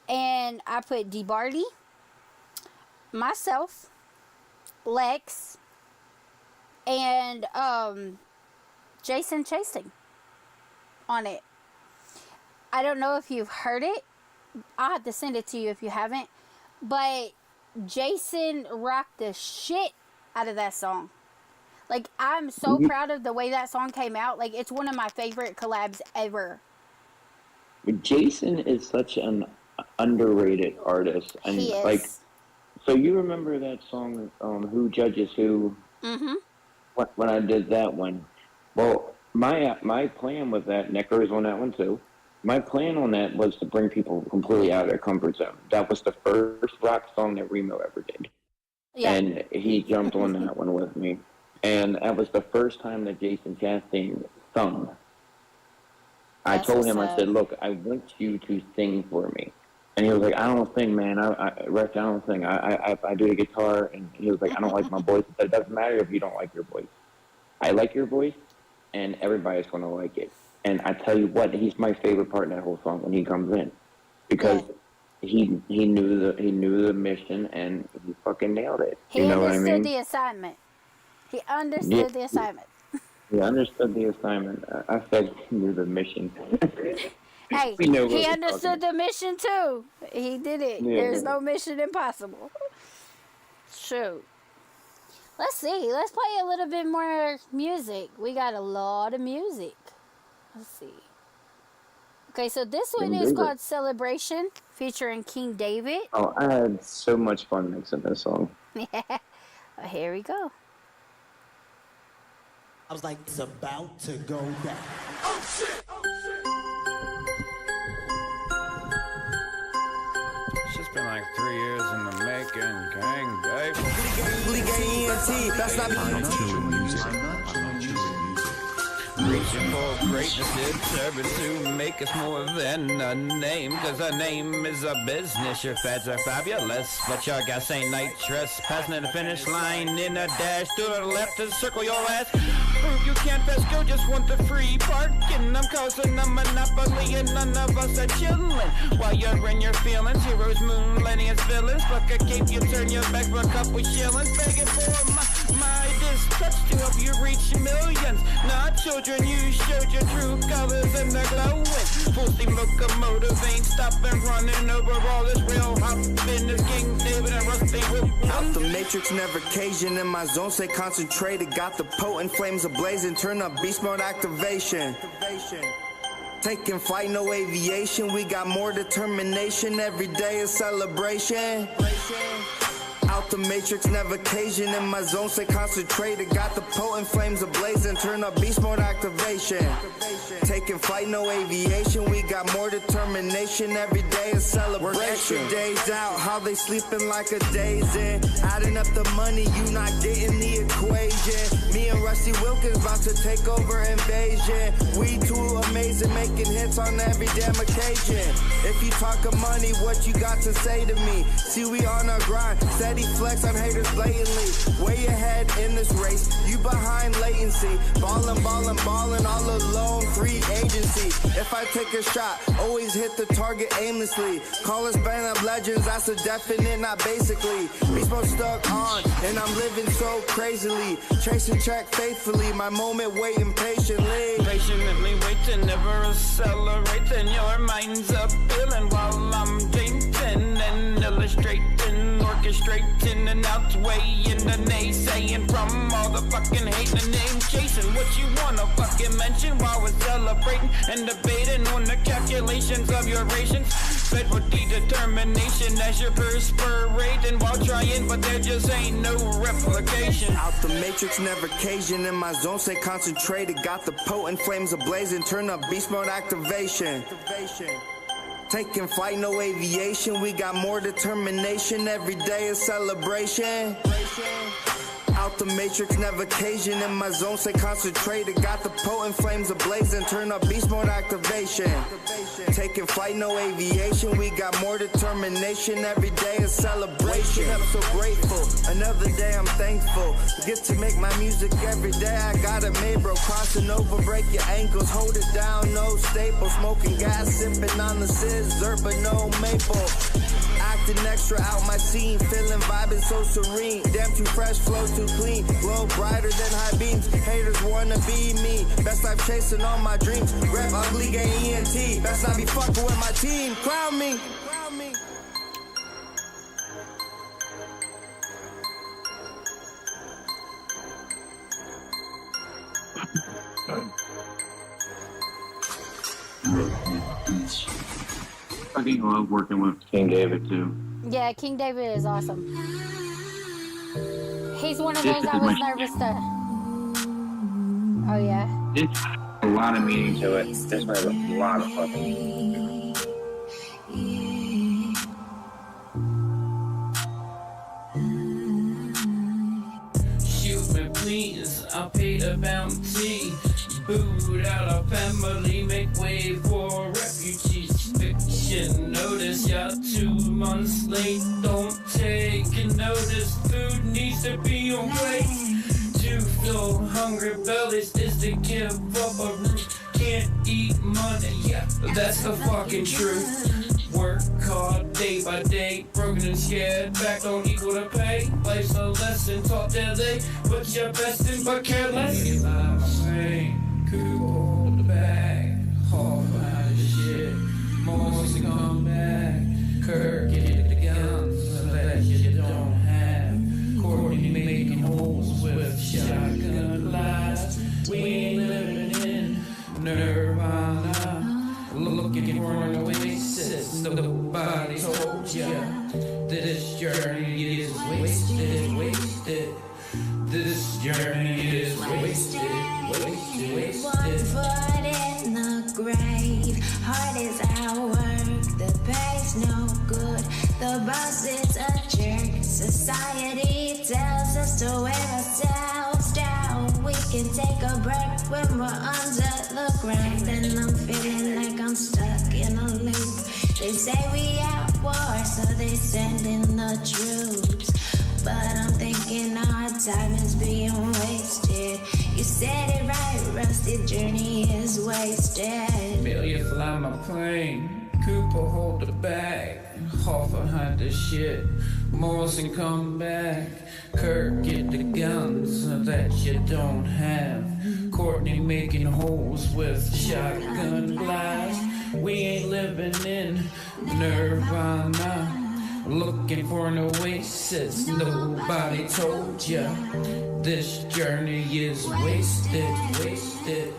and I put DeBarty, myself, Lex, and Jason Chasing on it. I don't know if you've heard it. I'll have to send it to you if you haven't. But Jason rocked the shit out of that song. Like, I'm so proud of the way that song came out. Like, it's one of my favorite collabs ever. Jason is such an underrated artist. And he is. Like, so you remember that song, Who Judges Who? Mm-hmm. When I did that one. Well, my plan with that, Necro is on that one too. My plan on that was to bring people completely out of their comfort zone. That was the first rock song that Remo ever did. Yeah. And he jumped on that one with me. And that was the first time that Jason Chastain sung. I told him, I said, look, I want you to sing for me. And he was like, I don't sing, man. I don't sing. I do the guitar. And he was like, I don't like my voice. I said, it doesn't matter if you don't like your voice. I like your voice, and everybody's going to like it. And I tell you what, he's my favorite part in that whole song when he comes in, because he knew the mission, and he fucking nailed it. You know what I mean? He understood the assignment. He understood the assignment. He understood the assignment. I said he knew the mission. Hey, he understood the mission too. He did it. Yeah. There's no mission impossible. Shoot. Let's see. Let's play a little bit more music. We got a lot of music. Let's see. Okay, so this one is called Celebration, featuring King David. Oh, I had so much fun mixing this song. Yeah. Well, here we go. I was like, it's about to go down. Oh shit! Oh shit! It's just been like 3 years in the making, gang, babe. Booty gang ENT, that's not I'm not chilling music. Reaching for greatness, determined to make us more than a name. Cause a name is a business. Your fads are fabulous, but your gas ain't nitrous. Passing the finish line in a dash to the left to circle your ass. Prove you can't pass go, just want the free parking. I'm causing a monopoly and none of us are chilling. While you're in your feelings, heroes, moonlighting villains. Fuck a cape, you turn your back for a couple shillings. Begging for my distrust to help you reach millions. Not children, you showed your true colors and they're glowing. Full steam locomotive ain't stopping, running over all this real hot business. King David and Rusty Whip. out the matrix, never Cajun. In my zone, stay concentrated. Got the potent flames ablazing. Turn up beast mode activation. Taking flight, no aviation. We got more determination. Every day is celebration. Out the matrix, never Cajun. In my zone, stay concentrated. Got the potent flames ablazing. Turn up beast mode activation. Taking flight, no aviation. We got more determination. Every day is celebration. Work extra days out, how they sleeping like a day's in. Adding up the money, you not getting the equation. Me and Rusty Wilkens about to take over invasion. We too amazing, making hits on every damn occasion. If you talking money, what you got to say to me? See, we on our grind, steady flex on haters blatantly. Way ahead in this race, you behind latency. Ballin', ballin', ballin', all alone, free agency. If I take a shot, always hit the target aimlessly. Call us band of legends, that's a definite, not basically. Beast mode stuck on, and I'm living so crazily. Chasing check faithfully, my moment waiting patiently. Patiently waiting, never accelerating. Your mind's up feeling while I'm dancing and illustrating, orchestrating and outweighing the naysaying from all the fucking hate and name chasing. What you wanna fucking mention while we're celebrating and debating on the calculations of your rations? Fed with the determination as you're perspirating while trying, but there just ain't no replication. Out the matrix, never Cajun. In my zone, stay concentrated. Got the potent flames ablazing. Turn up beast mode activation. Taking flight, no aviation. We got more determination. Every day is celebration. Out the matrix, never Cajun. In my zone, stay concentrated. Got the potent flames ablazing. Turn up beast mode activation. Taking flight, no aviation. We got more determination. Every day is celebration. I'm so grateful. Another day, I'm thankful. Get to make my music every day. I got it made, bro. Crossing over, break your ankles. Hold it down, no staple. Smoking gas, sipping on the scissor, but no maple. Acting extra out my scene, feeling vibing so serene. Damn, too fresh, flow too clean. Glow brighter than high beams. Haters wanna be me. Best life chasing all my dreams. Rap ugly, gay ENT. Best not be fucking with my team. Crown me. I think I love working with King David too. Yeah, King David is awesome. He's one of those I was nervous to. Oh yeah. It's a lot of meaning to it. This one has a lot of fucking meaning. Shoot me please, I'll pay the bounty. Boot out our family, make way for refugees. Fiction, notice y'all 2 months late. Don't take notice, food needs to be on plate. To fill hungry bellies is to give up a roof. Can't eat money, yeah, that's the fucking truth. Work hard day by day, broken and scared, back don't equal to pay. Life's a lesson taught daily, put your best in but careless. Hold the bag, haul behind the shit. Morris come back, Kirk get the guns that you don't have. Courtney making holes with shotgun blasts. We ain't living in nirvana, looking for an oasis. Nobody told ya this journey is wasted. This journey is wasted. One foot in the grave, hard is our work, the pay's no good, the boss is a jerk. Society tells us to wear ourselves down. We can take a break when we're under the ground. And I'm feeling like I'm stuck in a loop. They say we at war, so they send in the troops. But I'm thinking our time is being wasted. You said it right, Rusty, journey is wasted. Amelia fly my plane, Cooper hold the bag, haul behind the shit. Morrison come back, Kirk get the guns that you don't have. Courtney making holes with shotgun blast. We ain't living in nirvana, looking for an oasis. Nobody told ya this journey is wasted, wasted.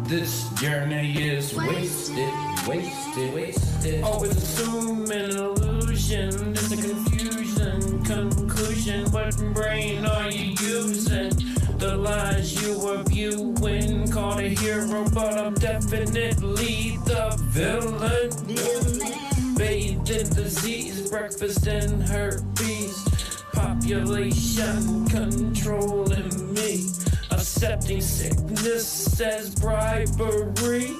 This journey is wasted, wasted, wasted. Always assume an illusion, there's a confusion, conclusion. What brain are you using? The lies you were viewing, called a hero, but I'm definitely the villain. Bathed in disease, breakfast and herpes, population controlling me, accepting sickness as bribery.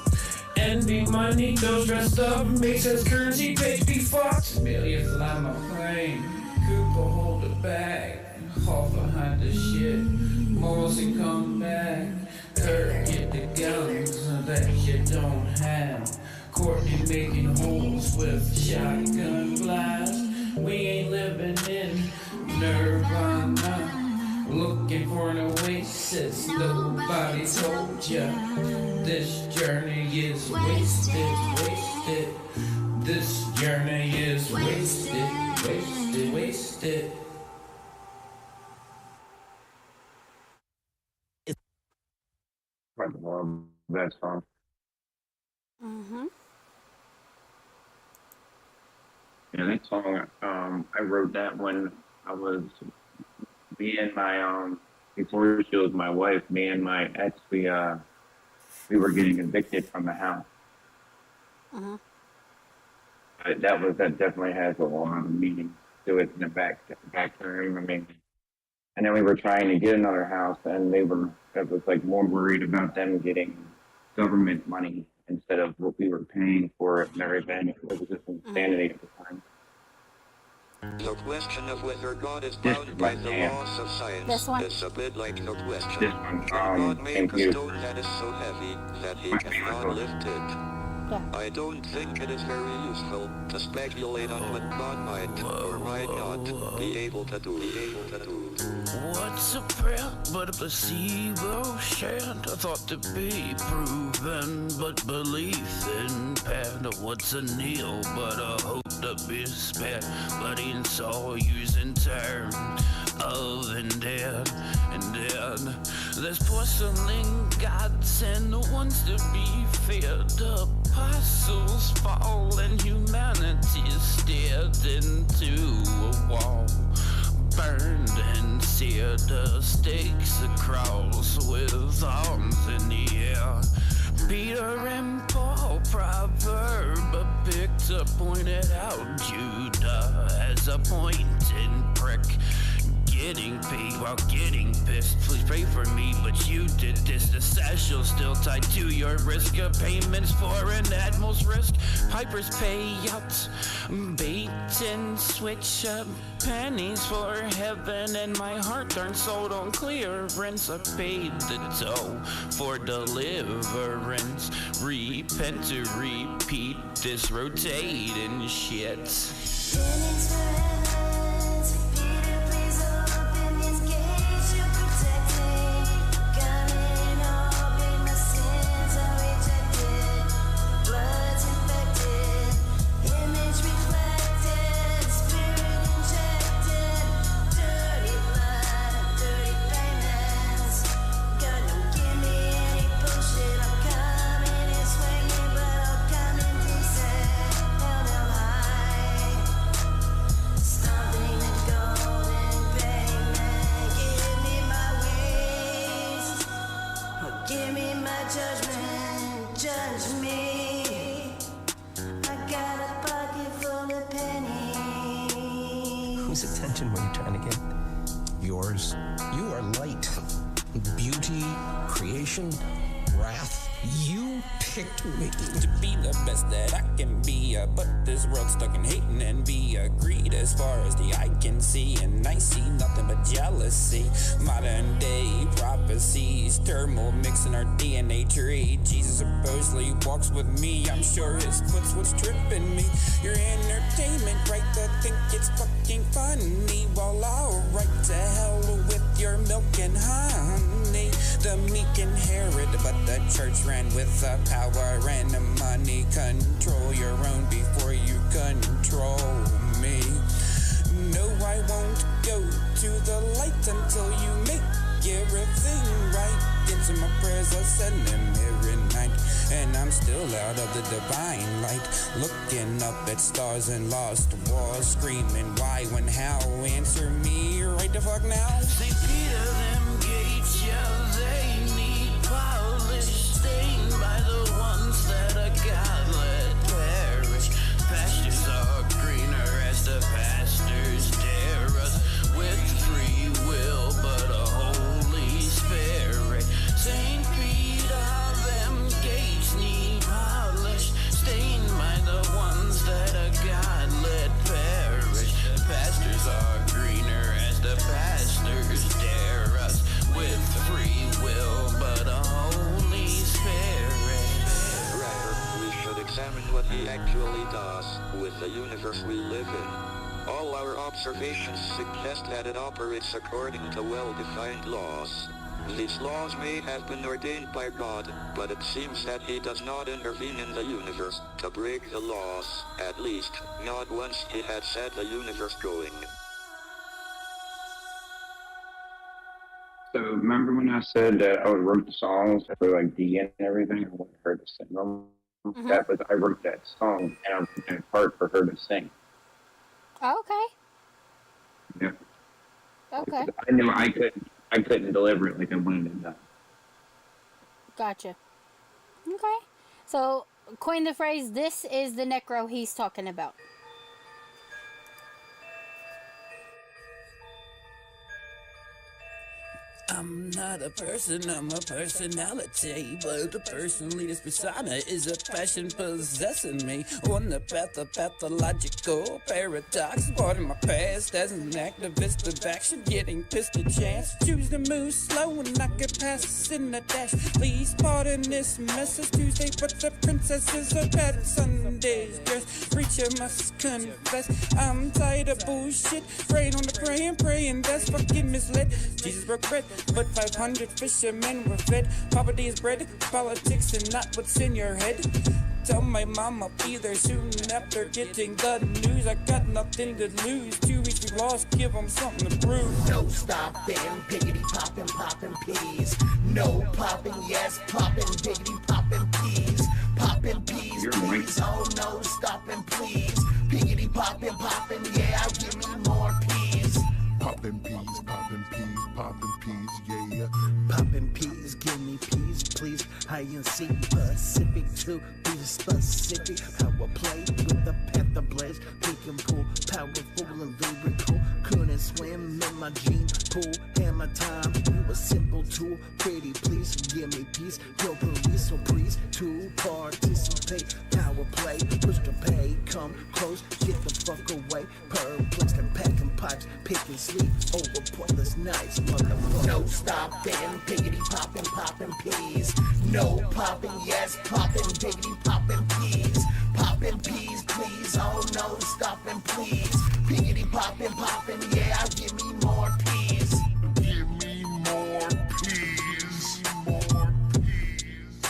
Envy, money, those dressed up, makes us currency, page be fucked. Millions line my plane, Cooper hold the bag, haul behind the shit, morals and come back. Kurt get the guns that you don't have. Courtney making holes with shotgun blast. We ain't living in nirvana, looking for an oasis. Nobody told ya this journey is wasted, wasted. This journey is wasted, wasted, wasted. That song. Yeah, that song, I wrote that when I was, me and my, before she was my wife, me and my ex, we were getting evicted from the house. That definitely has a lot of meaning to it in the back term. I mean, and then we were trying to get another house, and it was like more worried about them getting government money instead of what we were paying for it and everything. It was just insanity at the time. The question of whether God is bound by the laws of science is a bit like no question. Can God make a stone that is so heavy that he cannot lift it? I don't think it is very useful to speculate on what God might or might not be able to do. What's a prayer but a placebo chant? I thought to be proven, but belief in pad. What's a kneel but a hope to be spared? Blooding's all using term of and dead. There's porcelain gods and the ones to be feared. Apostles fall and humanity stared into a wall, burned and seared. Stakes across with arms in the air. Peter and Paul, proverb picked up, pointed out Judah as a pointed prick. Getting paid while getting pissed. Please pray for me, but you did this. The satchel still tied to your wrist. Payments for an admiral's risk. Piper's payouts, bait and switch up. Pennies for heaven, and my heart turned sold on clearance. I paid the toll for deliverance. Repent to repeat this rotating shit. Pennies for heaven, so Peter, please open these gates. You protect me. Got it all, but my sins are rejected. Blood's infected, image reflected, spirit injected. Dirty blood, dirty payments. God, don't give me any bullshit. I'm coming in swinging, but I'll come in decent. Held up high. Stomping the golden pavement. Give me my ways, or give me my judgment. Judge me. I got a pocket full of pennies. Whose attention were you trying to get? Yours. You are light, beauty, creation, wrath. You picked me. To be the best that I can be, but this world's stuck in hate and envy. Greed as far as the eye can see, and I see nothing but jealousy. Modern day prophecies, turmoil mixing our DNA tree. Jesus supposedly walks with me, I'm sure his foot's what's tripping me. Your entertainment, right to think it's fucking funny. Well, I'll right to hell with your milk and honey. The meek inherit, but the church ran with the power and the money. Control your own before you control me. the light until you make everything right. Into my prayers I send them every night, and I'm still out of the divine light, looking up at stars and lost wars, screaming why, when, how, answer me right the fuck now. St. Peter, them gates, yeah, they need polish, stained by the ones that are God let perish. Pastures are greener as the pastors dare us, with free will but a Holy Spirit. St. Peter, them gates need polish, stained by the ones that are God let perish. Pastures are greener as the pastors dare us, with free will but a Holy Spirit. Rather, we should examine what he actually does with the universe we live in. All our observations suggest that it operates according to well-defined laws. These laws may have been ordained by God, but it seems that he does not intervene in the universe to break the laws, at least, not once he had set the universe going. So remember when I said that I wrote the songs for like D and everything? I wanted her to sing them. That was I wrote that song and I wrote that part for her to sing. Okay. Yeah. Okay. I knew I couldn't deliver it like I wanted it done. Gotcha. Okay. So, coin the phrase, this is the necro he's talking about. I'm not a person, I'm a personality, but the personally this persona is a passion possessing me. On the path of pathological paradox, part of my past as an activist of action, getting pissed a chance. Choose to move slow and I can pass in the dash. Please pardon this message Tuesday, but the princesses are bad Sunday's dress. Preacher must confess, I'm tired of bullshit. Praying on the praying, that's fucking misled. Jesus broke bread, but 500 fishermen were fed. Poverty is bread, politics and not what's in your head. Tell my mom I'll be there soon after getting the news. I got nothing to lose. 2 weeks we lost, give them something to prove. No stopping, piggity poppin', poppin' peas. No popping, yes, poppin', piggity poppin' peas. Poppin' peas, please. Oh no, stopping, please. Piggity poppin', poppin', yeah, give me more peas. Poppin' peas, poppin' peas, poppin' peas, yeah. Poppin' peas, give me peas, please. INC Pacific to be specific. Power play with the panther blaze. Pick and pull, powerful and lyrical. Couldn't swim in my gene pool. Hammer time, you a simple tool. Pretty please, give me peace. Yo, police or priest to participate. Power play, push the pay, come close, get the fuck away. Perplexed and packing pipes, picking sleep over pointless nights. Motherfucker. No stopping, piggity poppin', poppin' peas. No popping, yes, poppin', piggity poppin' peas. Poppin' peas, please. Oh no, stopping, please. Piggity poppin', poppin', yeah, give me more peas. Give me more peas, more peas.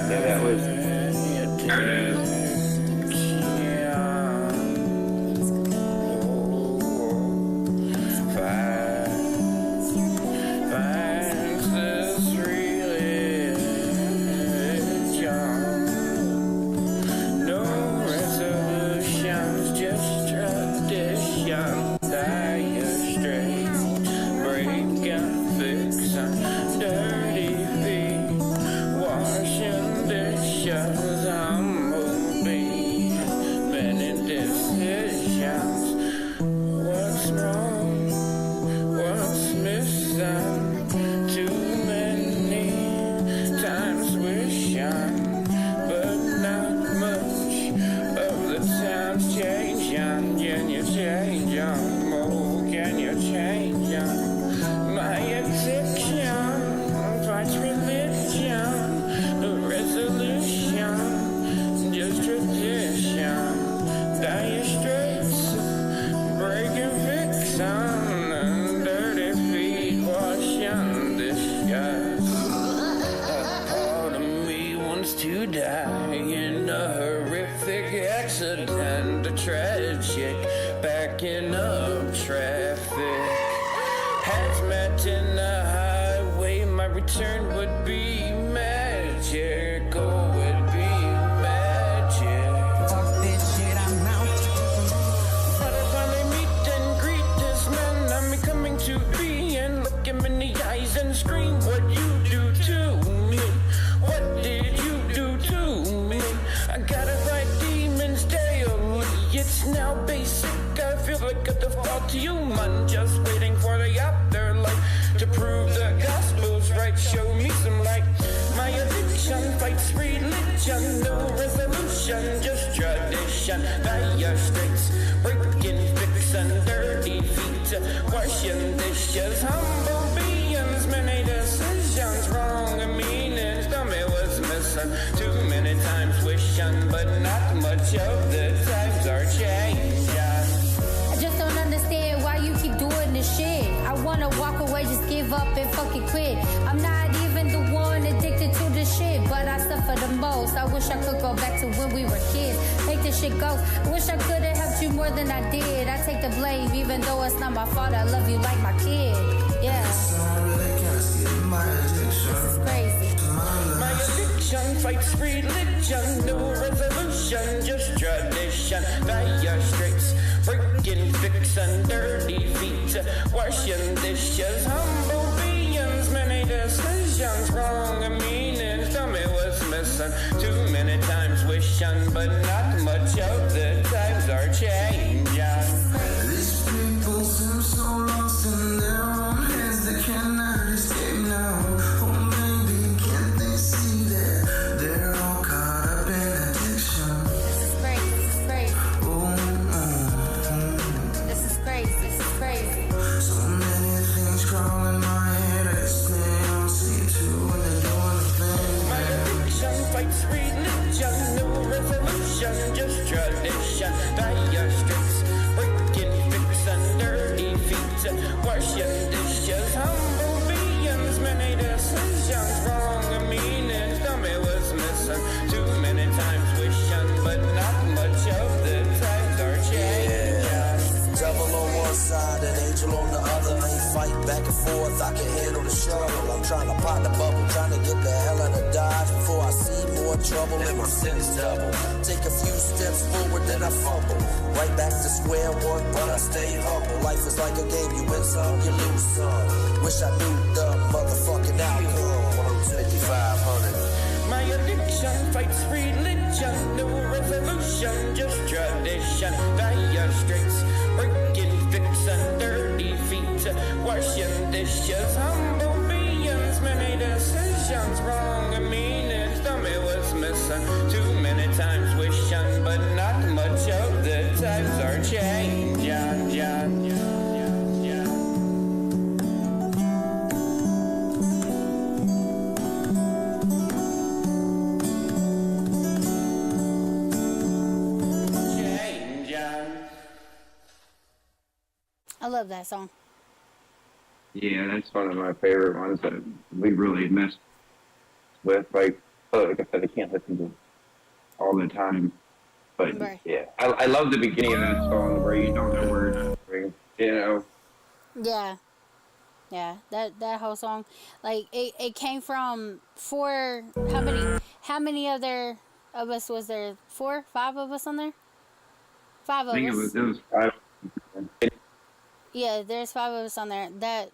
Yeah, that was. backing up traffic. Hazmat in the highway, my return would be magical, would be magic. Fuck this shit, I'm out. But I finally meet and greet this man I'm coming to be, and look him in the eyes and scream, what you do to me? What did you do to me? I gotta fight demons daily, it's now basic. I feel like a default to human, just waiting for the afterlife to prove the gospel's right. Show me some light. My addiction fights religion, no resolution, just tradition. Dire straits, breaking fix and dirty feet, washing dishes, humble beings, many decisions, wrong meanings. Dummy was missing too many times, wishing, but not much of the times are changing. I just don't understand why you keep doing this shit. I wanna walk away, just give up and fucking quit. I'm not even the one addicted to this shit, but I suffer the most. I wish I could go back to when we were kids. Make this shit go. I wish I could have helped you more than I did. I take the blame, even though it's not my fault. I love you like my kid. Yeah. This is crazy. My addiction fights religion, no resolution, just tradition. Dire straits, breaking fix and dirty feet, washing dishes, humble beings, many decisions, wrong meanings. Dummy was missing too many times, wishing, but not much of the times are changing. These people seem so lost in their own heads, they cannot escape now. Oh, maybe can't they see that they're all caught up in addiction? This is crazy. This is crazy. This is crazy. This is crazy. So many things crawling my head, I stay on C2 when they're doing the thing. My addiction fights religion, no resolution, just tradition. Dire straits, breaking fix and dirty feet, washing dishes, humble beings, many decisions, wrong meanings. Dummy was missing too many times, wishing, but not much of the times are changing. Devil on one side and angel on the other. Ain't fight back and forth, I can handle the struggle. I'm trying to pop the bubble, trying to get the hell out of Dodge before I see more trouble and my sins double. Take a few steps forward, then I fumble. Right back to square one, but I stay humble. Life is like a game, you win some, you lose some. Wish I knew the motherfucking outcome. 5500. My addiction fights religion, no resolution, just tradition. Dire straits, breaking fix and dirty feet, washing dishes, humble beings, many decisions, wrong meanings. Dummy was missing too many times, wishing, but not much of the times are changing. I love that song. Yeah, that's one of my favorite ones that we really messed with. Like I said, I can't listen to it all the time. But Right. yeah, I love the beginning of that song where you don't know where it's going, you know. Yeah. Yeah, that whole song, like it came from how many other of us was there? 4, 5 of us on there? 5 of I think us. it was 5. Yeah, there's 5 of us on there. That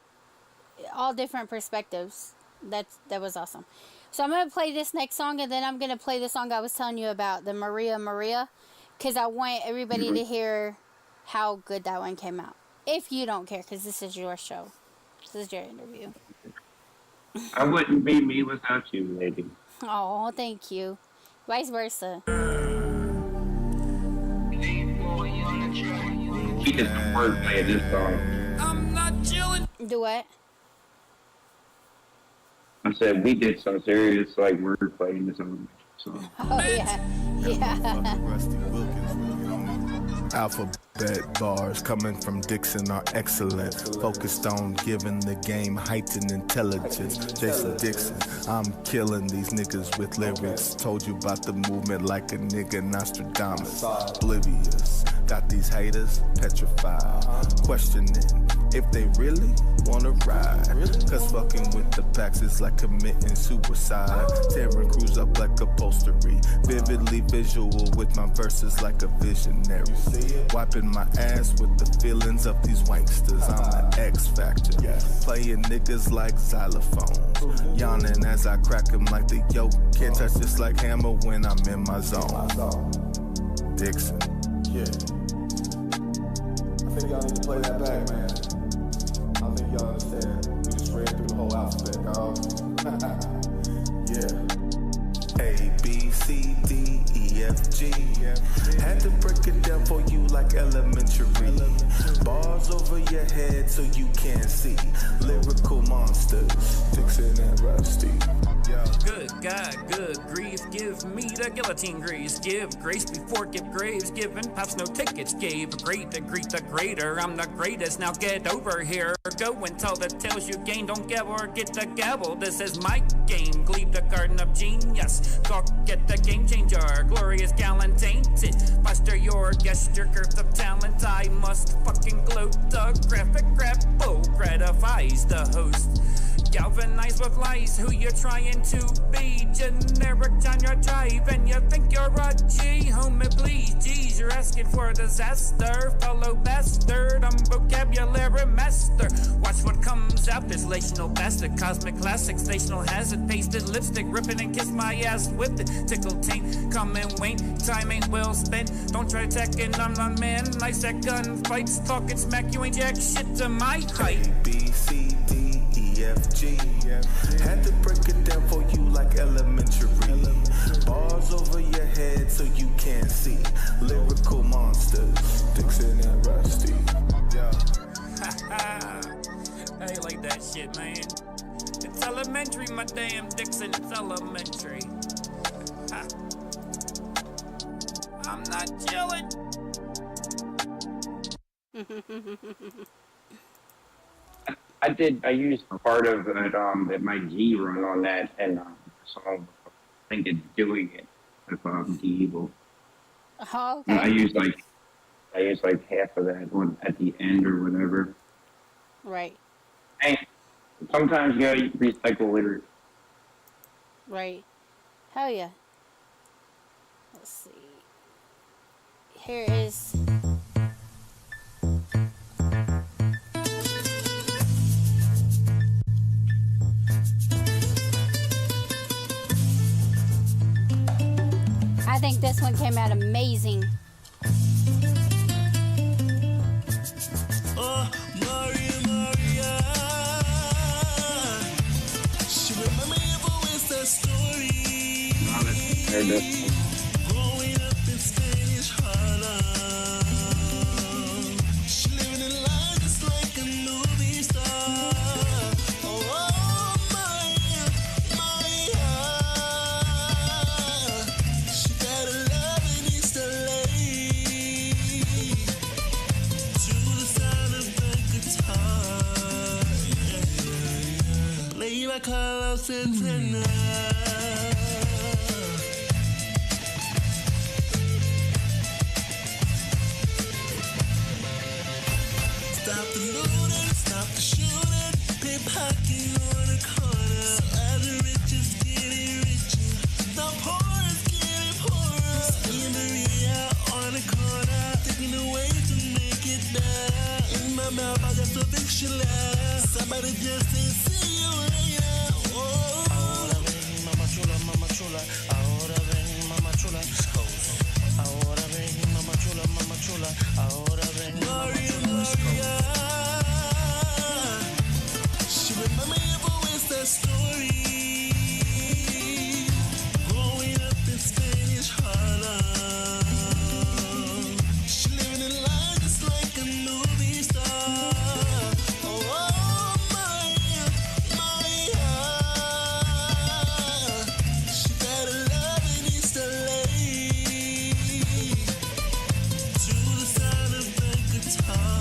all different perspectives. That was awesome. So I'm gonna play this next song, and then I'm gonna play the song I was telling you about, the Maria, because I want everybody to hear how good that one came out. If you don't care, because this is your show, this is your interview. I wouldn't be me without you, Laydee. Oh, thank you. Vice versa. He did some wordplay in this song. I'm not chilling. Do what? I said we did some serious wordplay in this song. So. Oh yeah, yeah. Alphabet bars coming from Dixon are excellent. Focused on giving the game heightened intelligence. Jason Dixon, I'm killing these niggas with lyrics. Told you about the movement like a nigga Nostradamus. Oblivious, Got these haters petrified, questioning if they really wanna ride. Cause fucking with the packs is like committing suicide. Tearing crews up like upholstery. Vividly visual with my verses like a visionary. Wiping my ass with the feelings of these wanksters. I'm the X Factor. Playing niggas like xylophones. Yawning as I crack them like the yoke. Can't touch this like hammer when I'm in my zone. Dixon. Yeah. I think y'all need to play that back, man. I don't think y'all understand. We just ran through the whole alphabet, dog. Yeah. A, B, C, D, E, F, G. Had to break it down for you like elementary. Bars over your head so you can't see. Lyrical monsters, Dixon and Rusty. Good God, good grief, give me the guillotine grease. Give grace before give graves. Giving pops no tickets. Gave great to greet the greater. I'm the greatest, now get over here. Go and tell the tales you gain. Don't gabble or get the gabble. This is my game. Gleave the garden of genius. Go get the game changer. Glorious gallant tainted. Buster your gesture, girth of talent. I must fucking gloat. The graphic grapple gratifies the host. Galvanized with lies, who you trying to be? Generic on your drive, and you think you're a G. Homie, please, G's, you're asking for a disaster. Fellow bastard, I'm vocabulary master. Watch what comes out, this lational bastard. Cosmic classic, stational hazard. Pasted lipstick, ripping and kiss my ass with it. Tickle taint, come and wane. Time ain't well spent. Don't try attacking, I'm not man. Nice at gunfights, talking smack, you ain't jack shit to my height. A, B, C, D, E, F, G. Had to break it down for you like elementary. Bars over your head so you can't see. Lyrical monsters, Dixon and Rusty. Hey, like that shit, man. It's elementary, my damn Dixon. It's elementary. Ha. I'm not chilling. I used part of it, my G run on that, and song, I think it's Doing It, with D Evil. Oh, okay. And I used like half of that one at the end or whatever. Right. And sometimes you gotta recycle lyrics. Right. Hell yeah. Let's see. Here is... I think this one came out amazing. Oh, Maria. She remember me of always that story. Growing up in Spanish Harlem. She living in life just like a movie star. Oh, Maria. She got a love in East LA. To the sound of the guitar. Play by Carlos Santana. Stop the looting, stop the shooting, pickpocketing on the corner. So as the rich is getting richer, the poor is getting poorer. See Maria on the corner, taking away to make it better. In my mouth, I got the fiction letter. Somebody just didn't see you later. Oh. Ahora ven, mama chula, mama chula. Ahora ven, mama chula. Ahora ven, mama chula, mama chula. Ahora ven, mama chula. She remember me of always that story. Growing up in Spanish Harlem. She living in life just like a movie star. Oh, Maria. She got a love in East LA. To the sound of the guitar.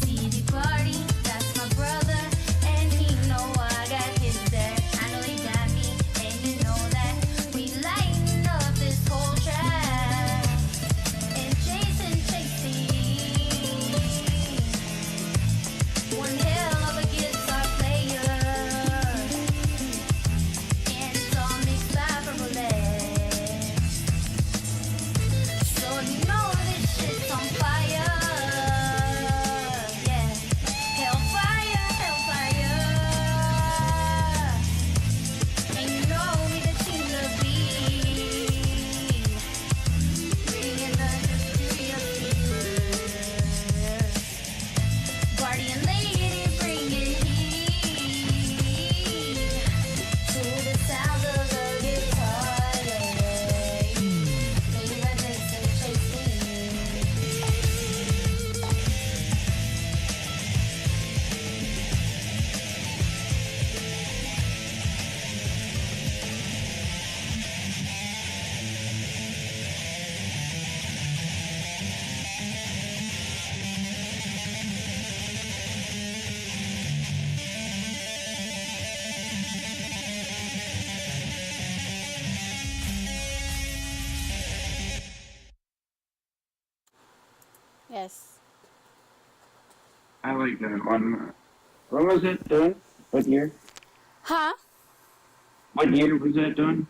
CD party, that's my brother, and he know I got his back. I know he got me, and you know that we lighten up this whole track. And chasing, one hell of a guitar player, and it's all mixed by Bullets. So you know this shit's on fire, yeah. Hellfire, hellfire. And you know we the team to beat, bringing the mysterious secret. Guardian lady bringing heat to the sound of the guitar, yeah. Maybe I just say chasing. Yes. I like that one. When was it done? What year? Huh? What year was that done?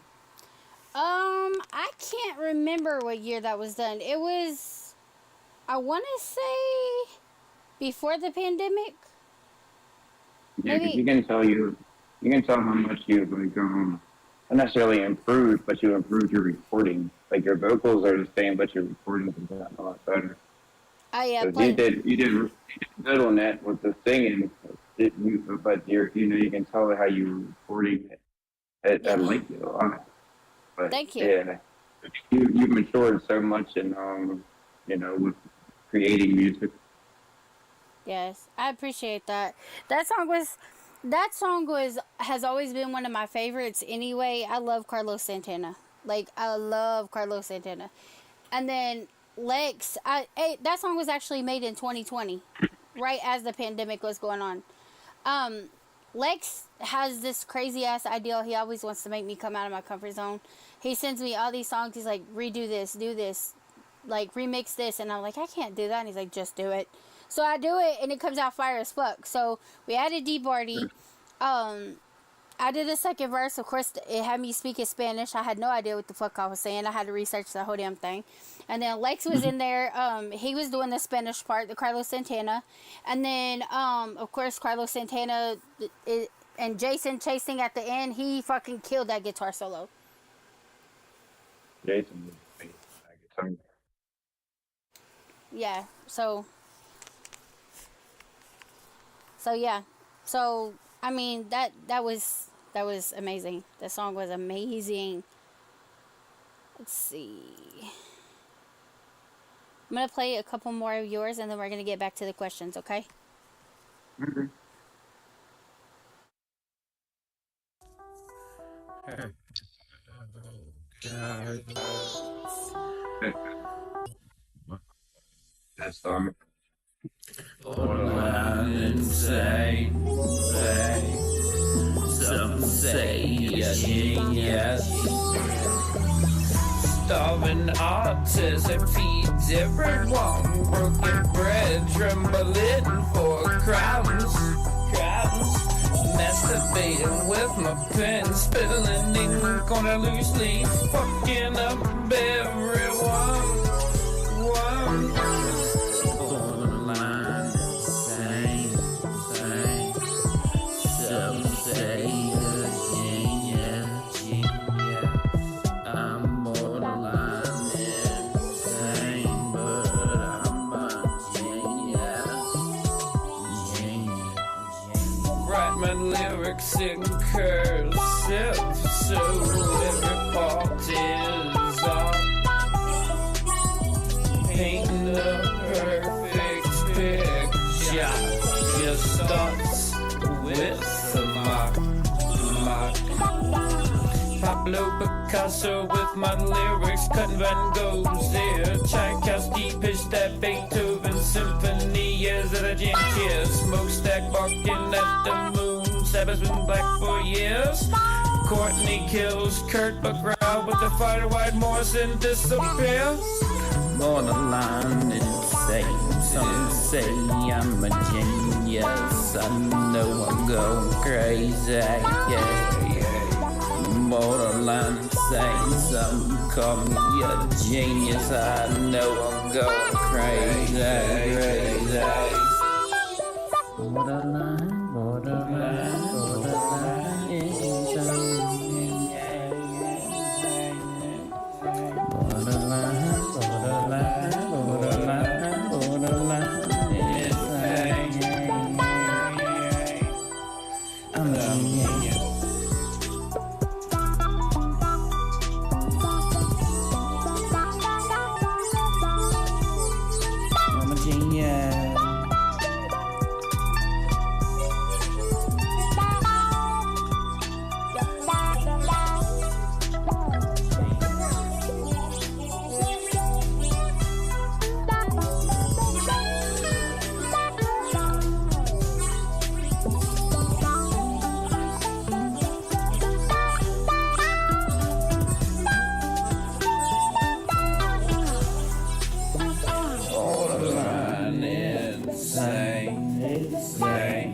I can't remember what year that was done. It was, I want to say, before the pandemic. Yeah, 'cause Maybe. you can tell how much you've like not necessarily improved, but you improved your recording. Like your vocals are the same, but your recording has gotten a lot better. Oh yeah, So you did good on that with the singing, but you can tell how you were recording it. I like it a lot. But, thank you. Yeah, you've matured so much in with creating music. Yes, I appreciate that. That song has always been one of my favorites anyway. I love Carlos Santana. Like, I love Carlos Santana. And then Lex, that song was actually made in 2020, right as the pandemic was going on. Lex has this crazy ass ideal. He always wants to make me come out of my comfort zone. He sends me all these songs. He's like, redo this, do this, like remix this, and I'm like, I can't do that. And he's like, just do it. So I do it, and it comes out fire as fuck. So we added D-Barty. I did the second verse. Of course, it had me speaking Spanish. I had no idea what the fuck I was saying. I had to research the whole damn thing. And then Lex was in there. He was doing the Spanish part, the Carlos Santana. And then, of course, Carlos Santana and Jason chasing at the end. He fucking killed that guitar solo. Jason was amazing that guitar. Yeah. So yeah. So I mean that was amazing. The song was amazing. Let's see. I'm gonna play a couple more of yours, and then we're gonna get back to the questions. Okay? Mm-hmm. That song. Borderline insane, some say you're genius. Starving artist that feeds everyone, broken bread, trembling for crowns. Masturbating with my pen, spilling ink on a loose leaf, fucking up everyone. Borderline insane, some say you're genius. I'm borderline insane, but I'm a genius. Write my lyrics in cursive, so every part is art. Painting the perfect picture just starts with a mark. Pablo Picasso with my lyrics, cutting Van Gogh's there. Tchaikovsky pitched that Beethoven symphony as a gin kiss. Smokestack barking at the moon, Sabbath's been black for years. Courtney kills Kurt McGraw with the fighter White Morrison disappears. Borderline insane, some say I'm a genius. I know I'm going crazy, yeah. Borderline insane, some call me a genius. I know I'm going crazy, crazy. Borderline, borderline, borderline insane. Borderline, borderline, borderline, borderline insane. I'm a genius. I'm a genius. Borderline insane, insane.